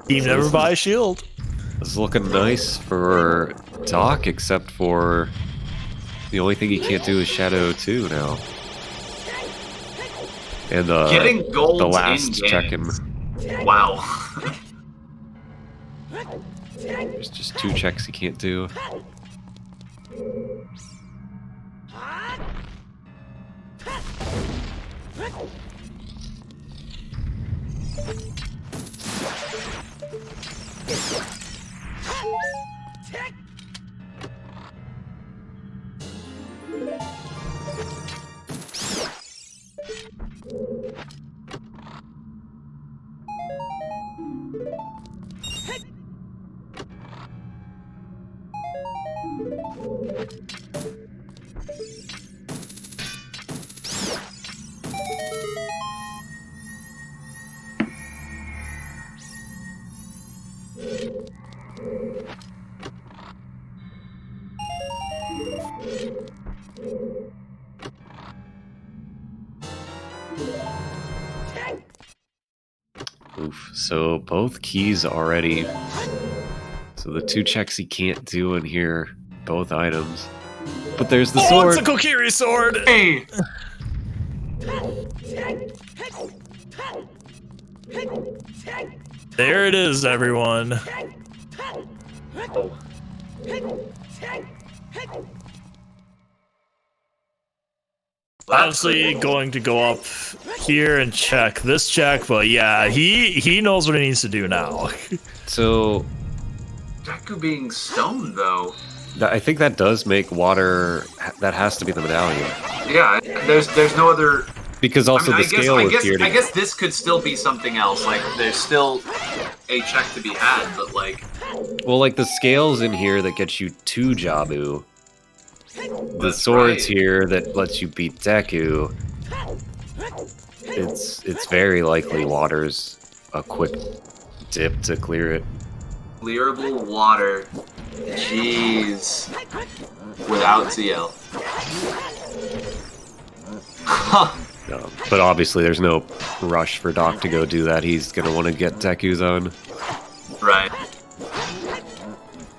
Team never buy a shield. This is looking nice for Doc, except for the only thing he can't do is Shadow 2 now. And getting gold the last in check-in. Wow. There's just 2 checks he can't do. Oof, so both keys already. So the 2 checks he can't do in here, both items. But there's the sword! Oh, it's a Kokiri sword! Hey! There it is, everyone. Obviously going to go up here and check this check, but yeah, he knows what he needs to do now. So Deku being stoned, though. I think that does make water. That has to be the medallion. Yeah, there's no other. Because also I mean, the scale is here. I guess this could still be something else. Like, there's still a check to be had, but like. Well, like the scales in here that gets you 2 Jabu. The swords here that lets you beat Deku. It's very likely water's a quick dip to clear it. Clearable water. Jeez. Without ZL. But obviously there's no rush for Doc to go do that. He's going to want to get Deku's on. Right.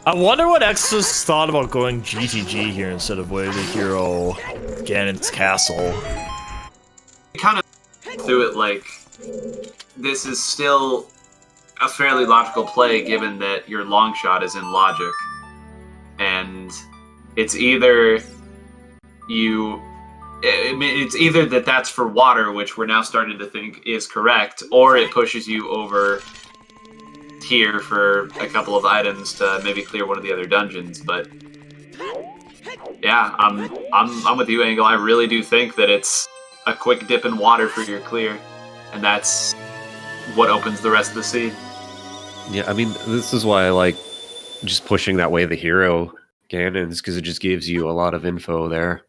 I wonder what Exodus thought about going GTG here instead of Way of the Hero Ganon's Castle. He kind of threw it like, this is still a fairly logical play given that your long shot is in logic. And it's either it's either that that's for water, which we're now starting to think is correct, or it pushes you over here for a couple of items to maybe clear one of the other dungeons. But yeah, I'm with you, Angle. I really do think that it's a quick dip in water for your clear, and that's what opens the rest of the seed. Yeah, I mean, this is why I like just pushing that way the hero Ganon's, because it just gives you a lot of info there.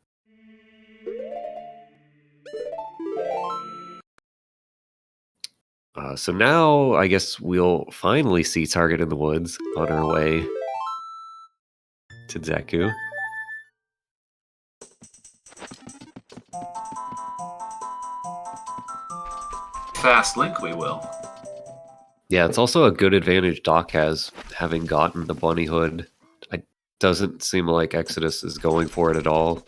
So now, I guess we'll finally see Target in the Woods on our way to Deku. Fast link, we will. Yeah, it's also a good advantage Doc has, having gotten the bunny hood. It doesn't seem like Exodus is going for it at all.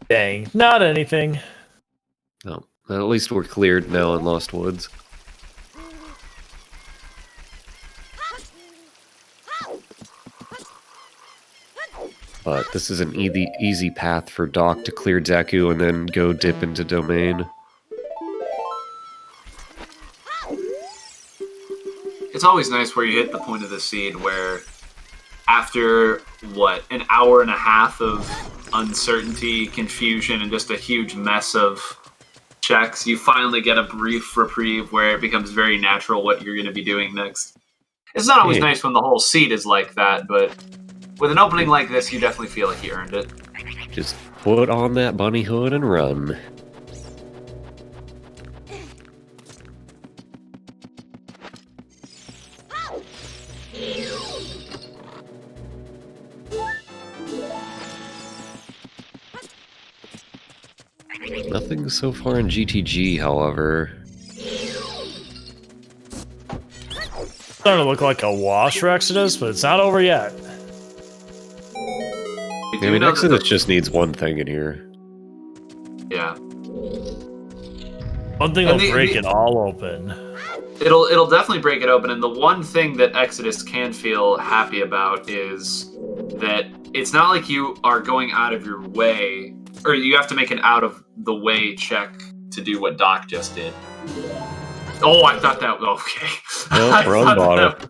Dang, not anything. No, at least we're cleared now in Lost Woods. But this is an easy path for Doc to clear Deku and then go dip into Domain. It's always nice where you hit the point of the seed where after, what, an hour and a half of uncertainty, confusion, and just a huge mess of checks, you finally get a brief reprieve where it becomes very natural what you're going to be doing next. It's not always nice when the whole seed is like that, but with an opening like this, you definitely feel like he earned it. Just put on that bunny hood and run. Nothing so far in GTG, however. Starting to look like a wash for Exodus, but it's not over yet. I mean, Exodus just needs one thing in here. Yeah. One thing will break it all open. It'll definitely break it open, and the one thing that Exodus can feel happy about is that it's not like you are going out of your way, or you have to make an out of the way check to do what Doc just did. Oh, I thought that was okay. Nope, wrong bottle.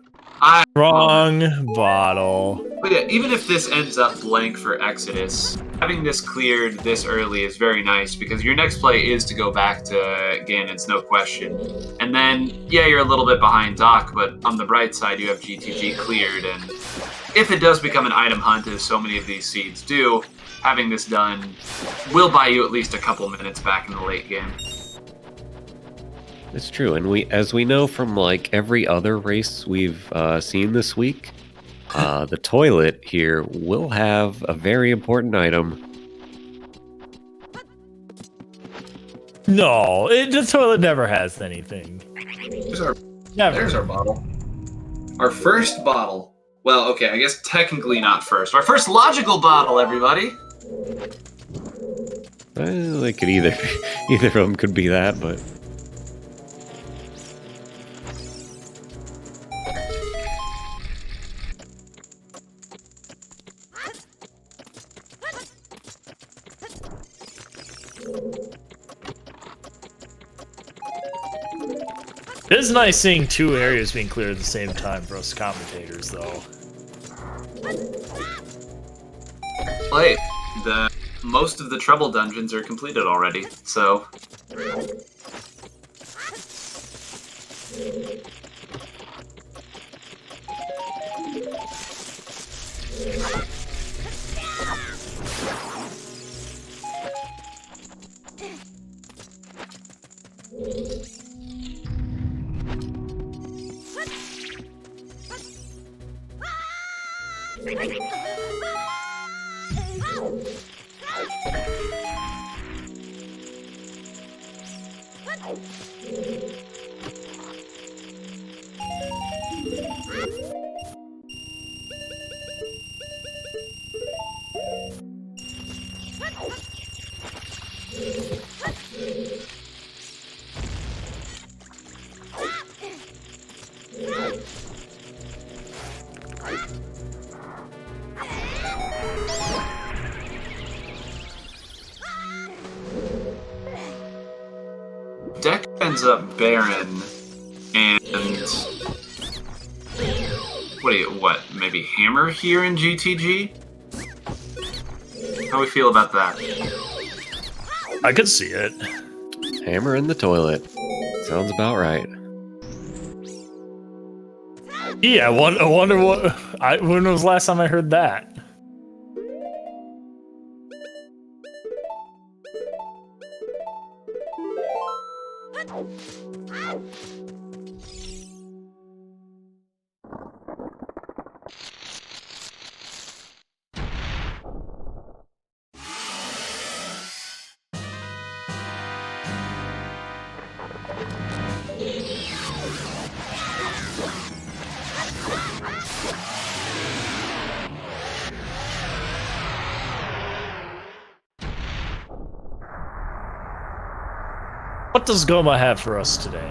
Wrong bottle. But yeah, even if this ends up blank for Exodus, having this cleared this early is very nice because your next play is to go back to Ganon's, no question. And then, yeah, you're a little bit behind Doc, but on the bright side, you have GTG cleared. And if it does become an item hunt, as so many of these seeds do, having this done will buy you at least a couple minutes back in the late game. It's true, and as we know from like every other race we've seen this week, the toilet here will have a very important item. No, the toilet never has anything. There's our bottle. Our first bottle. Well, okay, I guess technically not first. Our first logical bottle, everybody. They could either of them could be that, but. It is nice seeing two areas being cleared at the same time for us commentators, though. Wait, most of the trouble dungeons are completed already, so. Deck ends up barren, and what? Maybe hammer here in GTG? How do we feel about that? I could see it. Hammer in the toilet. Sounds about right. Yeah, I wonder when was the last time I heard that? What does Goma have for us today?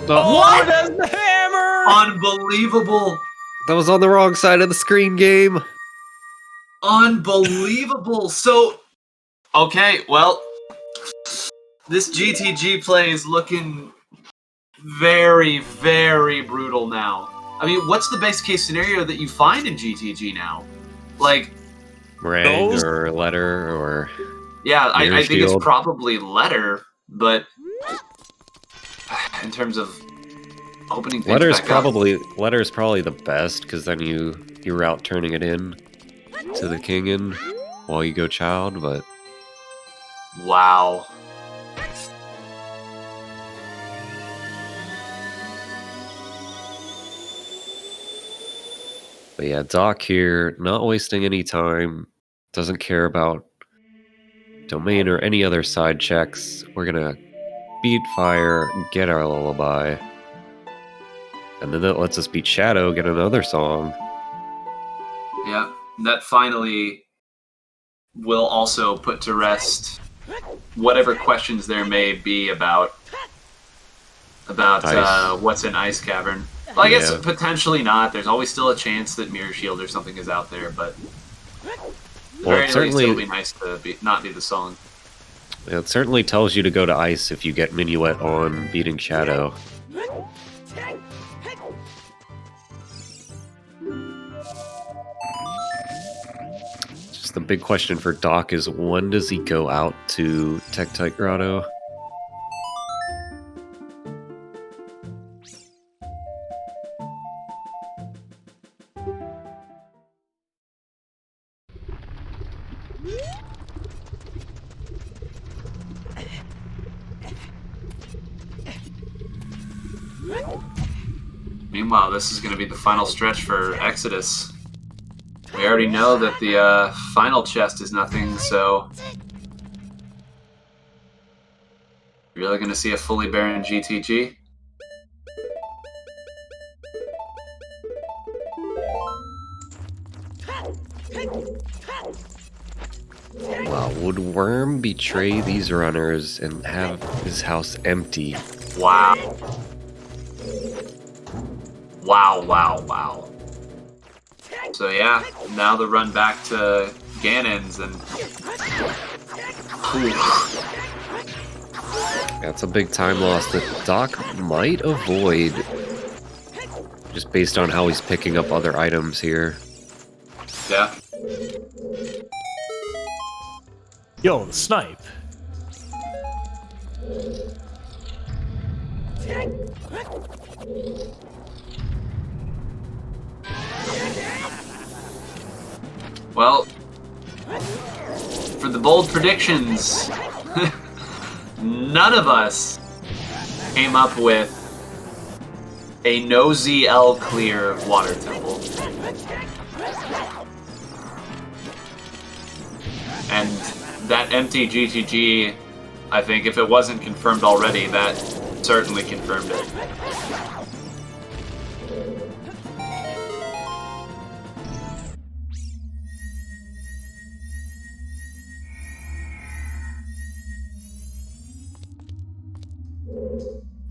What? That's the hammer! Unbelievable! That was on the wrong side of the screen, game. Unbelievable! So, okay, well, this GTG play is looking very, very brutal now. I mean, what's the best case scenario that you find in GTG now? Like, Rang or letter or. Yeah, I think it's Shield. probably letter, but in terms of opening things Letter's back up. probably the best, because then you route turning it in to the king in while you go child, but Wow. yeah, Doc here, not wasting any time, doesn't care about domain or any other side checks. We're gonna beat fire, get our lullaby, and then that lets us beat Shadow, get another song. Yeah, that finally will also put to rest whatever questions there may be about what's in Ice Cavern. Well, I guess potentially not. There's always still a chance that Mirror Shield or something is out there, but at the very least, it'll be nice to not be the song. It certainly tells you to go to Ice if you get Minuet on beating Shadow. Just the big question for Doc is, when does he go out to Tektite Grotto? Meanwhile, this is going to be the final stretch for Exodus. We already know that the final chest is nothing, so you're really going to see a fully barren GTG? Wow, would Worm betray these runners and have his house empty? Wow. Wow, wow, wow. So yeah, now the run back to Ganon's and... That's a big time loss that Doc might avoid, just based on how he's picking up other items here. Yeah. Yo, the snipe. Well, for the bold predictions, none of us came up with a no ZL clear water temple. And that empty GTG, I think if it wasn't confirmed already, that certainly confirmed it.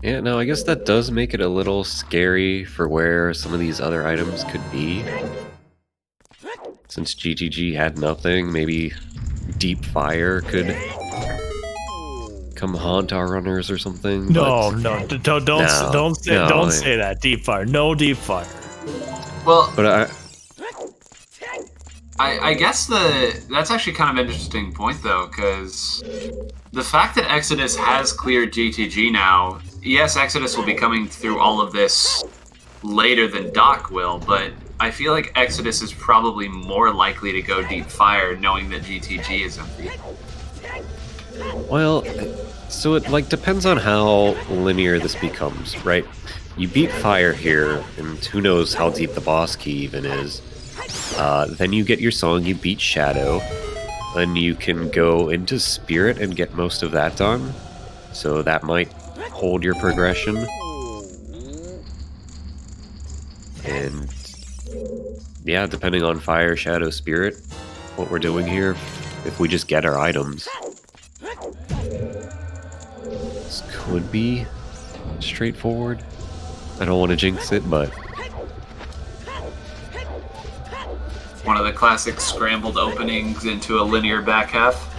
Yeah, no, I guess that does make it a little scary for where some of these other items could be. Since GTG had nothing, maybe Deep Fire could come haunt our runners or something. No, don't say that. Deep Fire, no Deep Fire. Well, But I guess that's actually kind of an interesting point, though, because the fact that Exodus has cleared GTG now, yes, Exodus will be coming through all of this later than Doc will, but I feel like Exodus is probably more likely to go Deep Fire knowing that GTG is empty. Well, so it depends on how linear this becomes, right? You beat Fire here, and who knows how deep the boss key even is. Then you get your song, you beat Shadow, and you can go into Spirit and get most of that done. So that might hold your progression. And yeah, depending on Fire, Shadow, Spirit, what we're doing here, if we just get our items. This could be straightforward. I don't want to jinx it, but... One of the classic scrambled openings into a linear back half.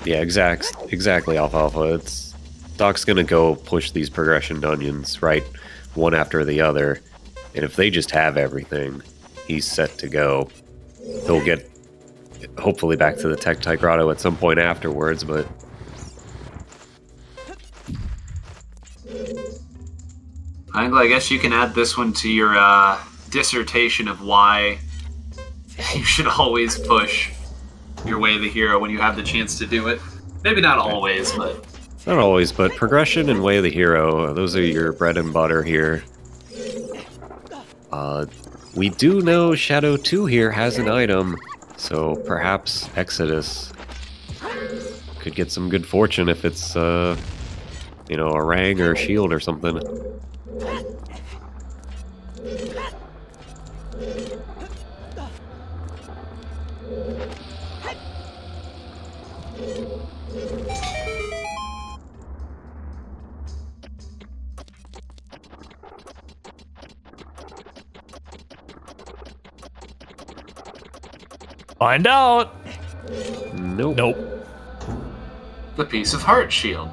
Yeah, exactly, Alfalfa. Doc's gonna go push these progression dungeons, right, one after the other. And if they just have everything, he's set to go. He'll get, hopefully, back to the Tectite Grotto at some point afterwards, but... I guess you can add this one to your dissertation of why you should always push your way of the hero when you have the chance to do it. Maybe not always, but... Not always, but progression and way of the hero, those are your bread and butter here. We do know Shadow 2 here has an item, so perhaps Exodus could get some good fortune if it's, you know, a rang or a shield or something. Find out. Nope. Nope. The piece of heart shield.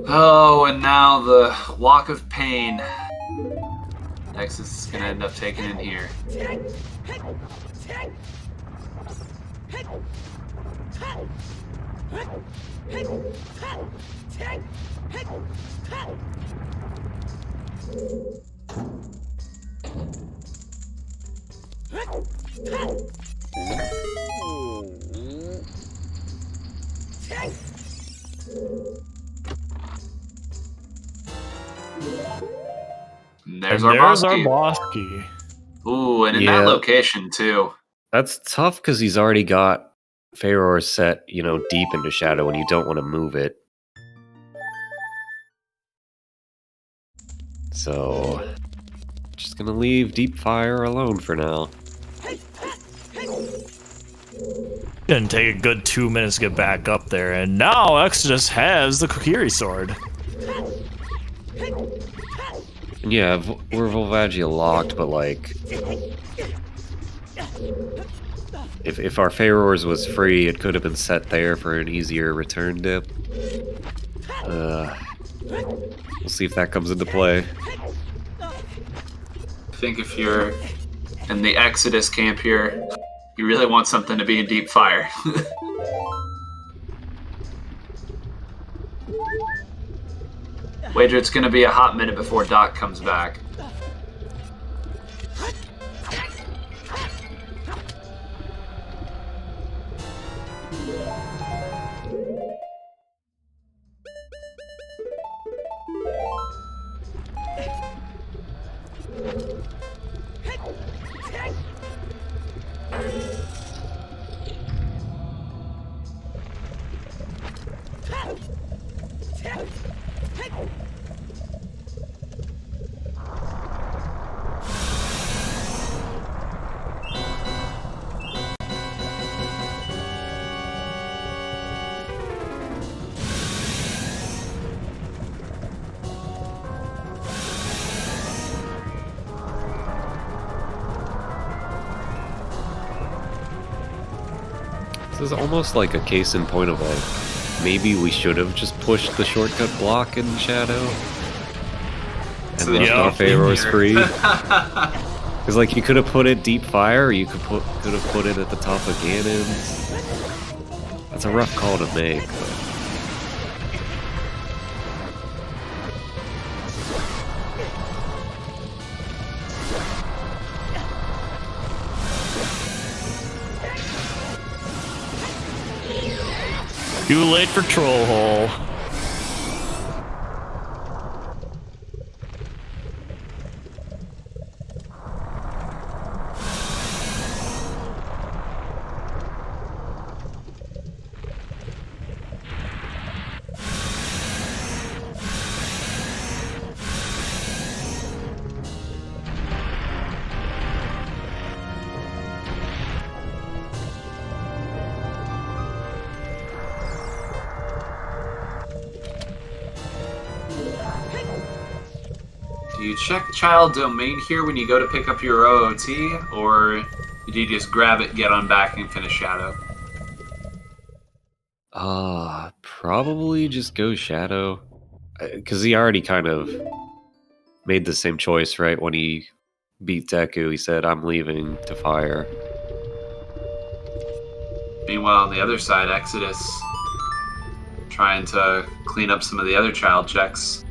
Oh, and now the walk of pain. Nexus is gonna end up taking in here. There's our boss key. Ooh, and in that location too. That's tough because he's already got Pharaoh set, you know, deep into Shadow, and you don't want to move it. So, just gonna leave Deep Fire alone for now. Didn't take a good 2 minutes to get back up there, and now Exodus has the Kokiri sword. Yeah, we're Volvagia locked, but like... If our Pharaohs was free, it could have been set there for an easier return dip. We'll see if that comes into play. I think if you're in the Exodus camp here, you really want something to be in Deep Fire. Wager it's gonna be a hot minute before Doc comes back. This is almost like a case in point of like, maybe we should have just pushed the shortcut block in Shadow. And left our Pharaohs free. Because like, you could have put it Deep Fire, or you could have put it at the top of Ganon's. That's a rough call to make. Too late for Troll Hole. Do you check child domain here when you go to pick up your OOT, or Do you just grab it, get on back, and finish Shadow? Probably just go Shadow. Because he already kind of made the same choice, right? When he beat Deku, he said, I'm leaving to fire. Meanwhile, on the other side, Exodus trying to clean up some of the other child checks.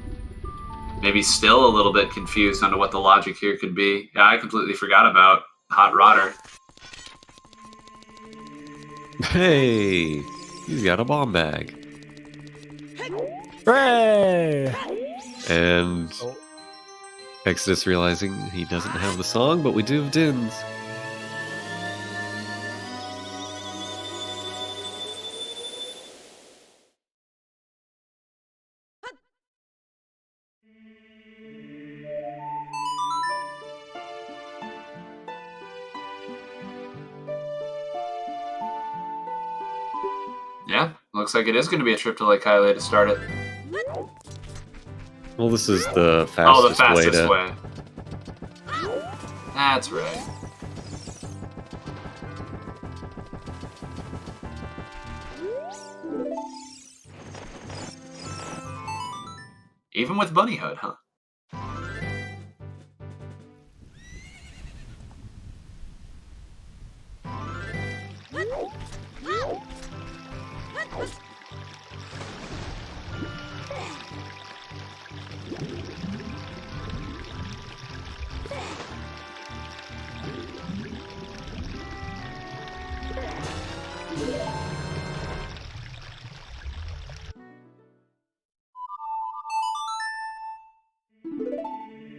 Maybe still a little bit confused on what the logic here could be. Yeah, I completely forgot about Hot Rodder. Hey, he's got a bomb bag. Hooray! And Exodus realizing he doesn't have the song, but we do have Dins. Yeah, looks like it is going to be a trip to Lake Hylia to start it. Well, this is the fastest, way. That's right. Even with Bunny Hood, huh?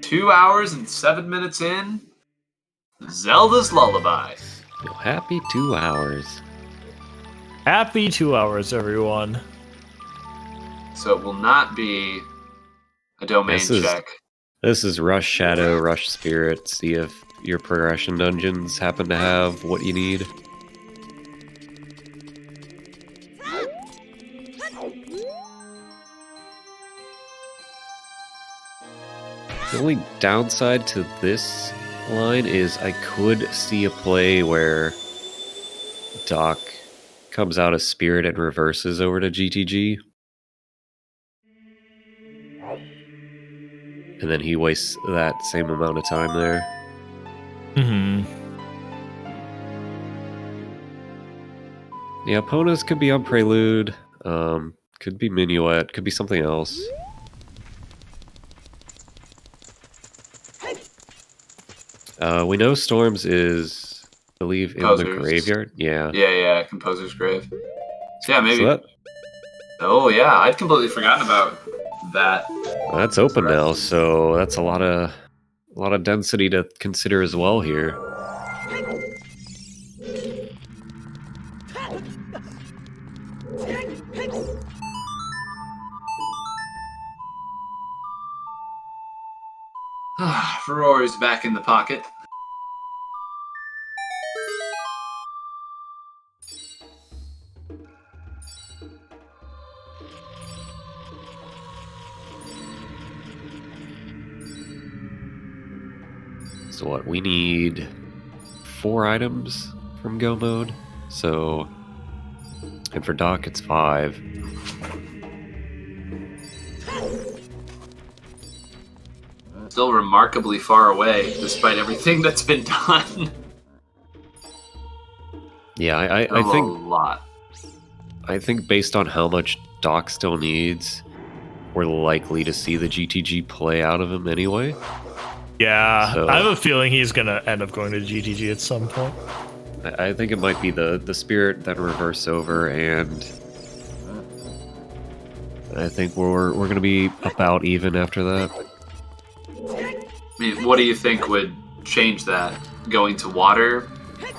Two hours and 7 minutes in, Zelda's Lullaby. Well, happy 2 hours. Happy 2 hours, everyone. So it will not be a domain check. This is Rush Shadow, Rush Spirit. See if your progression dungeons happen to have what you need. The only downside to this line is I could see a play where Doc comes out as Spirit and reverses over to GTG. And then he wastes that same amount of time there. Mm-hmm. Yeah, Ponas could be on Prelude. Could be Minuet. Could be something else. We know Storms is, I believe, in the graveyard. Yeah. Yeah, Composer's Grave. So yeah, maybe. So oh yeah, I'd completely forgotten about that. That's open now, so that's a lot of density to consider as well here. Ferrari's back in the pocket. So what, we need 4 items from Go Mode. So, and for Doc it's 5. Still remarkably far away, despite everything that's been done. Yeah, I think a lot. I think based on how much Doc still needs, we're likely to see the GTG play out of him anyway. Yeah, So, I have a feeling he's gonna end up going to GTG at some point. I think it might be the Spirit that reverse over, and I think we're gonna be about even after that. I mean, what do you think would change that? Going to water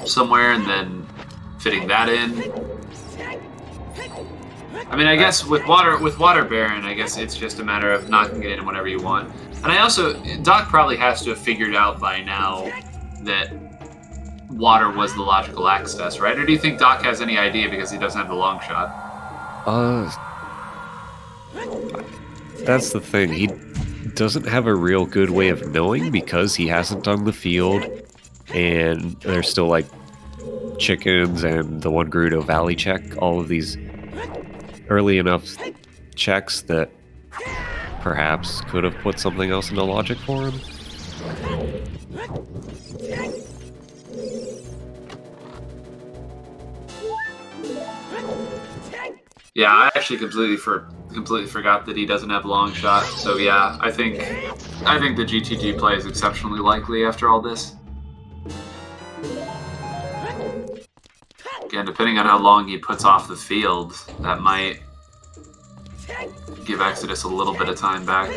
somewhere and then fitting that in? I mean, I guess with water Baron, I guess it's just a matter of knocking it in whenever you want. And I also, Doc probably has to have figured out by now that water was the logical access, right? Or do you think Doc has any idea because he doesn't have the long shot? That's the thing. He doesn't have a real good way of knowing because he hasn't done the field and there's still like chickens and the one Gerudo Valley check, all of these early enough checks that perhaps could have put something else into logic for him. Yeah, I actually completely forgot that he doesn't have long shot. So yeah, I think the GTG play is exceptionally likely after all this. Again, depending on how long he puts off the field, that might give Exodus a little bit of time back.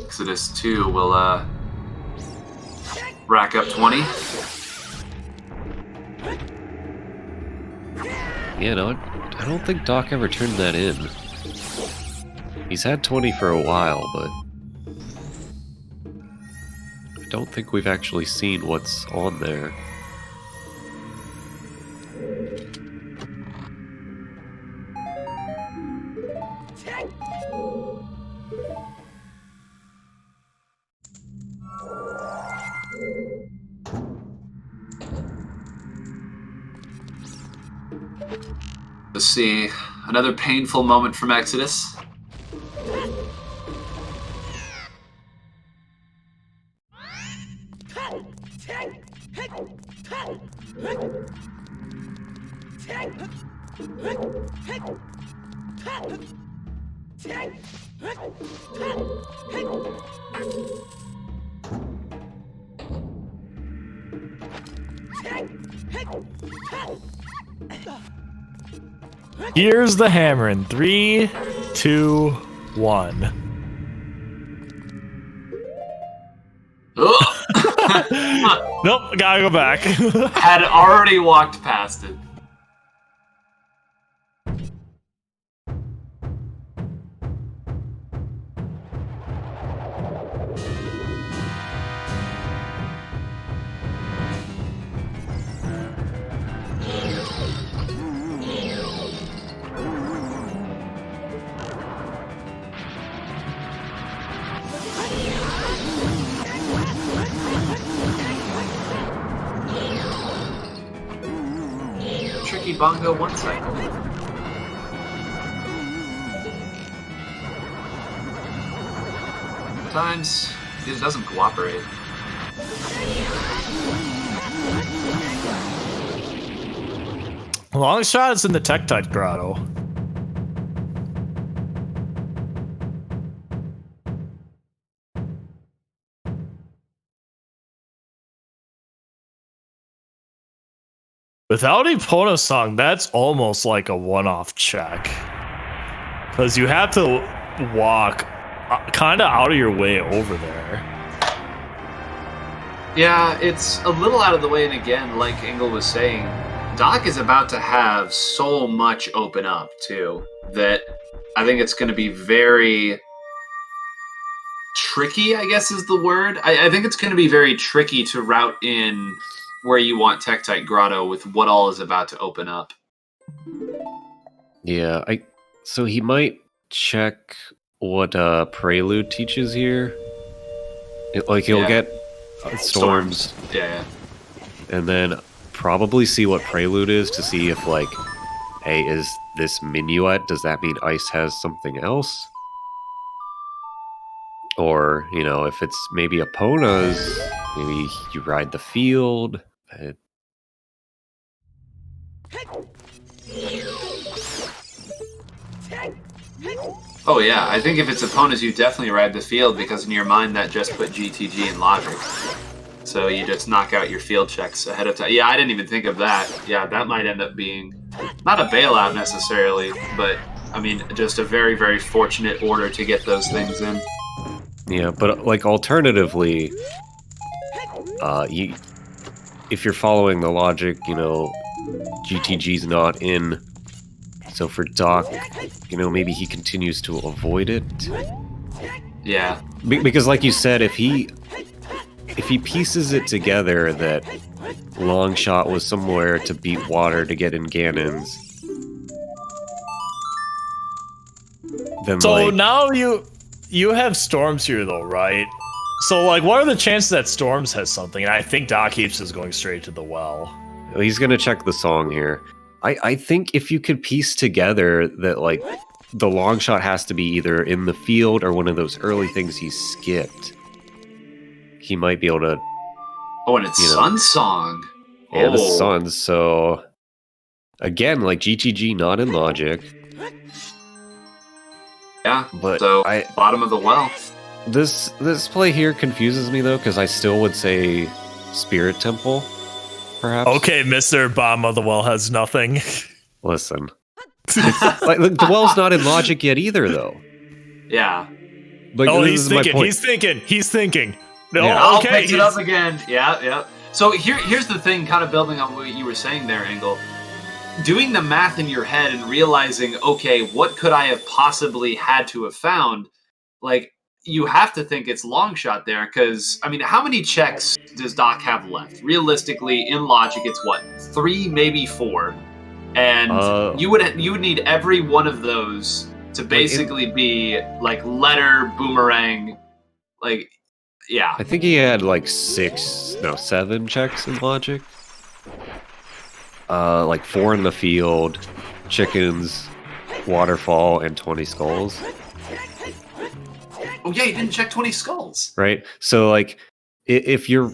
Exodus 2 will rack up 20. Yeah, no, I don't think Doc ever turned that in. He's had 20 for a while, but I don't think we've actually seen what's on there. Let's see. Another painful moment from Exodus. Here's the hammer in 3, 2, 1. Nope, gotta go back. Had already walked past it. Tricky bongo one cycle. Sometimes it doesn't cooperate. Long shot is in the Tektite Grotto. Without Epona Song, that's almost like a one-off check. Because you have to walk kind of out of your way over there. Yeah, it's a little out of the way, and again, like Engel was saying, Doc is about to have so much open up, too, that I think it's going to be very tricky, I guess is the word. I think it's going to be very tricky to route in where you want Tektite Grotto with what all is about to open up. Yeah, so he might check what Prelude teaches here. He'll get storms. Yeah. And then probably see what Prelude is to see if, like, hey, is this Minuet? Does that mean Ice has something else? Or, you know, if it's maybe Epona's, maybe you ride the field. Oh yeah, I think if it's Epona's, you definitely ride the field, because in your mind that just put GTG in logic. So you just knock out your field checks ahead of time. Yeah, I didn't even think of that. Yeah, that might end up being not a bailout necessarily, but I mean, just a very, very fortunate order to get those things in. Yeah, but like alternatively, if you're following the logic, you know, GTG's not in. So for Doc, you know, maybe he continues to avoid it. Yeah. Because like you said, if he pieces it together that Longshot was somewhere to beat water to get in Ganon's, then so like, now you have Storms here though, right? So like, what are the chances that Storms has something? And I think DocHeaps is going straight to the well. He's gonna check the song here. I think if you could piece together that like the long shot has to be either in the field or one of those early things he skipped, he might be able to. Oh, and it's Sun Song. Yeah, the Sun. So again, like GTG, not in logic. Yeah, but so bottom of the well. This play here confuses me though, because I still would say Spirit Temple, perhaps. Okay, Mr. Bottom of the well has nothing. Listen. Like, look, the well's not in logic yet either, though. Yeah. Like, he's thinking. No, yeah. Okay, pick it up again. Yeah. So here's the thing, kind of building on what you were saying there, Engel. Doing the math in your head and realizing, okay, what could I have possibly had to have found? Like, you have to think it's long shot there, because, I mean, how many checks does Doc have left? Realistically, in logic, it's what? 3, maybe 4. And you would need every one of those to basically be like letter, boomerang, like, yeah. I think he had like 7 checks in logic. Like 4 in the field, chickens, waterfall, and 20 skulls. Oh yeah, he didn't check 20 skulls. Right? So like, if you're,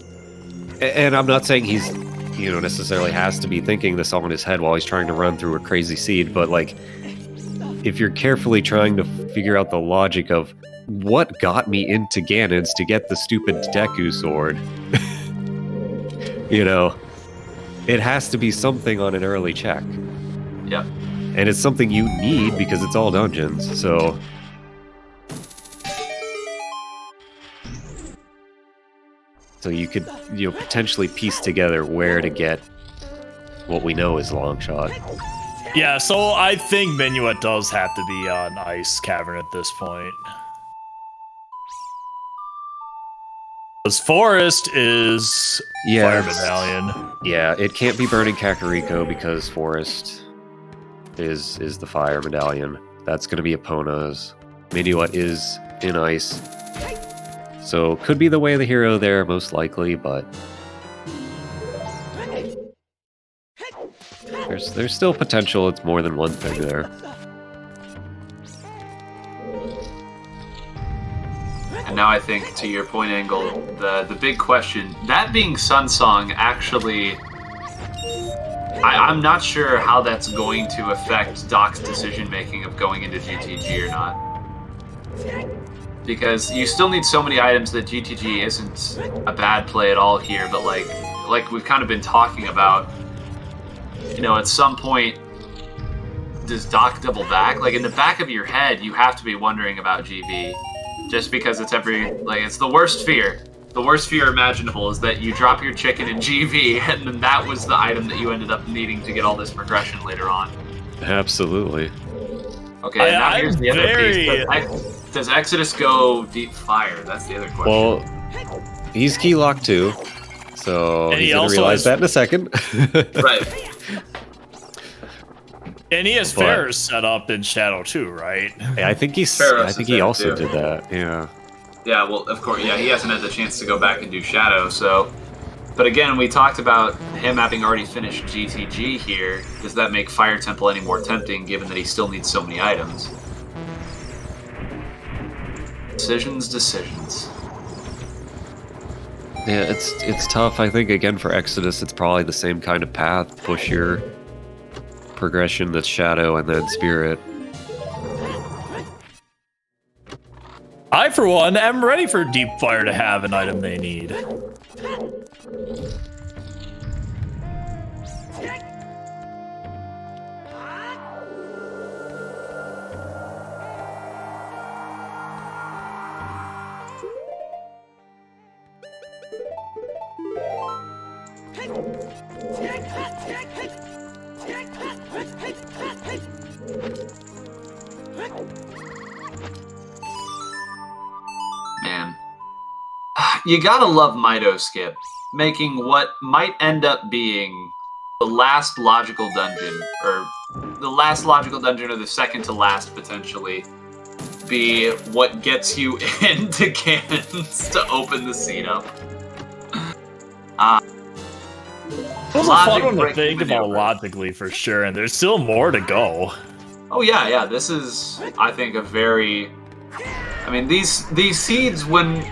and I'm not saying he's, necessarily has to be thinking this all in his head while he's trying to run through a crazy seed, but like, if you're carefully trying to figure out the logic of what got me into Ganon's to get the stupid Deku sword, it has to be something on an early check. Yep. And it's something you need because it's all dungeons, so... So you could, potentially piece together where to get what we know is long shot. Yeah, so I think Minuet does have to be on Ice Cavern at this point. Because Forest is Fire Medallion. Yeah, it can't be Burning Kakariko because Forest is the Fire Medallion. That's going to be Epona's. Minuet is in Ice. So, could be the way of the hero there, most likely, but... There's still potential, it's more than one thing there. And now I think, to your point, Angle, the big question, that being Sun Song, actually... I'm not sure how that's going to affect Doc's decision-making of going into GTG or not. Because you still need so many items that GTG isn't a bad play at all here, but like we've kind of been talking about, at some point, does Doc double back? Like, in the back of your head, you have to be wondering about GV, just because it's it's the worst fear. The worst fear imaginable is that you drop your chicken in GV, and then that was the item that you ended up needing to get all this progression later on. Absolutely. Okay, now here's the other piece. Does Exodus go deep fire? That's the other question. Well, he's key locked too, so he's gonna realize that in a second. Right. And he has Ferris set up in Shadow too, right? Yeah, I think he also did that. Yeah. Yeah. Well, of course. Yeah, he hasn't had the chance to go back and do Shadow. So, but again, we talked about him having already finished GTG here. Does that make Fire Temple any more tempting, given that he still needs so many items? Decisions. Yeah, it's tough. I think, again, for Exodus, it's probably the same kind of path. Push your progression that's Shadow and then Spirit. I, for one, am ready for Deep Fire to have an item they need. Man. You gotta love Mido Skip, making what might end up being the last logical dungeon, or the last logical dungeon, or the second to last, potentially, be what gets you into cannons to open the seed up. It was a fun one to think about logically for sure, and there's still more to go. Oh yeah, this is, I think, a very... I mean, these seeds, when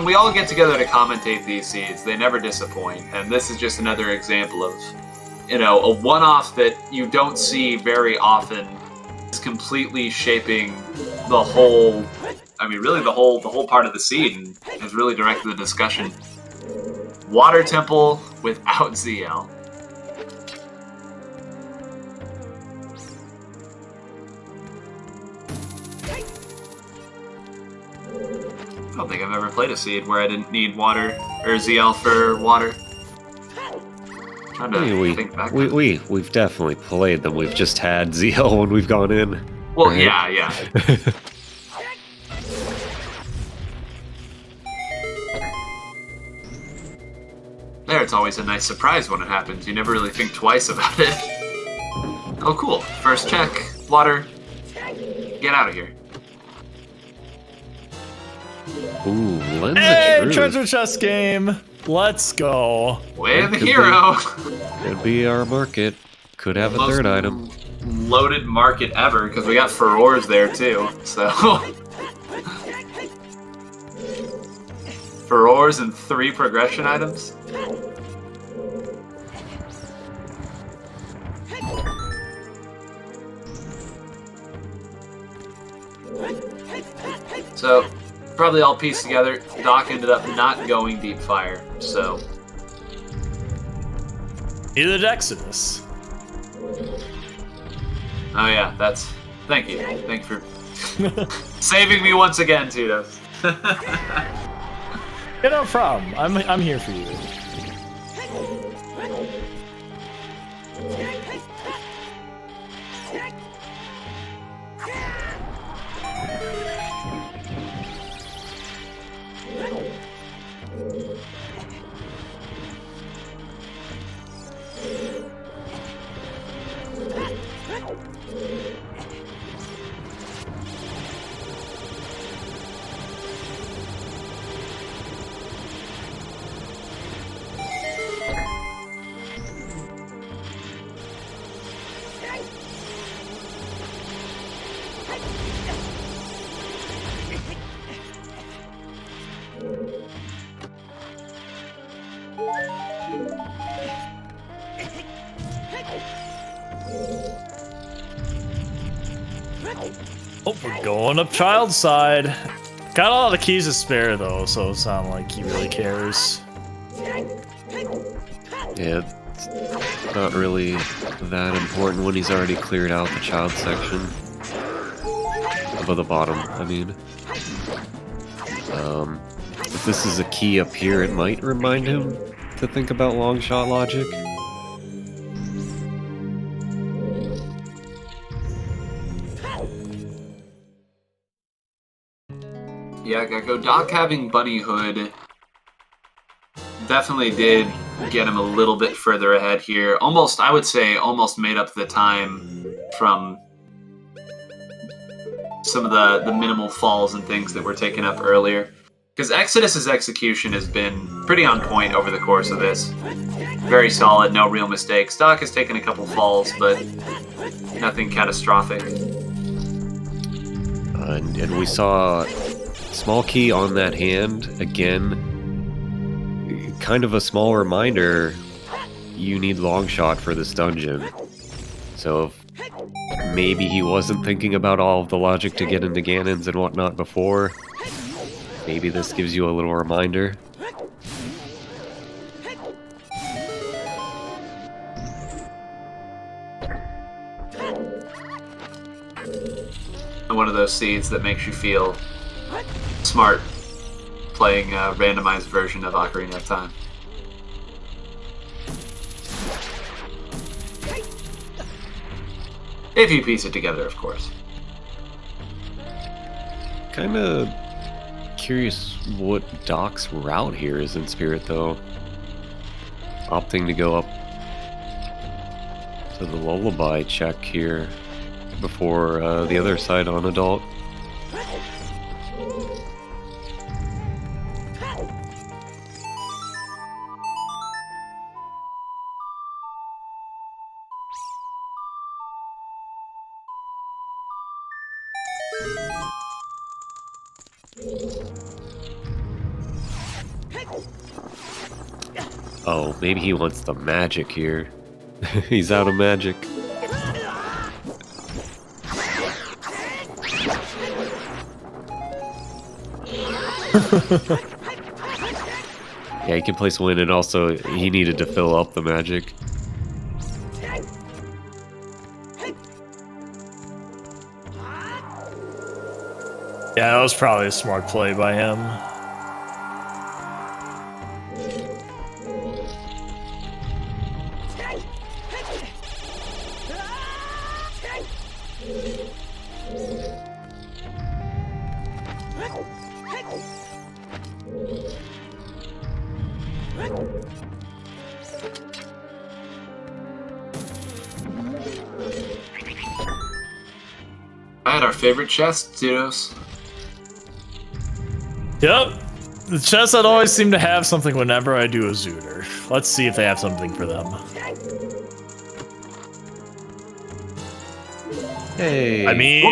we all get together to commentate these seeds, they never disappoint, and this is just another example of, you know, a one-off that you don't see very often is completely shaping the whole, I mean, really the whole part of the seed, and has really directed the discussion. Water Temple without ZL. I don't think I've ever played a seed where I didn't need water or ZL for water. Trying to think back. We've definitely played them. We've just had ZL when we've gone in. Well, right? yeah. There, it's always a nice surprise when it happens. You never really think twice about it. Oh, cool. First check. Water. Get out of here. Ooh, Lens Hey, of Truth. treasure chest game. Let's go. Way the hero. Could be our market. Could have a Most third item. Loaded market ever, because we got furores there too. So furores and 3 progression items. So, probably all pieced together, Doc ended up not going deep fire, so... Either Exodus. Oh yeah, that's... Thank you. Thank you for saving me once again, Tito's. Yeah, no problem. I'm here for you. Oh, we're going up child side. Got a lot of the keys to spare though, so it's not like he really cares. Yeah, it's not really that important when he's already cleared out the child section. Above the bottom, I mean. If this is a key up here, it might remind him to think about long shot logic. Yeah, Gecko. Doc having Bunny Hood definitely did get him a little bit further ahead here. Almost, I would say, almost made up the time from some of the minimal falls and things that were taken up earlier. Because Exodus's execution has been pretty on point over the course of this. Very solid, no real mistakes. Doc has taken a couple falls, but nothing catastrophic. And we saw small key on that hand. Again, kind of a small reminder, you need long shot for this dungeon. So if maybe he wasn't thinking about all of the logic to get into Ganons and whatnot before, maybe this gives you a little reminder. One of those seeds that makes you feel smart playing a randomized version of Ocarina of Time. If you piece it together, of course. Kinda curious what Doc's route here is in Spirit, though. Opting to go up to the Lullaby check here before the other side on Adult. Uh-oh, maybe he wants the magic here. He's out of magic. Yeah, he can place win, and also he needed to fill up the magic. Yeah, that was probably a smart play by him. I had our favorite chest, Zeros. Yep. The chests that always seem to have something whenever I do a Zooter. Let's see if they have something for them. Hey. I mean,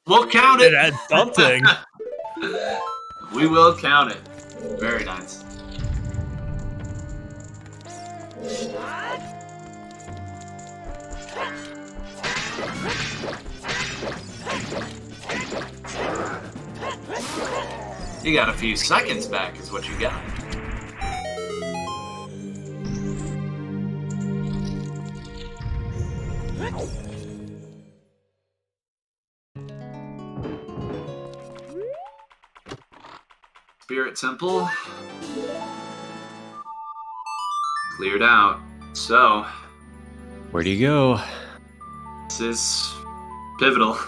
we'll count it. It had something. We will count it. Very nice. You got a few seconds back, is what you got. Spirit Temple. Cleared out. So, Where do you go? this is pivotal.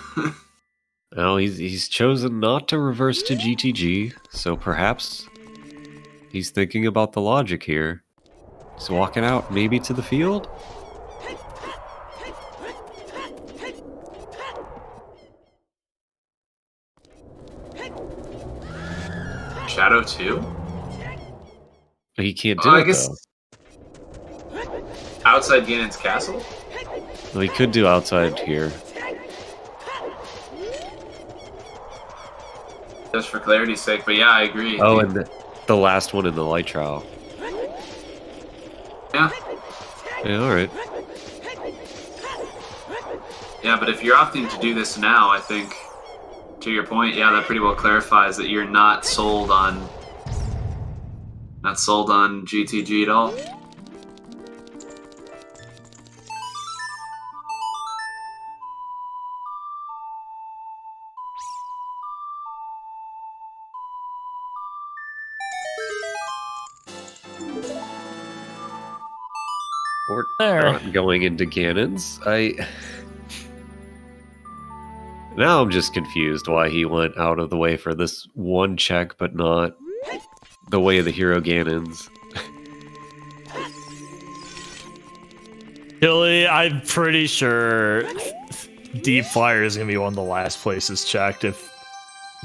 Well, he's chosen not to reverse to GTG, so perhaps he's thinking about the logic here. He's walking out maybe to the field? Shadow 2? He can't do I it, guess though. outside Ganon's castle? Well, he could do outside here. Just for clarity's sake, but yeah, I agree. Oh, and the last one in the light trial. Yeah. Yeah, alright. Yeah, but if you're opting to do this now, I think, to your point, yeah, that pretty well clarifies that you're not sold on GTG at all. Or There. not going into Ganon's. Now I'm just confused why he went out of the way for this one check, but not the way of the hero Ganon's. Billy, I'm pretty sure Deep Fire is going to be one of the last places checked if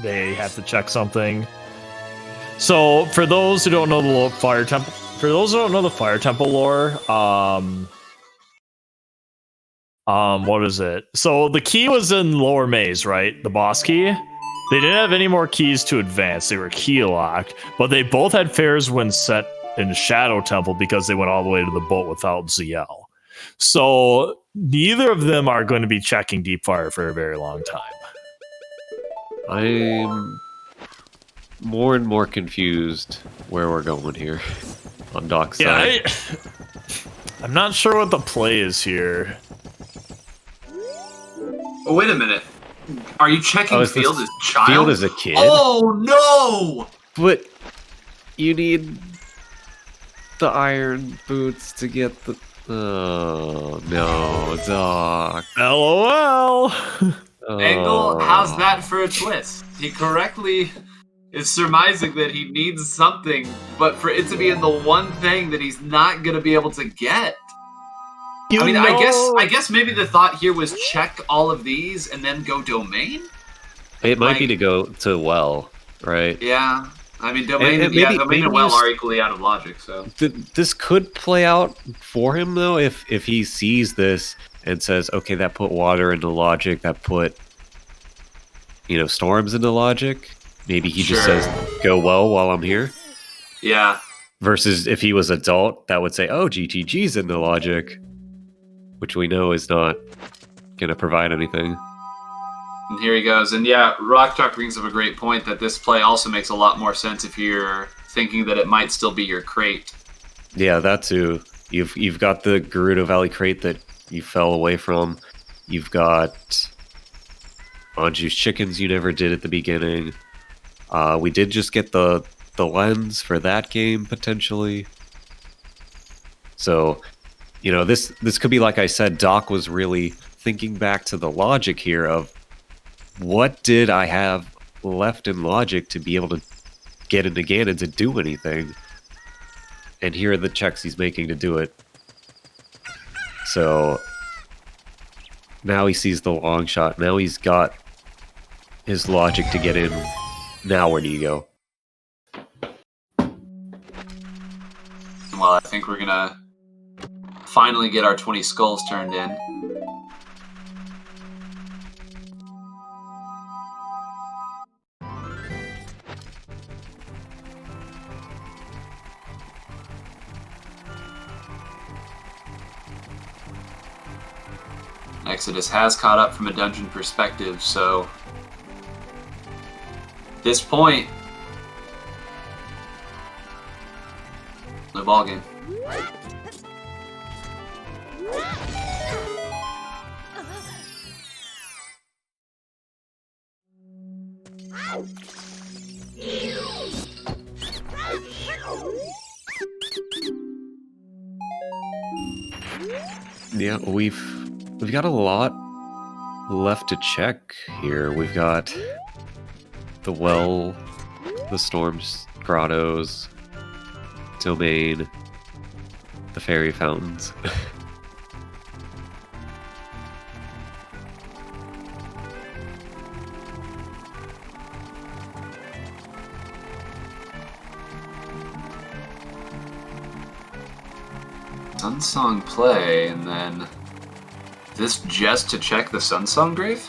they have to check something. So, for those who don't know the Fire Temple, lore, what is it? So the key was in Lower Maze, right? The boss key. They didn't have any more keys to advance. They were key locked, but they both had fairs when set in Shadow Temple because they went all the way to the boat without ZL. So neither of them are going to be checking Deep Fire for a very long time. I'm more and more confused where we're going here on Doc's side. Yeah, I'm not sure what the play is here. Oh, wait a minute. Are you checking Field as child? Field as a kid? Oh, no! But you need the iron boots to get the... Oh, no, Doc. LOL! Angle, how's that for a twist? He correctly is surmising that he needs something, but for it to be in the one thing that he's not going to be able to get. I guess maybe the thought here was check all of these and then go domain? It might be to go to well, right? Yeah. I mean, domain and well are equally out of logic, so... This could play out for him, though, if he sees this and says, okay, that put water into logic, that put, storms into logic. Maybe he just says, go well while I'm here. Yeah. Versus if he was adult, that would say, oh, GTG's in the logic, which we know is not going to provide anything. And here he goes. And yeah, Rock Chalk brings up a great point that this play also makes a lot more sense if you're thinking that it might still be your crate. Yeah, that too. You've got the Gerudo Valley crate that you fell away from. You've got Anju's chickens you never did at the beginning. We did just get the lens for that game, potentially. So, you know, this could be, like I said, Doc was really thinking back to the logic here of what did I have left in logic to be able to get into Ganon to do anything? And here are the checks he's making to do it. So now he sees the long shot. Now he's got his logic to get in. Now where do you go? Well, I think we're gonna finally get our 20 skulls turned in. Exodus has caught up from a dungeon perspective, so at this point, no ball game. Yeah, we've got a lot left to check here. We've got the well, the storms, grottos, domain, the fairy fountains. Sunsong play, and then this just to check the Sunsong grave?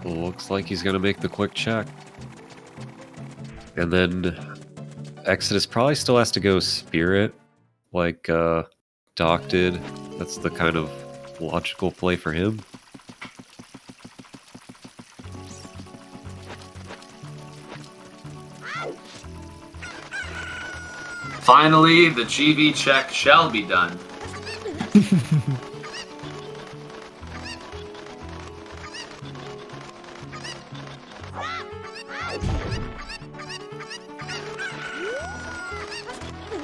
Looks like he's gonna make the quick check. And then Exodus probably still has to go Spirit, like Doc did. That's the kind of logical play for him. Finally, the GV check shall be done.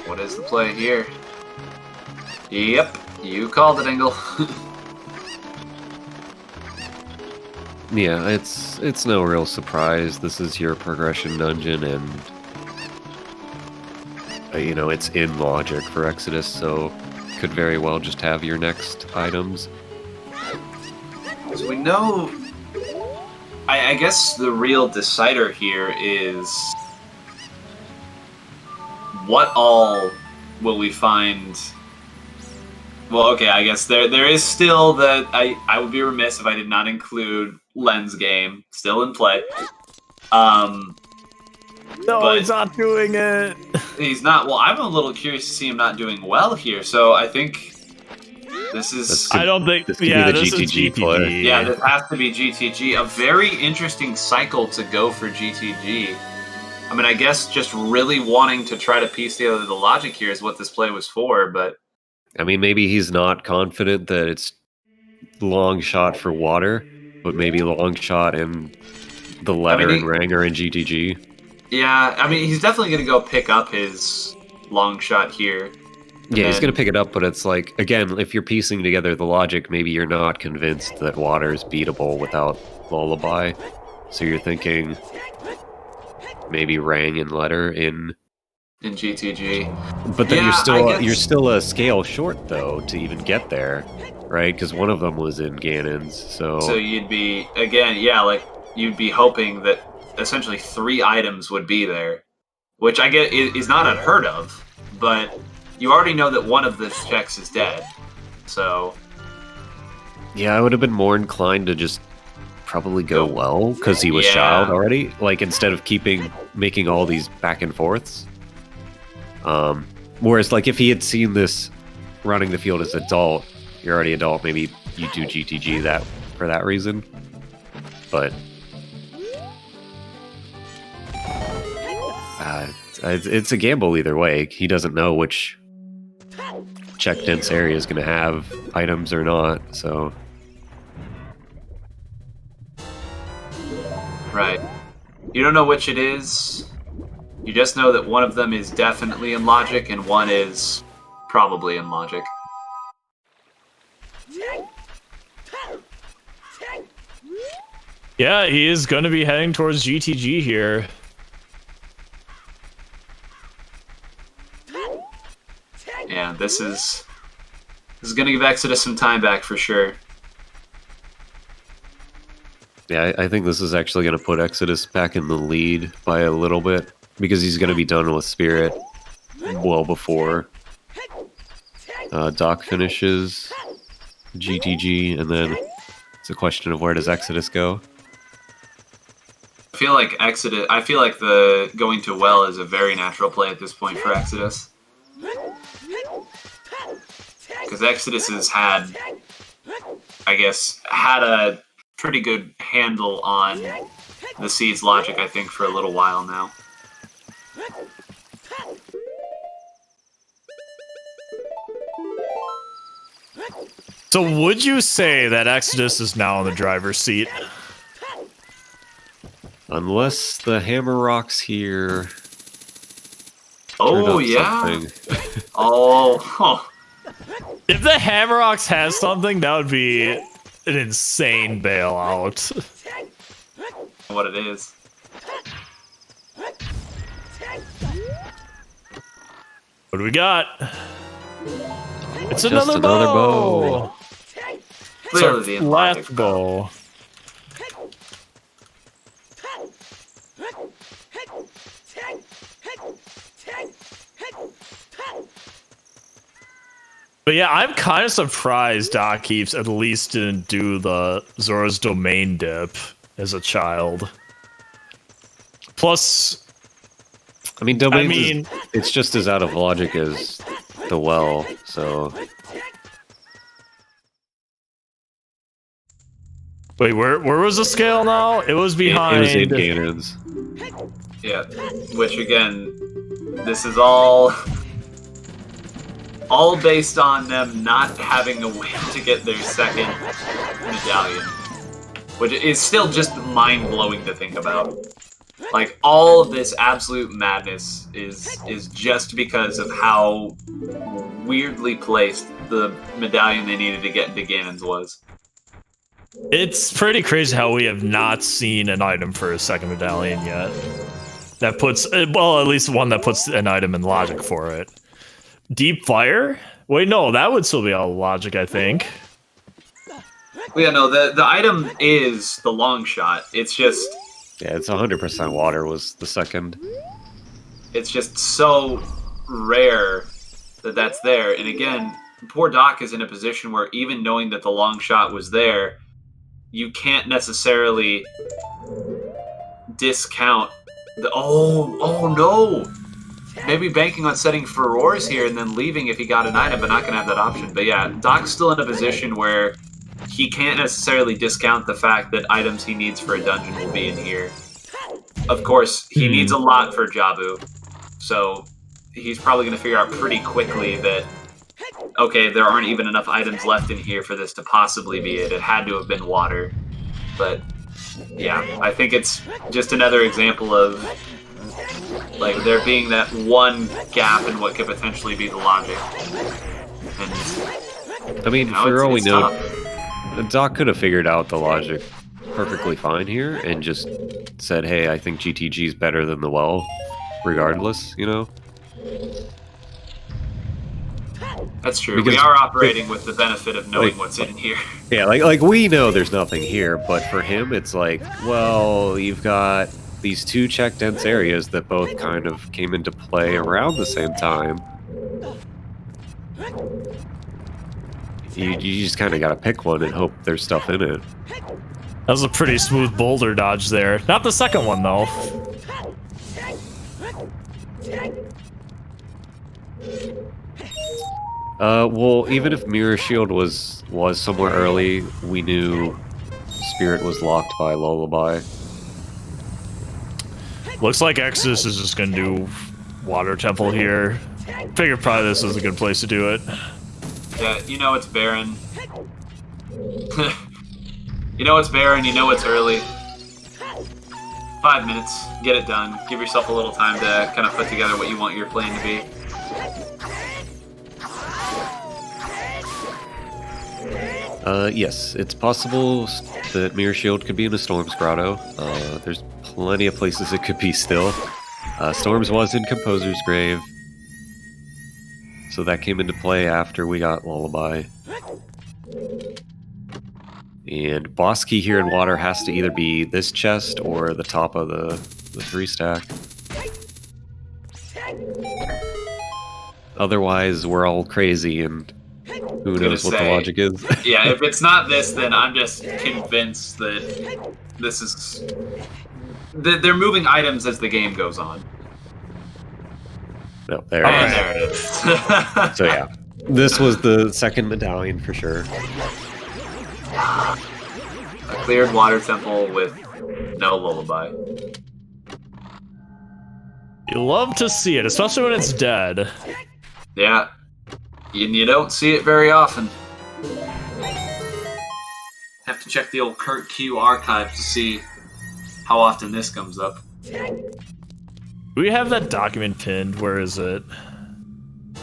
What is the play here? Yep, you called it, Engel. Yeah, it's no real surprise. This is your progression dungeon, and you know, it's in logic for Exodus, so could very well just have your next items. So we know, I guess the real decider here is what all will we find. Well, okay, I guess there is still that I would be remiss if I did not include Lens game still in play. No, he's not doing it. He's not. Well, I'm a little curious to see him not doing well here. So I think this is. I don't think. This Yeah, this this is GTG GTG. play. Yeah, this has to be GTG. A very interesting cycle to go for GTG. I mean, I guess just really wanting to try to piece together the logic here is what this play was for. But I mean, maybe he's not confident that it's long shot for water, but maybe long shot in the letter and Ranger and GTG. Yeah, I mean, he's definitely going to go pick up his long shot here. Yeah, he's going to pick it up, but it's like, again, if you're piecing together the logic, maybe you're not convinced that water is beatable without Lullaby. So you're thinking maybe Rang and letter in GTG. But then Yeah, you're still a scale short, though, to even get there, right? Because one of them was in Ganon's, So you'd be, again, yeah, like, you'd be hoping that essentially 3 items would be there, which I get is not unheard of, but you already know that one of the checks is dead, so... Yeah, I would have been more inclined to just probably go well because he was child already. Like instead of making all these back and forths. Whereas like if he had seen this running the field as adult, you're already adult, maybe you do GTG that for that reason. But it's a gamble either way. He doesn't know which check dense area is going to have items or not, so. Right. You don't know which it is. You just know that one of them is definitely in logic and one is probably in logic. Yeah, he is going to be heading towards GTG here. Yeah, this is going to give Exodus some time back for sure. Yeah, I think this is actually going to put Exodus back in the lead by a little bit because he's going to be done with Spirit well before Doc finishes GTG, and then it's a question of where does Exodus go. I feel like the going to well is a very natural play at this point for Exodus. Because Exodus has had a pretty good handle on the Seed's logic, I think, for a little while now. So would you say that Exodus is now in the driver's seat? Unless the hammer rocks here. Oh, yeah. Oh. If the hammer rocks has something, that would be an insane bailout. What it is. What do we got? It's Just another bow. Clearly the last bow. But yeah, I'm kind of surprised DocHeaps at least didn't do the Zora's Domain dip as a child. Plus, I mean, Domains it's just as out of logic as the well, so. Wait, where was the scale now? It was behind. It was in Ganon's. Yeah, which again, this is all based on them not having a way to get their second medallion, which is still just mind-blowing to think about. Like, all of this absolute madness is just because of how weirdly placed the medallion they needed to get into Ganon's was. It's pretty crazy how we have not seen an item for a second medallion yet. That puts, well, at least one that puts an item in logic for it. Deep Fire? Wait, no, that would still be all logic, I think. Well, yeah, no, the item is the long shot. It's just... Yeah, it's 100% water was the second. It's just so rare that that's there. And again, poor Doc is in a position where even knowing that the long shot was there, you can't necessarily discount the... Oh no! Maybe banking on setting Furores here and then leaving if he got an item, but not going to have that option. But yeah, Doc's still in a position where he can't necessarily discount the fact that items he needs for a dungeon will be in here. Of course, he needs a lot for Jabu, so he's probably going to figure out pretty quickly that, okay, there aren't even enough items left in here for this to possibly be it. It had to have been water. But yeah, I think it's just another example of like there being that one gap in what could potentially be the logic. And I mean, for all we know, Doc could have figured out the logic perfectly fine here and just said, hey, I think GTG is better than the well, regardless, you know? That's true. Because we are operating with the benefit of knowing what's in here. Yeah, like we know there's nothing here, but for him, it's like, well, you've got these two check dense areas that both kind of came into play around the same time. You just kind of got to pick one and hope there's stuff in it. That was a pretty smooth boulder dodge there. Not the second one, though. Well, even if Mirror Shield was somewhere early, we knew Spirit was locked by Lullaby. Looks like Exodus is just gonna do Water Temple here. Figured probably this was a good place to do it. Yeah, you know it's barren. You know it's barren, you know it's early. 5 minutes, get it done. Give yourself a little time to kind of put together what you want your plan to be. Yes, it's possible that Mirror Shield could be in a Storm's Grotto. There's plenty of places it could be still. Storms was in Composer's Grave, so that came into play after we got Lullaby. And boss key here in water has to either be this chest or the top of the 3-stack. Otherwise, we're all crazy and who knows what the logic is. Yeah, if it's not this, then I'm just convinced that this is... They're moving items as the game goes on. No, there it is. So yeah, this was the second medallion for sure. A cleared water temple with no Lullaby. You love to see it, especially when it's dead. Yeah. You don't see it very often. Have to check the old Kurt Q archive to see how often this comes up. We have that document pinned. Where is it?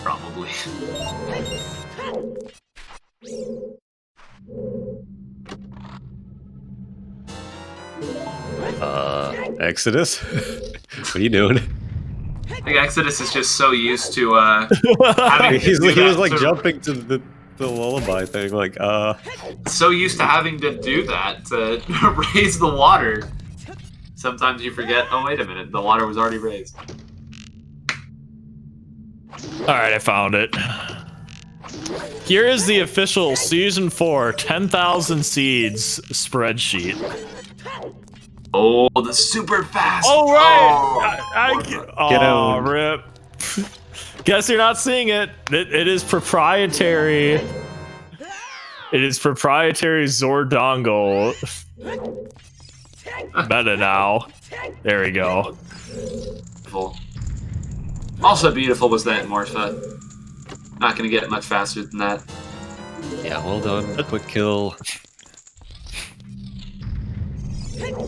Probably. Exodus? What are you doing? I think Exodus is just so used to having to He was like jumping to the Lullaby thing, like, so used to having to do that, to raise the water. Sometimes you forget, oh wait a minute, the water was already raised. Alright, I found it. Here is the official Season 4 10,000 Seeds spreadsheet. Oh, the super fast! Oh, right! Get out. Rip. Guess you're not seeing it. It is proprietary. It is proprietary Zordongle. Better now. There we go. Beautiful. Also beautiful was that Morpha. Not gonna get much faster than that. yeah, well done. Quick kill.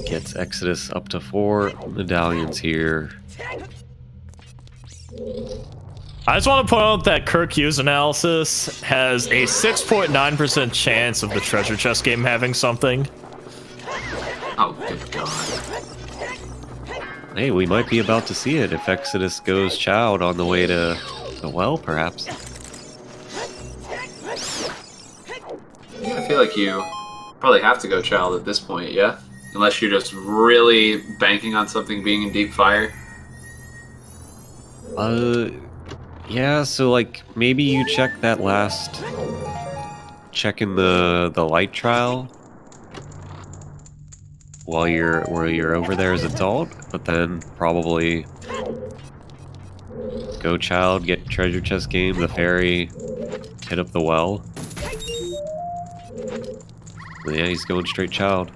Gets Exodus up to 4 medallions here. I just want to point out that Kirk Hughes analysis has a 6.9% chance of the treasure chest game having something. Oh, good God. Hey, we might be about to see it if Exodus goes chowed on the way to the well, perhaps. I feel like you probably have to go child at this point, yeah? Unless you're just really banking on something being in deep fire. Yeah, so like maybe you check that last in the light trial while you're over there as adult, but then probably go child, get treasure chest game, the fairy, hit up the well. Yeah, he's going straight child.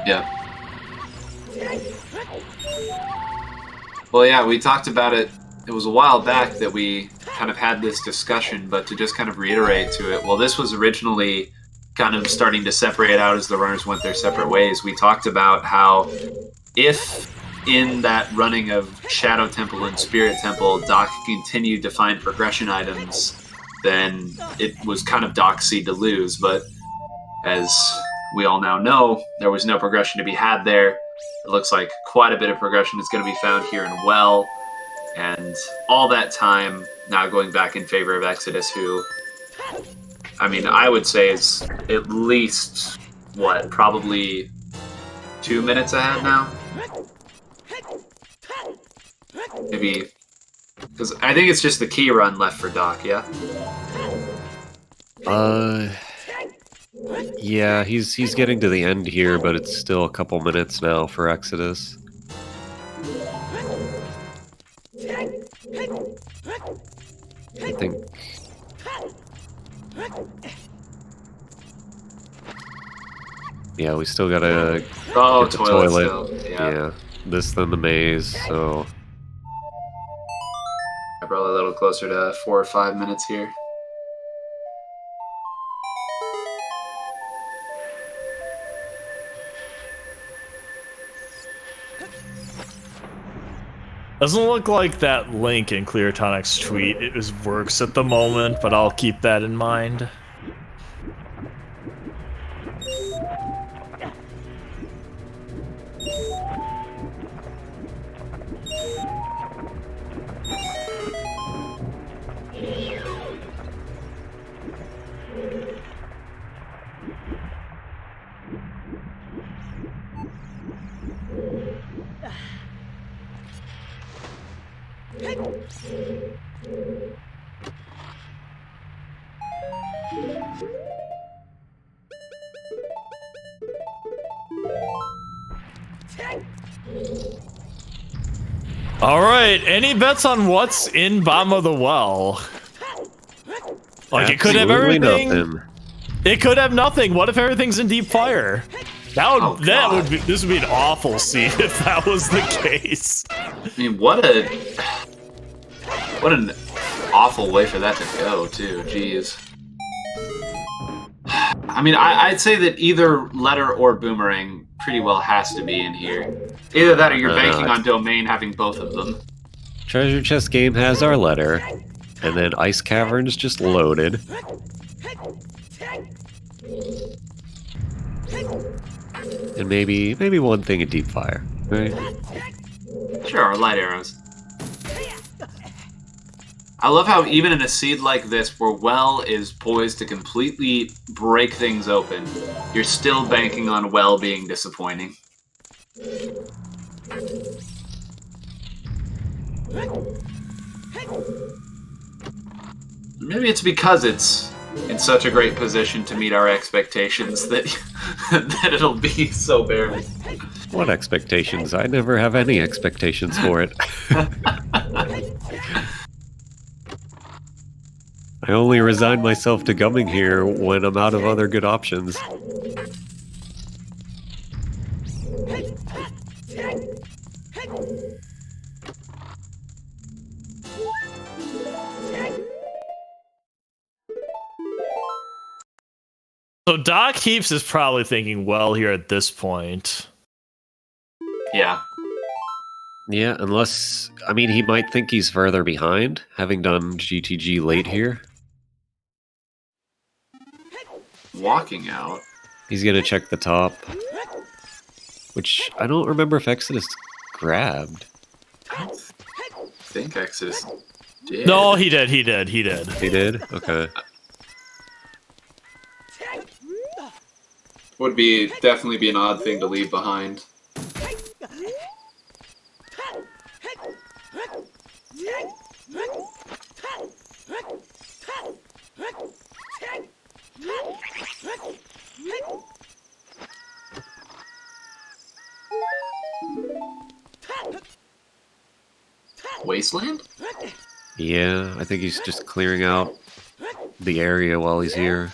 Yeah. Well, yeah, we talked about it. It was a while back that we kind of had this discussion, but to just kind of reiterate to it, well, this was originally kind of starting to separate out as the runners went their separate ways. We talked about how if in that running of Shadow Temple and Spirit Temple, Doc continued to find progression items, then it was kind of Doc's seed to lose, but as we all now know, there was no progression to be had there. It looks like quite a bit of progression is going to be found here in Well, and all that time now going back in favor of Exodus, who, I mean, I would say is at least, what, probably 2 minutes ahead now? Maybe, because I think it's just the key run left for Doc, yeah? Yeah, he's getting to the end here, but it's still a couple minutes now for Exodus. I think. Yeah, we still gotta get the toilet. Still. Yeah. This then the maze, so... Probably a little closer to 4 or 5 minutes here. Doesn't look like that link in Cleartonic's tweet works at the moment, but I'll keep that in mind. Alright, any bets on what's in bottom of the well? Like, it could have everything. Nothing. It could have nothing. What if everything's in deep fire? This would be an awful scene if that was the case. I mean, what an awful way for that to go, too. Jeez. I mean, I'd say that either letter or boomerang pretty well has to be in here. Either that or you're banking on Domain having both of them. Treasure Chest Game has our letter, and then Ice Cavern's just loaded. And maybe one thing in Deep Fire, right? Sure, or light arrows. I love how even in a seed like this, where Well is poised to completely break things open, you're still banking on Well being disappointing. Maybe it's because it's in such a great position to meet our expectations that that it'll be so barely. What expectations? I never have any expectations for it. I only resign myself to gumming here when I'm out of other good options. So DocHeaps is probably thinking well here at this point. Yeah. Yeah, unless... I mean, he might think he's further behind, having done GTG late here. Walking out? He's gonna check the top. Which, I don't remember if Exodus grabbed. I think Exodus did. No, he did. He did? Okay. Would definitely be an odd thing to leave behind. Wasteland? Yeah, I think he's just clearing out the area while he's here.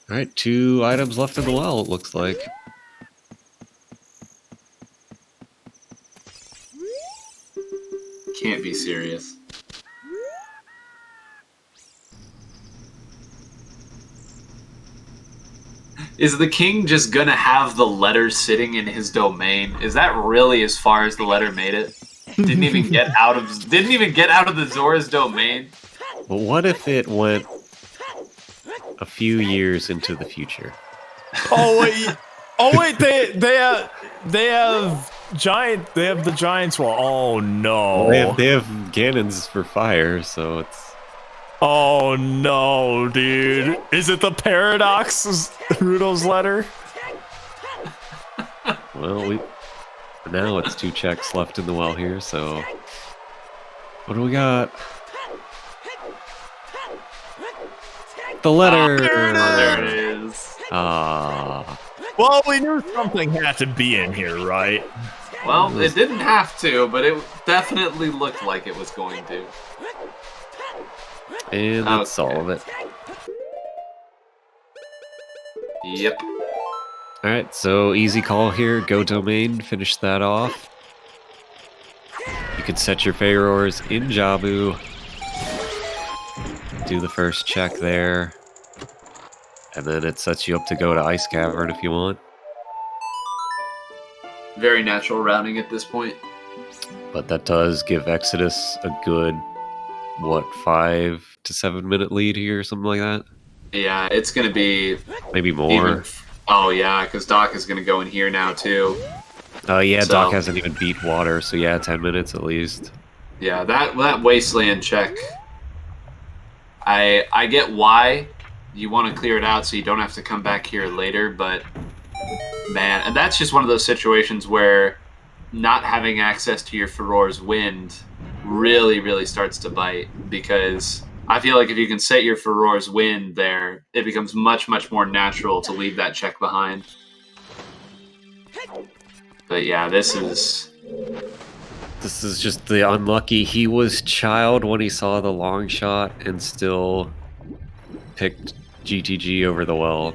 Alright, 2 items left in the well, it looks like. Can't be serious. Is the king just gonna have the letter sitting in his domain? Is that really as far as the letter made it? Didn't even get out of the Zora's domain? But what if it went a few years into the future? Oh wait, they have the giant's wall. Oh no. They have cannons for fire, so it's... Oh no, dude. Is it the paradox, Rudo's letter? Well, now it's 2 checks left in the well here, so... What do we got? The letter. There it is. Well, we knew something had to be in here, right? Well, it didn't have to, but it definitely looked like it was going to. And that's all of it. Yep. Alright, so easy call here. Go domain, finish that off. You can set your Pharaohs in Jabu. Do the first check there. And then it sets you up to go to Ice Cavern if you want. Very natural routing at this point. But that does give Exodus a good, 5 to 7 minute lead here, or something like that? Yeah, it's going to be... Maybe more. Oh, yeah, because Doc is going to go in here now, too. Yeah, So- Doc hasn't even beat water, so yeah, 10 minutes at least. Yeah, that Wasteland check... I get why you want to clear it out so you don't have to come back here later, but... Man, and that's just one of those situations where not having access to your Furor's Wind really, really starts to bite, because I feel like if you can set your Furor's Wind there, it becomes much, much more natural to leave that check behind. But yeah, this is just the unlucky. He was child when he saw the long shot and still picked GTG over the well.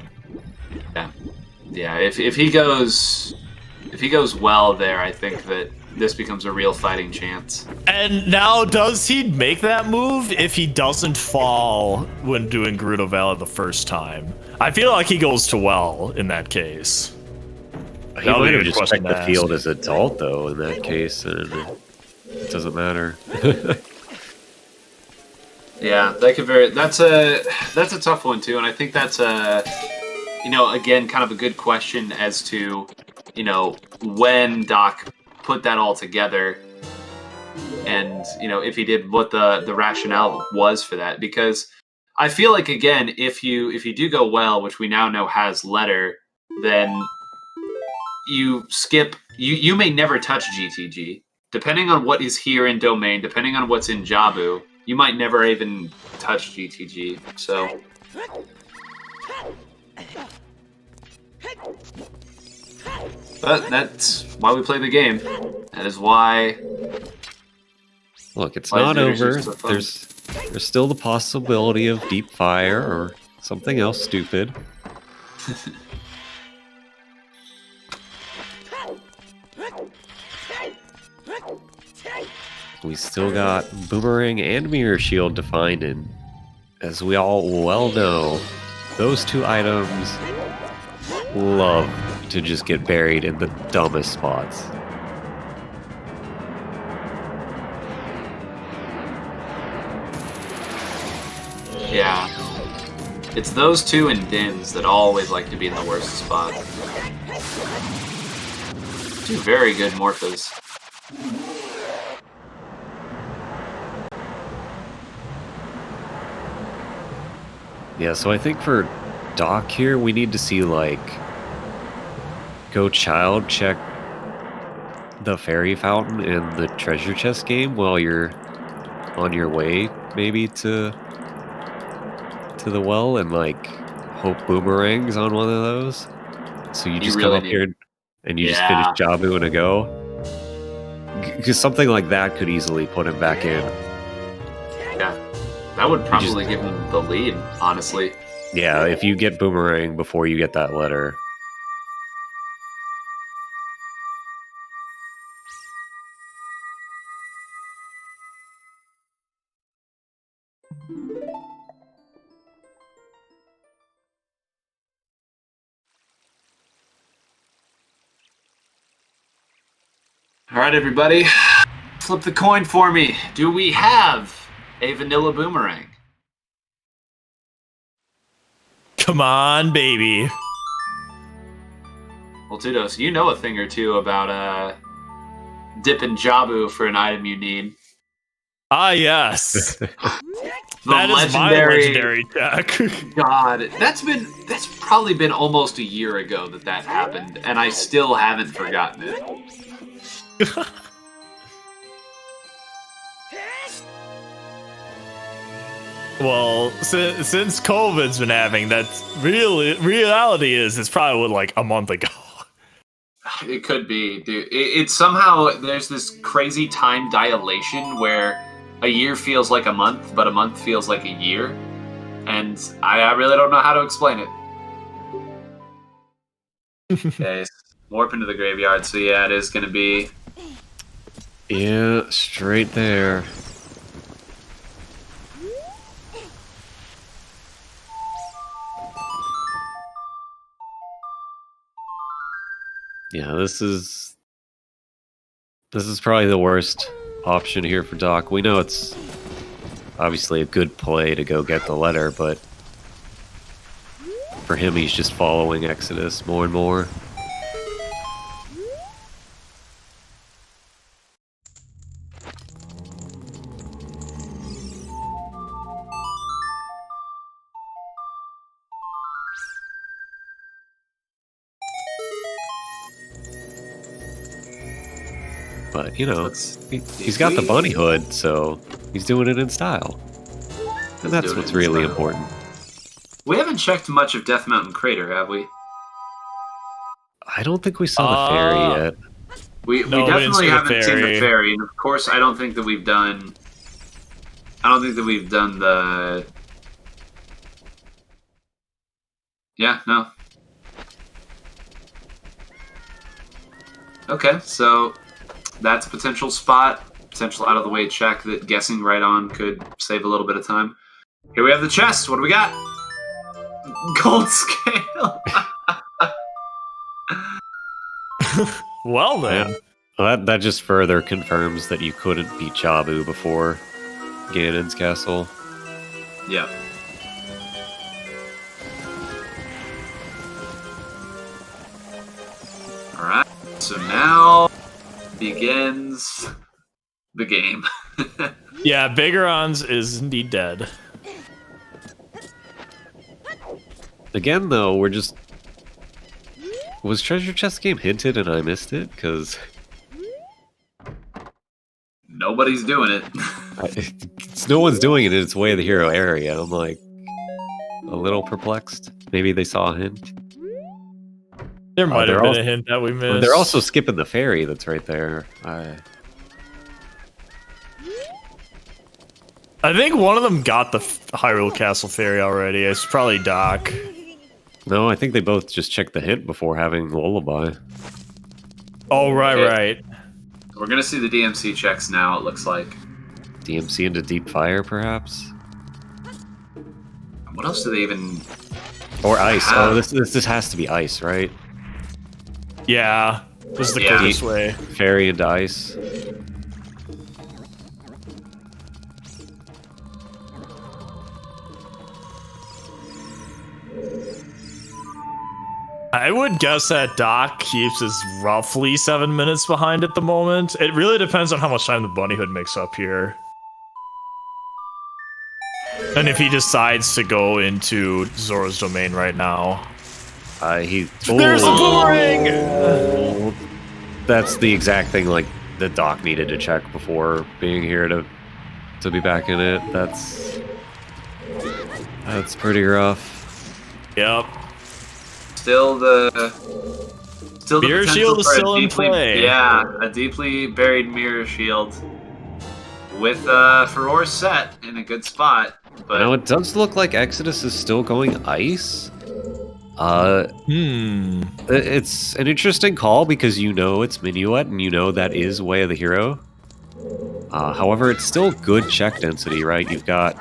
Yeah, if he goes well there, I think that this becomes a real fighting chance. And now, does he make that move if he doesn't fall when doing Gerudo Valley the first time? I feel like he goes to well in that case. He might have just checked the field as adult, though, in that case, and it doesn't matter. Yeah, that's a tough one too, and I think that's again, kind of a good question as to, when Doc put that all together, and if he did, what the rationale was for that. Because I feel like, again, if you do go well, which we now know has letter, then you skip. You may never touch GTG, depending on what is here in domain, depending on what's in Jabu. You might never even touch GTG. So. But that's why we play the game. That is why. Look, it's not over. There's still the possibility of deep fire or something else stupid. We still got Boomerang and Mirror Shield to find, and as we all well know, those two items love to just get buried in the dumbest spots. Yeah. It's those two and Dins that always like to be in the worst spot. Two very good Morphas. Yeah, so I think for Doc here, we need to see, go child check the fairy fountain and the treasure chest game while you're on your way, maybe, to the well, and, hope Boomerang's on one of those. So you just come up here and you just finish Jabu in a go. Because something like that could easily put him back in. Yeah. That would probably give him the lead, honestly. Yeah, if you get Boomerang before you get that letter. All right, everybody. Flip the coin for me. Do we have a vanilla Boomerang? Come on, baby. Well, Tudos, you know a thing or two about dipping Jabu for an item you need. Ah, yes. That is my legendary check. God, that's probably been almost a year ago that happened, and I still haven't forgotten it. Well, since COVID's been happening, that's reality is it's probably like a month ago. It could be, dude. It's somehow there's this crazy time dilation where a year feels like a month, but a month feels like a year, and I really don't know how to explain it. Okay, warp into the graveyard. So yeah, it is going to be. Yeah, straight there. Yeah, this is probably the worst option here for Doc. We know it's obviously a good play to go get the letter, but for him, he's just following Exodus more and more. But, you know, he's got the bunny hood, so he's doing it in style. And that's what's really important. We haven't checked much of Death Mountain Crater, have we? I don't think we saw the fairy yet. We definitely haven't seen the fairy, and of course, I don't think that we've done the. Yeah, no. Okay, so that's a potential spot, potential out of the way check that guessing right on could save a little bit of time. Here we have the chest. What do we got? Gold scale. Well then. Yeah. Well, that just further confirms that you couldn't beat Jabu before Ganon's castle. Yeah. Alright, so now begins the game. Yeah, Bigarons is indeed dead. Again, though, we're just... Was Treasure Chest game hinted and I missed it? Because... Nobody's doing it. No one's doing it in its Way of the Hero area. I'm like... a little perplexed. Maybe they saw a hint. There might have been a hint that we missed. They're also skipping the fairy that's right there. I think one of them got the Hyrule Castle fairy already. It's probably Doc. No, I think they both just checked the hint before having Lullaby. Oh, right, Okay. right. We're gonna see the DMC checks now, it looks like. DMC into Deep Fire, perhaps? What else do they even... Or Ice. Oh, this has to be Ice, right? Yeah. This is the quickest way. Fairy into Ice. I would guess that DocHeaps is roughly 7 minutes behind at the moment. It really depends on how much time the bunny hood makes up here. And if he decides to go into Zora's domain right now. There's a boomerang! That's the exact thing like the Doc needed to check before being here to be back in it. That's pretty rough. Yep. Still the mirror shield is still in play. Yeah, a deeply buried mirror shield with Furore set in a good spot. But now it does look like Exodus is still going Ice. It's an interesting call because you know it's Minuet and you know that is Way of the Hero. However, it's still good check density, right? You've got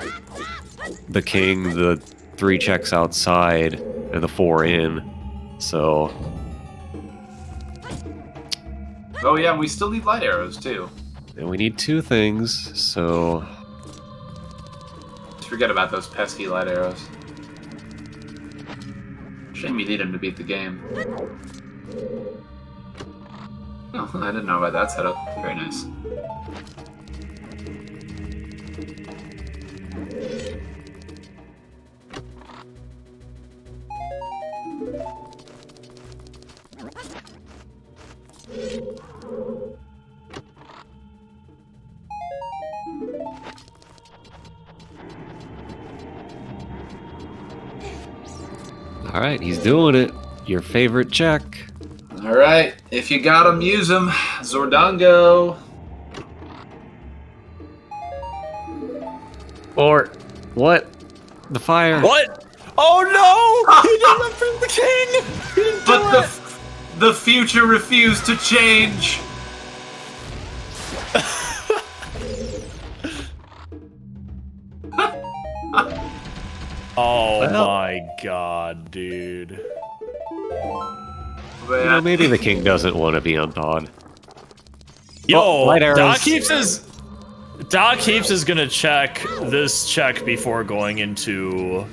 the king, the 3 checks outside, and the 4 in. So. Oh yeah, we still need light arrows too. And we need 2 things, so. Just forget about those pesky light arrows. Shame you need him to beat the game. Oh, I didn't know about that setup. Very nice. right, he's doing it. Your favorite check. All right, if you got him, use him. Zordongo. Or what? The fire. What? Oh no! He didn't from the king. He didn't But the future refused to change. Oh Well. my god, dude. You know, maybe the king doesn't want to be unthawed. Yo, Oh, light arrows. DocHeaps is gonna check this check before going into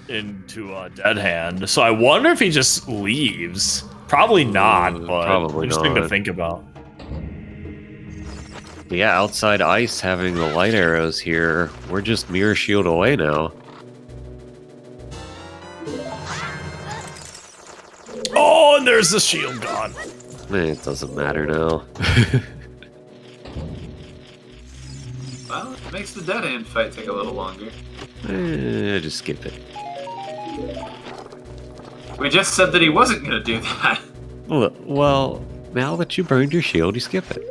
Dead Hand. So I wonder if he just leaves. Probably not, but probably interesting to not. think about. Yeah, outside ice having the light arrows here, we're just mirror shield away now. Oh, and there's the shield gone. It doesn't matter now. Well, it makes the Dead Hand fight take a little longer. Just skip it. We just said that he wasn't going to do that. Well, now that you burned your shield, you skip it.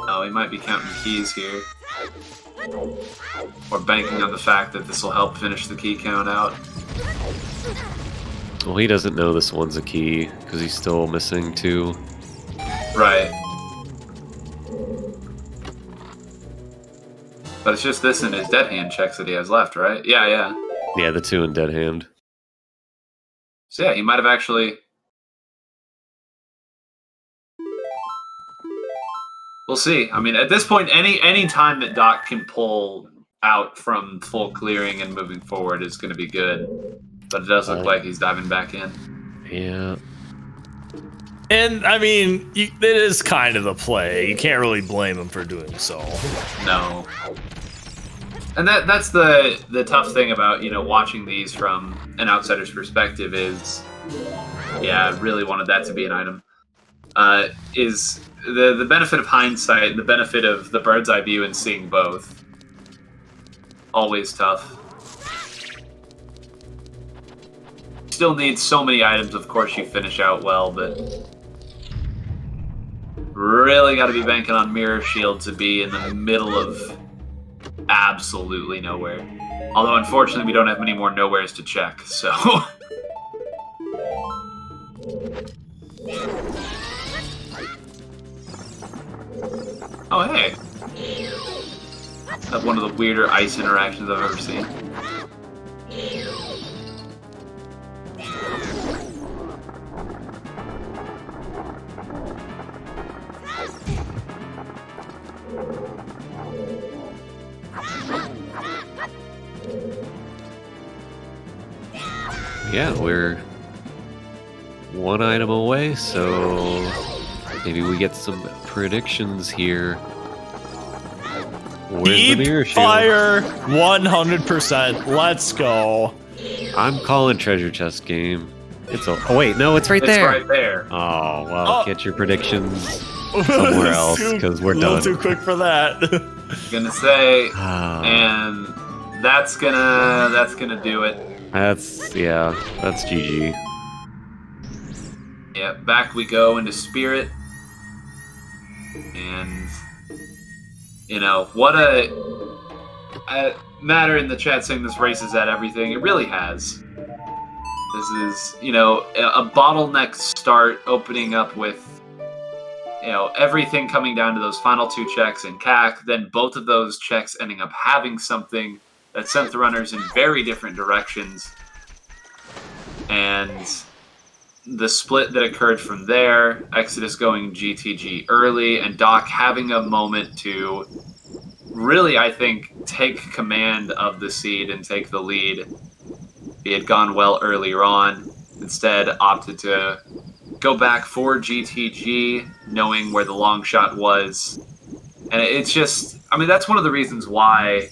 Oh, he might be counting keys here. Or banking on the fact that this will help finish the key count out. Well, he doesn't know this one's a key, because he's still missing 2. Right. But it's just this and his Dead Hand checks that he has left, right? Yeah. Yeah, the 2 in Dead Hand. So yeah, he might have actually... We'll see. I mean, at this point, any time that Doc can pull out from full clearing and moving forward is going to be good. But it does look like he's diving back in. Yeah. And I mean, it is kind of the play. You can't really blame him for doing so. No. And that's the tough thing about, watching these from an outsider's perspective is, yeah, I really wanted that to be an item. Is the benefit of hindsight, the benefit of the bird's eye view and seeing both. Always tough. Still need so many items, of course you finish out well, but really got to be banking on Mirror Shield to be in the middle of absolutely nowhere. Although, unfortunately, we don't have many more nowheres to check, so... Oh, hey! That's one of the weirder ice interactions I've ever seen. Yeah, we're 1 item away, so maybe we get some predictions here. Where's the mirror Deep shield? fire, 100%. Let's go. I'm calling treasure chest game. Oh wait, no, it's right there. It's right there. Oh well, get your predictions somewhere else because we're A little done. too quick for that. Gonna say, Ah. and that's gonna do it. That's GG. Yeah, back we go into Spirit. And, what a matter in the chat saying this race is at everything. It really has. This is, a bottleneck start opening up with, everything coming down to those final 2 checks in CAC, then both of those checks ending up having something that sent the runners in very different directions. And the split that occurred from there, Exodus going GTG early, and Doc having a moment to really, I think, take command of the seed and take the lead. He had gone well earlier on, instead opted to go back for GTG, knowing where the long shot was. And it's just, that's one of the reasons why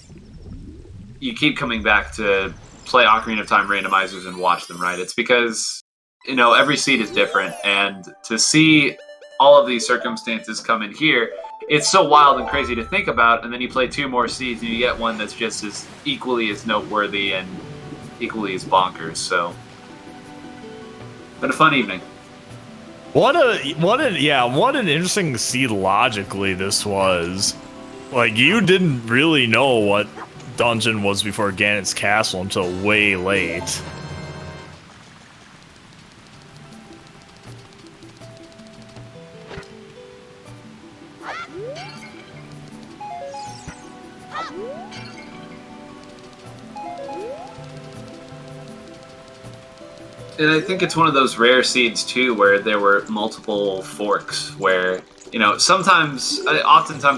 you keep coming back to play Ocarina of Time randomizers and watch them, right? It's because, every seed is different, and to see all of these circumstances come in here, it's so wild and crazy to think about, and then you play 2 more seeds and you get one that's just as equally as noteworthy and equally as bonkers. So, been a fun evening. What an interesting seed logically this was. Like, you didn't really know what dungeon was before Ganon's Castle until way late. And I think it's one of those rare seeds, too, where there were multiple forks, where, you know, oftentimes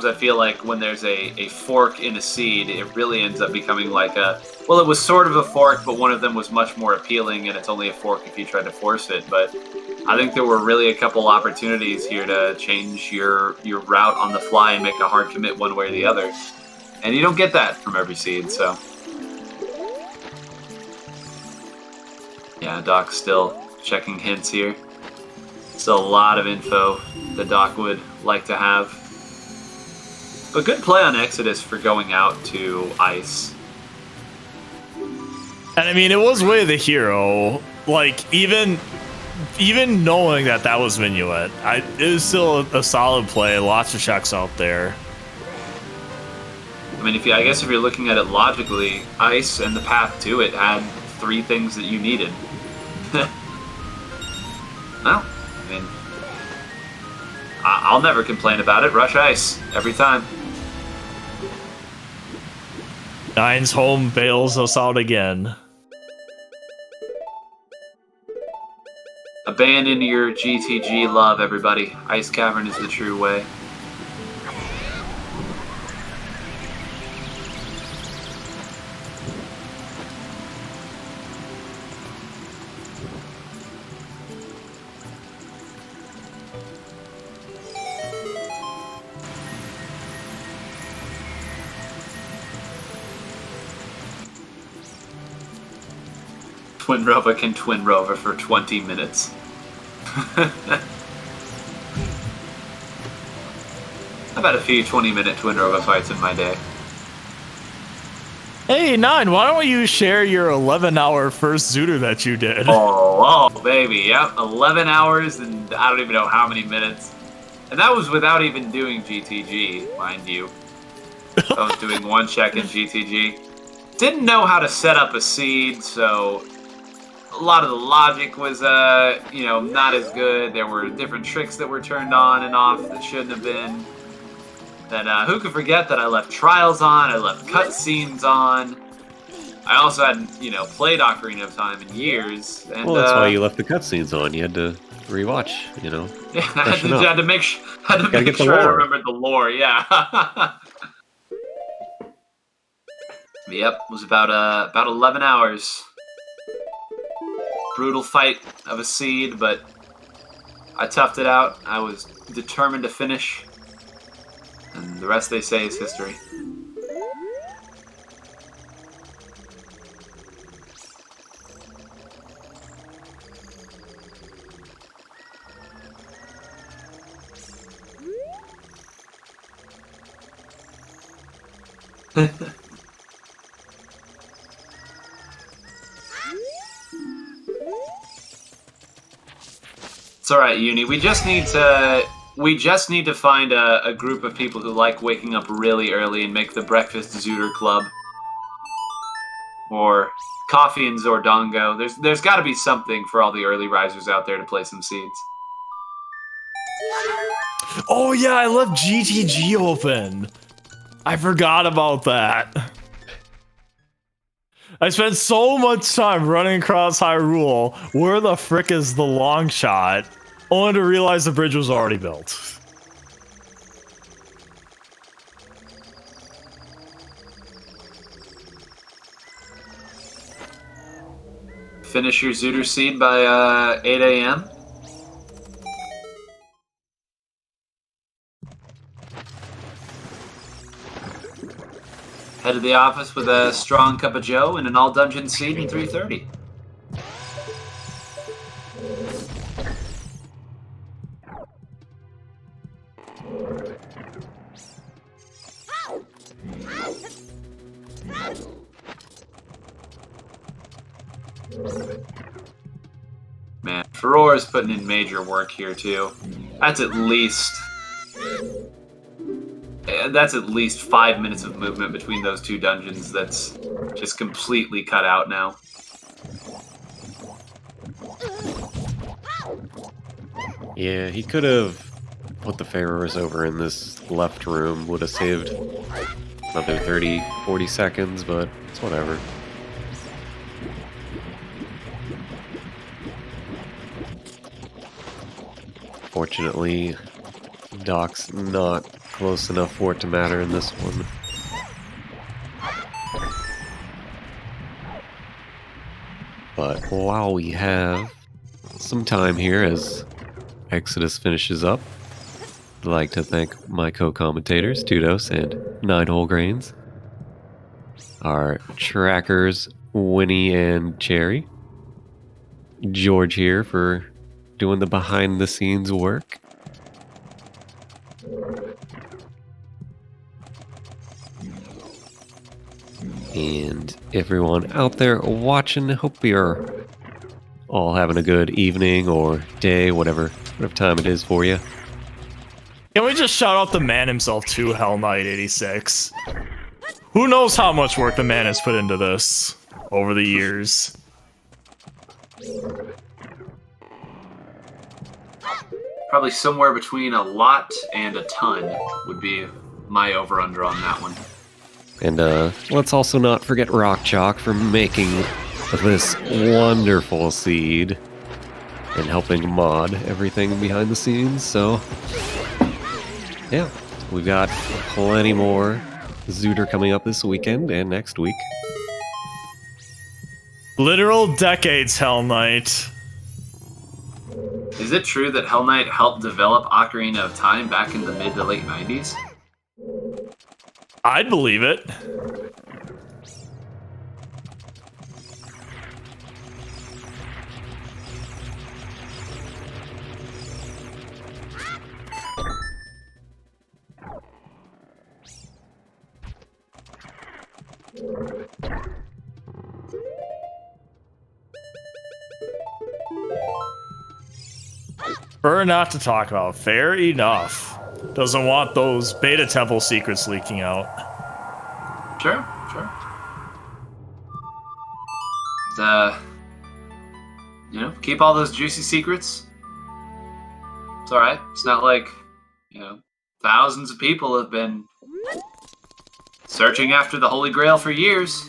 I feel like when there's a fork in a seed, it really ends up becoming like well, it was sort of a fork, but one of them was much more appealing, and it's only a fork if you try to force it. But I think there were really a couple opportunities here to change your route on the fly and make a hard commit one way or the other. And you don't get that from every seed, so... Yeah, Doc's still checking hints here. Still a lot of info that Doc would like to have. But good play on Exodus for going out to Ice. And I mean, it was Way of the Hero. Like, even knowing that was Minuet, it was still a solid play. Lots of checks out there. I mean, I guess if you're looking at it logically, Ice and the path to it had 3 things that you needed. Well, I mean, I'll never complain about it. Rush Ice every time. Nine's home bails us out again. Abandon your GTG love, everybody. Ice Cavern is the true way. Twin Rova can Twin Rova for 20 minutes. I've had a few 20-minute Twin Rova fights in my day. Hey, Nine, why don't you share your 11-hour first Zooter that you did? Oh, baby, yep. 11 hours and I don't even know how many minutes. And that was without even doing GTG, mind you. I was doing 1 check in GTG. Didn't know how to set up a seed, so... a lot of the logic was, not as good. There were different tricks that were turned on and off that shouldn't have been. Then, who could forget that I left trials on, I left cutscenes on. I also hadn't, played Ocarina of Time in years. And, well, that's why you left the cutscenes on. You had to rewatch, Yeah, I had to make sure I remembered the lore, yeah. Yep, it was about 11 hours. Brutal fight of a seed, but I toughed it out. I was determined to finish, and the rest, they say, is history. It's all right, Uni. We just need to find a group of people who like waking up really early and make the breakfast Zooter Club, or coffee and Zordongo. There's got to be something for all the early risers out there to play some seeds. Oh yeah, I left GTG open. I forgot about that. I spent so much time running across Hyrule. Where the frick is the long shot? Only to realize the bridge was already built. Finish your Zooter seed by 8 a.m. Head to the office with a strong cup of joe and an all-dungeon seed in 3:30. Feror's putting in major work here too. That's at least 5 minutes of movement between those two dungeons. That's just completely cut out now. Yeah, he could have put the Pharaohs over in this left room, would have saved another 30, 40 seconds, but it's whatever. Fortunately, Doc's not close enough for it to matter in this one. But while we have some time here as Exodus finishes up, I'd like to thank my co-commentators, Tudos and NineWholeGrains, our trackers, Winnie and Cherry, George here for doing the behind-the-scenes work, and everyone out there watching. Hope you're all having a good evening or day, whatever time it is for you. Can we just shout out the man himself too, Hell Knight 86? Who knows how much work the man has put into this over the years. Probably somewhere between a lot and a ton would be my over-under on that one. And let's also not forget Rock Chalk for making this wonderful seed and helping mod everything behind the scenes. So, yeah, we've got plenty more Zooter coming up this weekend and next week. Literal decades, Hell Knight. Is it true that Hell Knight helped develop Ocarina of Time back in the mid to late 90s? I'd believe it. Prefer not to talk about. Fair enough. Doesn't want those beta temple secrets leaking out. Sure. Keep all those juicy secrets. It's alright. It's not like, thousands of people have been searching after the Holy Grail for years.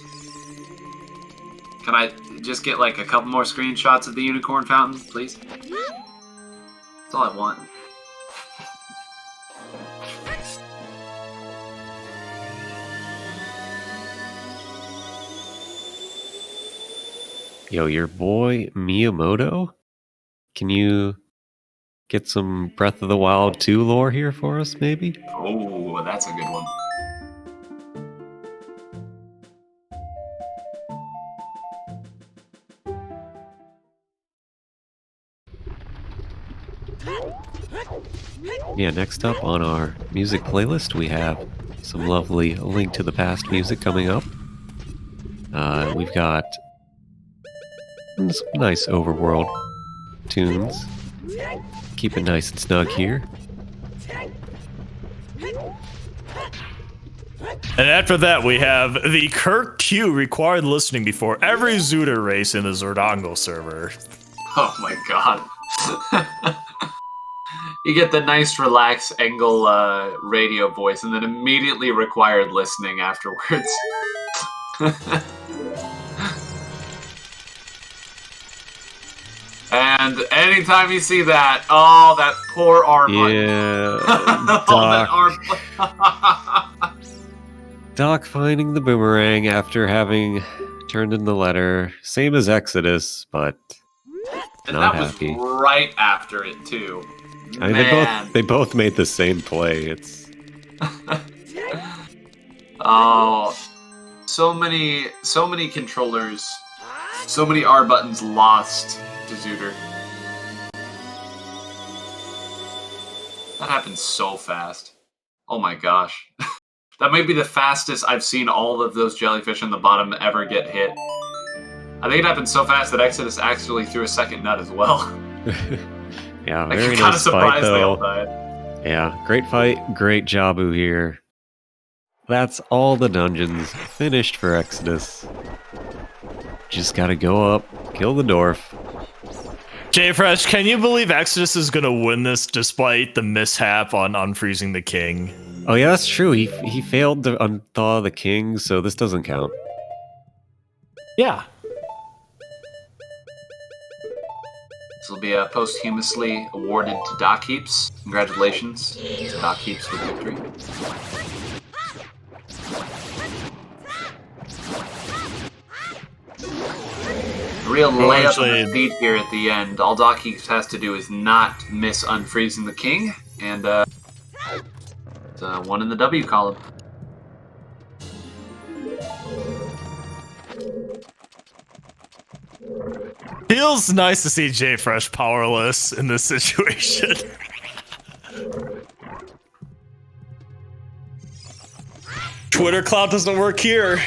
Can I just get like a couple more screenshots of the unicorn fountain, please? That's all I want. Yo, your boy Miyamoto? Can you get some Breath of the Wild 2 lore here for us, maybe? Oh, that's a good one. Yeah, next up on our music playlist, we have some lovely Link to the Past music coming up. We've got some nice overworld tunes. Keep it nice and snug here. And after that, we have the Kirk Q required listening before every Zooter race in the Zordongo server. Oh my god. You get the nice, relaxed angle radio voice, and then immediately required listening afterwards. And anytime you see that, oh, that poor arm. Yeah, Doc finding the boomerang after having turned in the letter. Same as Exodus, but and not that happy. Was right after it, too. I mean, they both made the same play. It's oh, so many controllers, so many R buttons lost to Zooter. That happened so fast. Oh my gosh. That might be the fastest I've seen all of those jellyfish on the bottom ever get hit. I think it happened so fast that Exodus actually threw a second nut as well. Yeah, Like, very I'm kind of nice fight surprised they all though. died. Yeah, great fight, great Jabu here. That's all the dungeons finished for Exodus. Just gotta go up, kill the dwarf. J-Fresh, can you believe Exodus is gonna win this despite the mishap on unfreezing the king? Oh yeah, that's true. He failed to unthaw the king, so this doesn't count. Yeah. This will be posthumously awarded to DocHeaps. Congratulations to DocHeaps with victory. Real layup on the feet here at the end. All DocHeaps has to do is not miss unfreezing the king, and it's one in the W column. Feels nice to see J-Fresh powerless in this situation. Twitter clout doesn't work here.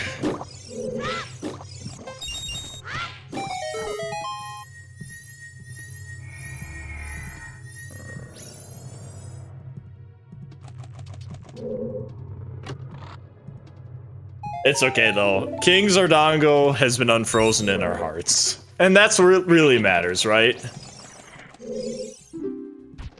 It's okay though. King Zardango has been unfrozen in our hearts. And that's what really matters, right?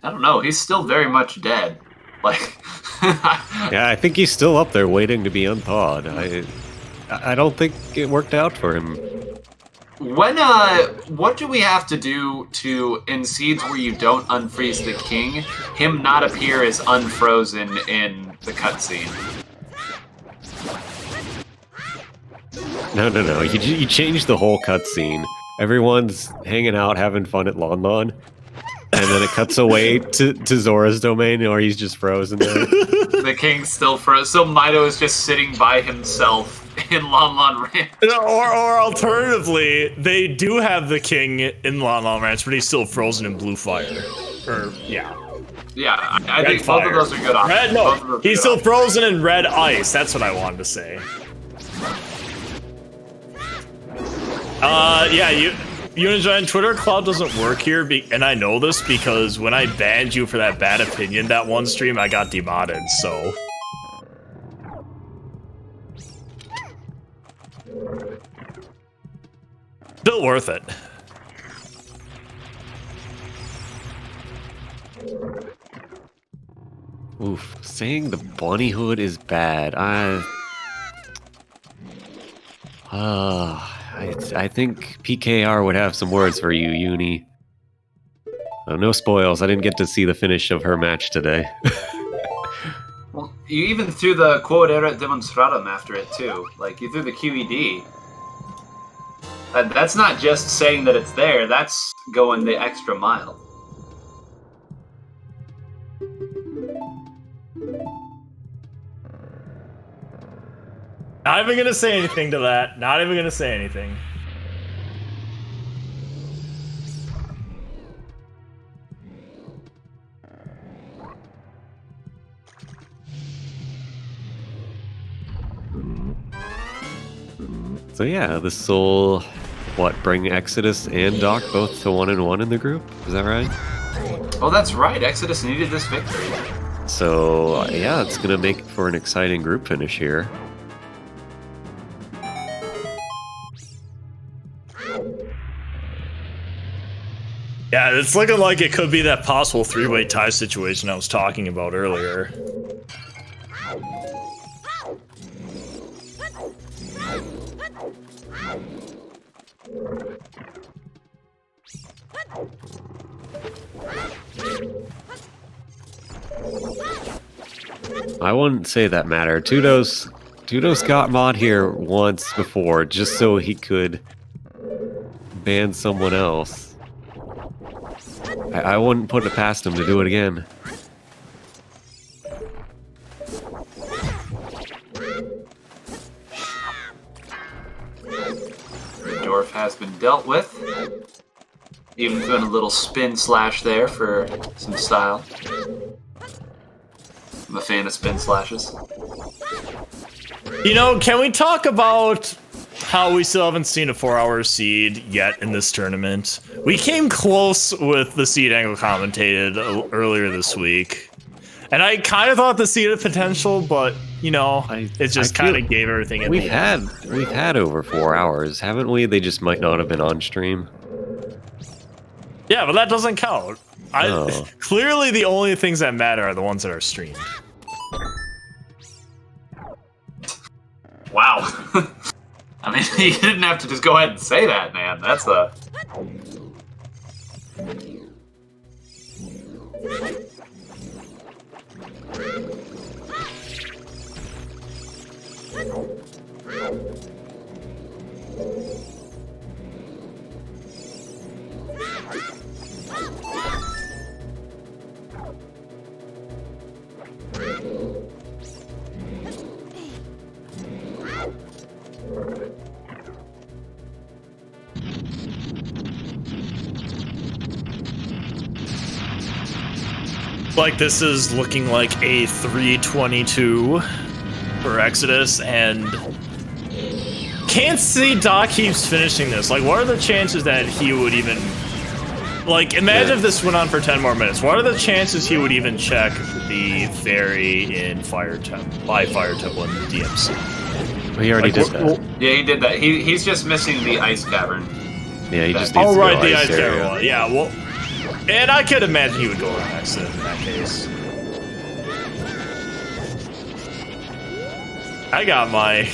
I don't know, he's still very much dead. Like Yeah, I think he's still up there waiting to be unthawed. I don't think it worked out for him. When what do we have to do to, in seeds where you don't unfreeze the king, him not appear as unfrozen in the cutscene? No. You changed the whole cutscene. Everyone's hanging out, having fun at Lon Lon, and then it cuts away to Zora's domain, or he's just frozen there. The king's still frozen. So Mido is just sitting by himself in Lon Lon Ranch. Or alternatively, they do have the king in Lon Lon Ranch, but he's still frozen in blue fire. Yeah, I think both of those are good options. He's still frozen in red ice. That's what I wanted to say. Yeah, Unigiant Twitter cloud doesn't work here, and I know this because when I banned you for that bad opinion that one stream, I got demodded, so... Still worth it. Oof, saying the bunny hood is bad. I think PKR would have some words for you, Uni. No spoils. I didn't get to see the finish of her match today. Well, you even threw the quod erat demonstratum after it too. Like, you threw the QED. That's not just saying that it's there. That's going the extra mile. Not even gonna say anything to that. Not even gonna say anything. So yeah, this will, bring Exodus and Doc both to 1-1 in the group? Is that right? Oh, that's right. Exodus needed this victory. So yeah, it's gonna make for an exciting group finish here. Yeah, it's looking like it could be that possible three-way tie situation I was talking about earlier. I wouldn't say that mattered. Tudos got mod here once before, just so he could ban someone else. I wouldn't put it past him to do it again. The dwarf has been dealt with. Even doing a little spin slash there for some style. I'm a fan of spin slashes. You know, can we talk about how we still haven't seen a 4-hour seed yet in this tournament. We came close with the seed angle commentated earlier this week. And I kind of thought the seed had potential, but, you know, it just kind of gave everything in the end. We've had over 4 hours, haven't we? They just might not have been on stream. Yeah, but that doesn't count. Clearly the only things that matter are the ones that are streamed. Wow. I mean, you didn't have to just go ahead and say that, man. That's a... Like, this is looking like a 322 for Exodus, and can't see DocHeaps finishing this. Like, what are the chances that he would even... Like, imagine if this went on for 10 more minutes. What are the chances he would even check the ferry in Fire Temple, by Fire Temple in the DMC? Well, he already did that. Yeah, he did that. He's just missing the ice cavern. Yeah, he just needs to go the ice cavern one. Yeah, well... And I could imagine he would go on accident in that case. I got my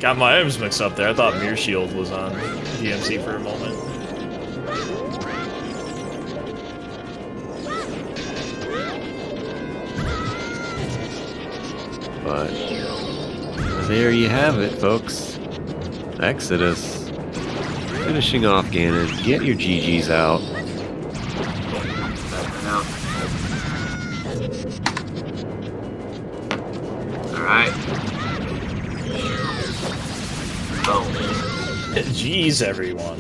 items mixed up there. I thought Mirror Shield was on DMC for a moment. But there you have it, folks. Exodus. Finishing off Ganon. Get your GGs out. Alright. Boom. Jeez, everyone.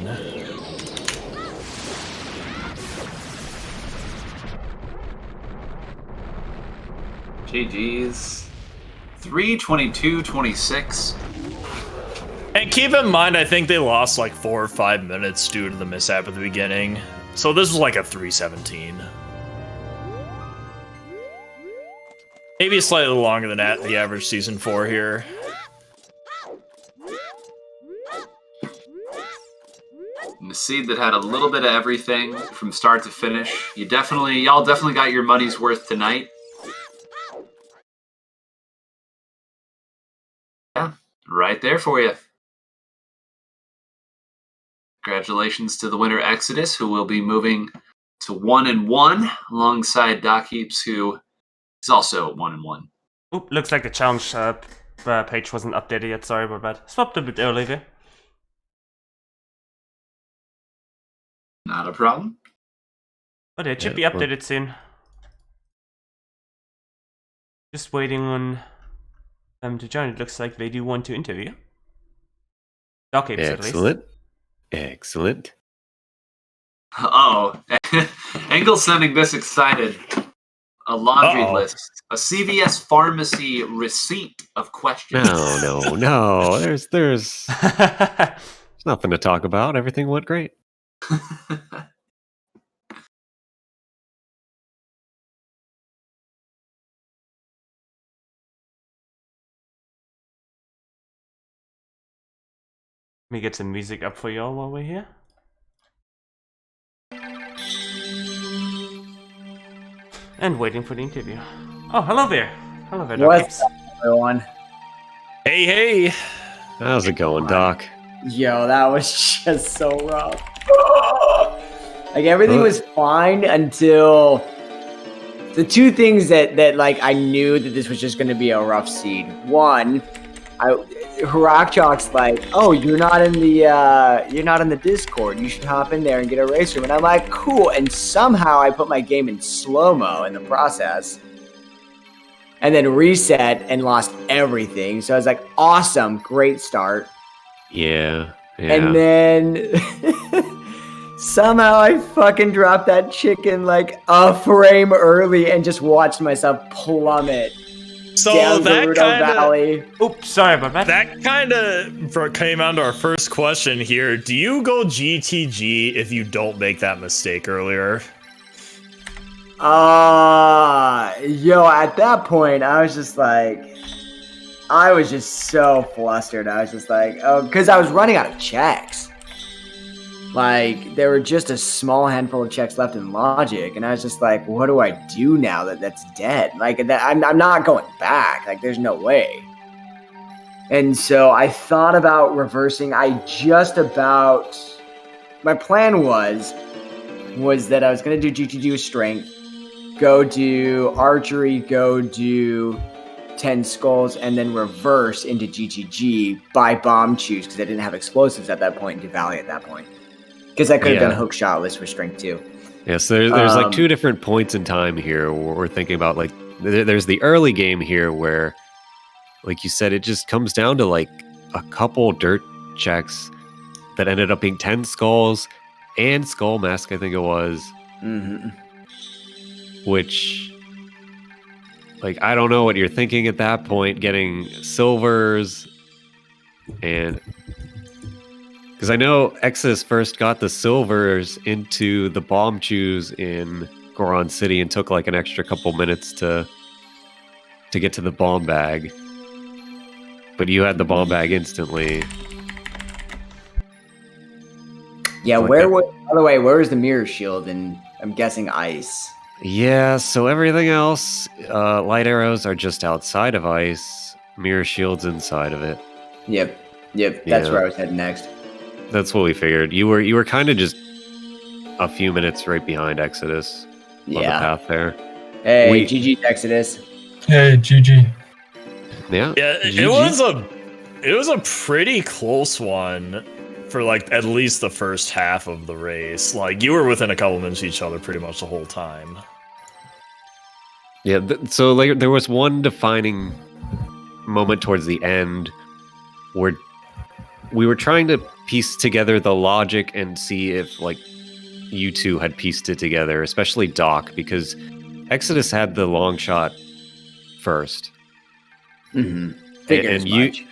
GG's. 3:22:26. And keep in mind, I think they lost like 4 or 5 minutes due to the mishap at the beginning. So this was like a 3:17. Maybe slightly longer than that, the average Season 4 here. And the seed that had a little bit of everything from start to finish. Y'all definitely got your money's worth tonight. Yeah, right there for you. Congratulations to the winner, Exodus, who will be moving to 1-1 alongside DocHeaps, who is also 1-1. Oop, looks like the challenge page wasn't updated yet. Sorry about that. Swapped a bit early there. Not a problem. But it should be updated soon. Just waiting on them to join. It looks like they do want to interview. DocHeaps, at least. Excellent. Excellent. Uh-oh. Engel's sounding this excited. A laundry list. A CVS pharmacy receipt of questions. No. There's nothing to talk about. Everything went great. Let me get some music up for y'all while we're here. And waiting for the interview. Oh, hello there. Hello there, What's up, everyone? Hey. How's it going, Doc? Yo, that was just so rough. Like, everything was fine until the two things that like I knew that this was just going to be a rough seed. One, Harakchok's like, oh, you're not in the Discord. You should hop in there and get a race room. And I'm like, cool. And somehow I put my game in slow-mo in the process. And then reset and lost everything. So I was like, awesome, great start. Yeah. And then somehow I fucking dropped that chicken like a frame early and just watched myself plummet. So down that Gerudo kind Valley. Oops, sorry about that. That kind of came on to our first question here. Do you go GTG if you don't make that mistake earlier? Yo, at that point, I was just so flustered. I was just like, oh, because I was running out of checks. Like, there were just a small handful of checks left in Logic, and I was just like, what do I do now that's dead? Like, I'm not going back. Like, there's no way. And so I thought about reversing. My plan was that I was going to do GTG with Strength, go do Archery, go do 10 Skulls, and then reverse into GTG by Bomb Choose, because I didn't have explosives at that point, and do Valley at that point. Because I could have done Hook Shotless with Strength too. Yeah, so there's like two different points in time here where we're thinking about, like, there's the early game here where, like you said, it just comes down to like a couple dirt checks that ended up being 10 Skulls and Skull Mask, I think it was. Mm-hmm. Which, like, I don't know what you're thinking at that point, getting silvers and... Because I know Exodus first got the silvers into the bomb choose in Goron City and took like an extra couple minutes to get to the bomb bag. But you had the bomb bag instantly. Yeah, by the way, where was the mirror shield? And I'm guessing ice. Yeah, so everything else, light arrows are just outside of ice. Mirror shield's inside of it. Yep. That's where I was heading next. That's what we figured. You were kind of just a few minutes right behind Exodus on the path there. Hey, GG Exodus. Hey, GG. Yeah. GG. It was a pretty close one for like at least the first half of the race. Like, you were within a couple minutes of each other pretty much the whole time. Yeah, so like there was one defining moment towards the end where we were trying to piece together the logic and see if, like, you two had pieced it together, especially Doc, because Exodus had the long shot first. Mm-hmm.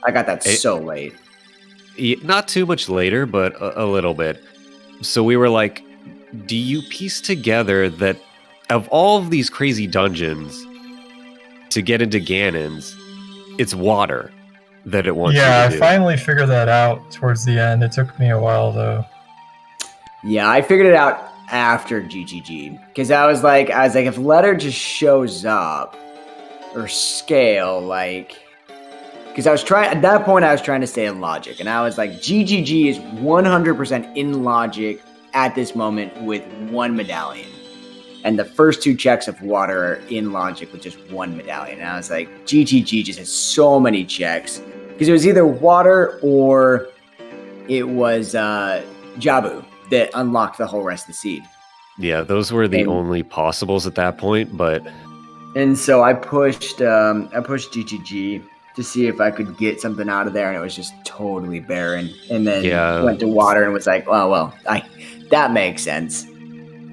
I got that so late. Not too much later, but a little bit. So we were like, do you piece together that of all of these crazy dungeons to get into Ganon's, it's water that it wants you to do? I finally figured that out towards the end. It took me a while, though. Yeah, I figured it out after GGG. Because I was like, if Letter just shows up, or Scale, like... Because at that point, I was trying to stay in Logic. And I was like, GGG is 100% in Logic at this moment with one medallion. And the first two checks of water are in Logic with just one medallion. And I was like, GGG just has so many checks. Because it was either water or it was Jabu that unlocked the whole rest of the seed. Yeah, those were the only possibles at that point, but... And so I pushed GGG to see if I could get something out of there, and it was just totally barren. And then went to water and was like, oh, well, that makes sense.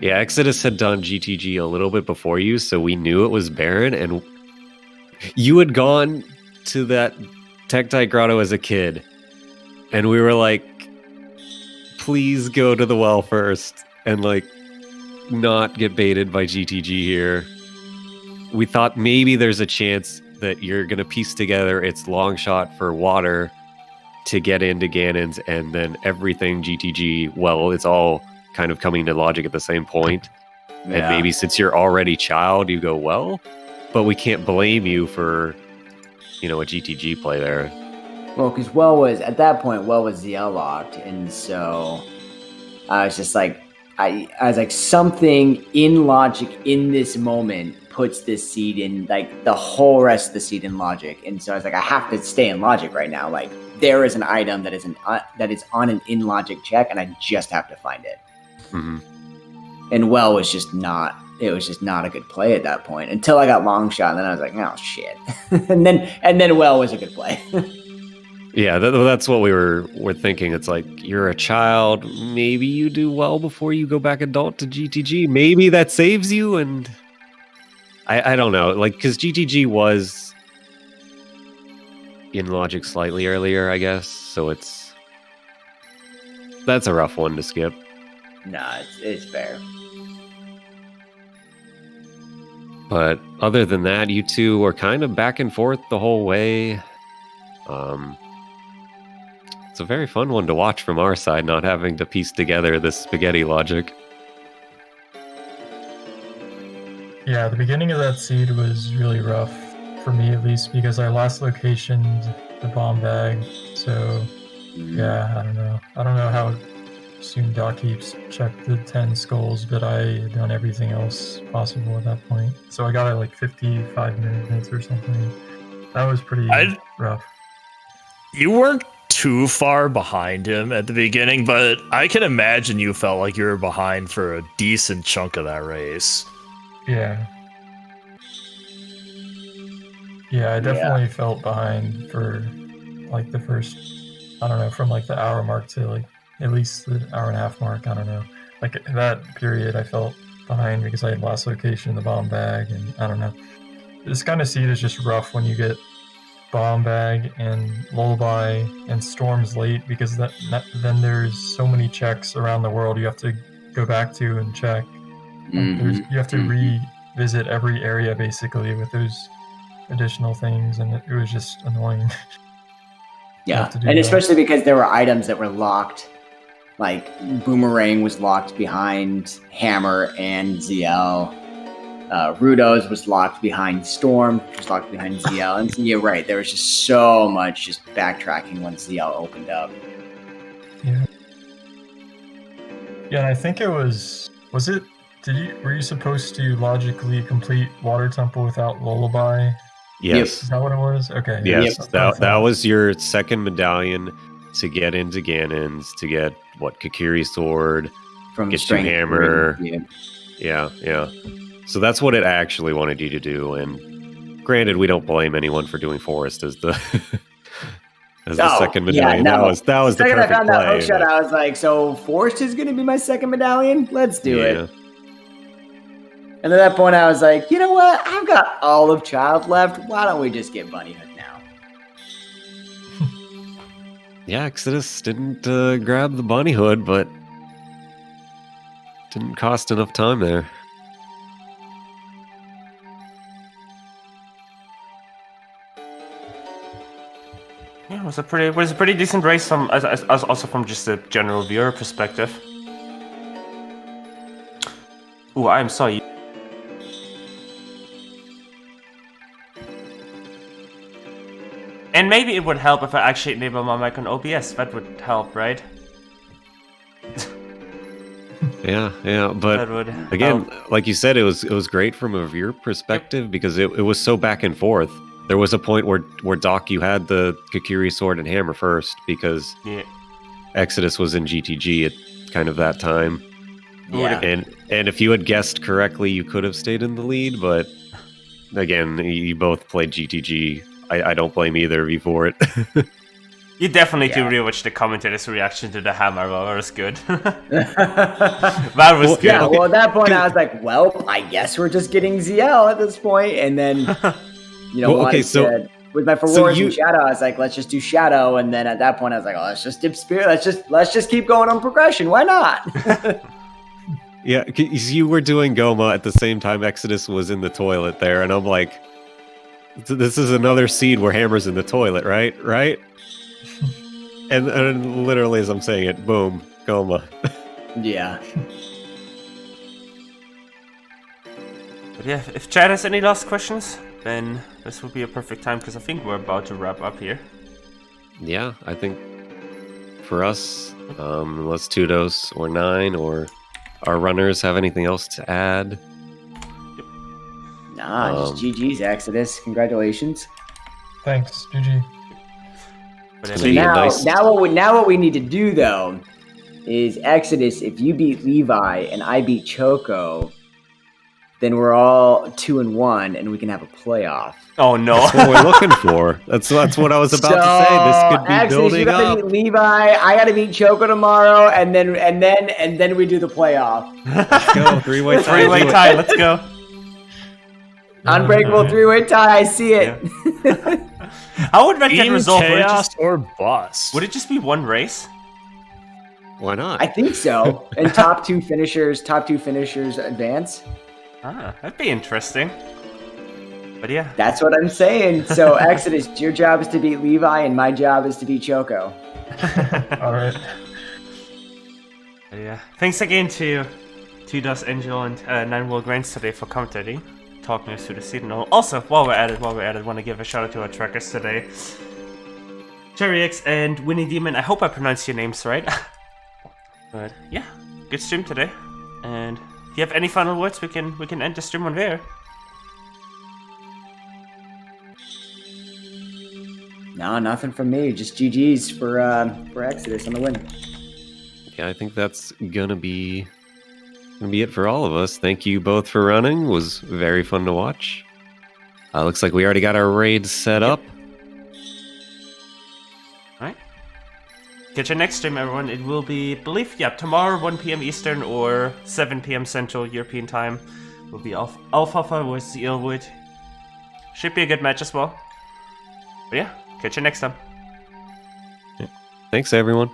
Yeah, Exodus had done GTG a little bit before you, so we knew it was barren, and you had gone to that Tektite Grotto as a kid, and we were like, please go to the well first, and like, not get baited by GTG here. We thought maybe there's a chance that you're going to piece together its long shot for water to get into Ganon's, and then everything GTG, well, it's all kind of coming to Logic at the same point. Yeah. And maybe since you're already child, you go, well, but we can't blame you for, a GTG play there. Well, because at that point, was ZL locked, and so I was just like, I was like, something in Logic in this moment puts this seed in, like, the whole rest of the seed in Logic. And so I was like, I have to stay in Logic right now. Like, there is an item that is on an in Logic check, and I just have to find it. Mm-hmm. And was just not a good play at that point until I got long shot, and then I was like, oh shit. and then was a good play. Yeah, that's what we were thinking. It's like, you're a child, maybe you do well before you go back adult to GTG. Maybe that saves you, and I don't know. Like, because GTG was in logic slightly earlier, I guess. So that's a rough one to skip. Nah, it's fair. But other than that, you two were kind of back and forth the whole way. It's a very fun one to watch from our side, not having to piece together this spaghetti logic. Yeah, the beginning of that seed was really rough, for me at least, because I last locationed the bomb bag. So, yeah, I don't know. I don't know how soon DocHeaps checked the 10 skulls, but I had done everything else possible at that point. So I got it like 55 minutes or something. That was pretty rough. You weren't too far behind him at the beginning, but I can imagine you felt like you were behind for a decent chunk of that race. Yeah. Yeah, I definitely felt behind for like the first, I don't know, from like the hour mark to like at least the hour and a half mark. I don't know. Like that period, I felt behind because I had last location in the bomb bag, and I don't know. This kind of seed is just rough when you get bomb bag and lullaby and storms late, because then there's so many checks around the world you have to go back to and check. You have to revisit every area basically with those additional things, and it was just annoying. Yeah, and especially because there were items that were locked. Like Boomerang was locked behind Hammer and ZL. Rudo's was locked behind Storm, which was locked behind ZL. And you're right, there was just so much just backtracking once ZL opened up. Yeah. Yeah, and I think it was it, were you supposed to logically complete Water Temple without Lullaby? Yes. Is that what it was? Okay. Yes, that was your second medallion to get into Ganon's, to get, Kakiri's sword, From get your hammer. 3, Yeah. So that's what it actually wanted you to do, and granted, we don't blame anyone for doing Forest as the second medallion. Yeah, no. That was the perfect I found play. that hookshot, I was like, so Forest is going to be my second medallion? Let's do it. And at that point, I was like, you know what? I've got all of Child left. Why don't we just get Bunny Hood now? Yeah, Exodus didn't grab the bunny hood, but didn't cost enough time there. Yeah, it was a pretty decent race from also from just a general viewer perspective. Ooh, I'm sorry. And maybe it would help if I actually enable my mic on OBS. That would help, right? Yeah, but again, like you said, it was great from a viewer perspective because it was so back and forth. There was a point where Doc, you had the Kakiri sword and hammer first because Exodus was in GTG at kind of that time. Yeah. And if you had guessed correctly, you could have stayed in the lead, but again, you both played GTG. I don't blame either of you for it. You definitely do rewatch the commentator's reaction to the hammer. Well, that was good. That was good. Yeah, well, at that point, I was like, well, I guess we're just getting ZL at this point. And then, said, with my Forwards and Shadow, I was like, let's just do Shadow. And then at that point, I was like, oh, let's just dip Spirit. Let's just keep going on progression. Why not? Yeah, you were doing Goma at the same time Exodus was in the toilet there. And I'm like, this is another seed where Hammer's in the toilet, right? Right? And literally as I'm saying it, boom, Goma. Yeah. But yeah, if Chad has any last questions, then this would be a perfect time because I think we're about to wrap up here. Yeah, I think for us, unless Tudos or Nine or our runners have anything else to add. Nah, just GG's, Exodus. Congratulations. Thanks, GG. So now what we need to do though is Exodus. If you beat Levi and I beat Choco, then we're all 2-1, and we can have a playoff. Oh no! That's what we're looking for. That's what I was about to say. This could be Exodus, building you gotta up. Beat Levi, I gotta beat Choco tomorrow, and then we do the playoff. Let's go, three-way tie. Let's go. Unbreakable 3-way tie. I see it. Yeah. How would that get Team resolved? chaos or bust? Would it just be one race? Why not? I think so. And top two finishers advance. Ah, that'd be interesting. But yeah. That's what I'm saying. So Exodus, your job is to beat Levi, and my job is to beat Choco. All right. But yeah. Thanks again to DOS Angel and NineWholeGrains today for commentating, talking us through the season. Also, while we're at it, want to give a shout out to our trackers today. Cherry X and Winnie Demon. I hope I pronounced your names right. But yeah, good stream today. And if you have any final words, we can end the stream on there. No, nothing from me. Just GG's for Exodus on the win. Yeah, I think that's gonna be it for all of us. Thank you both for running. It was very fun to watch. Looks like we already got our raid set up. Alright. Catch your next stream, everyone. It will be, tomorrow 1 p.m. Eastern or 7 p.m. Central European time. Will be Alfalfa vs. Eelwood. Should be a good match as well. But yeah, catch you next time. Thanks, everyone.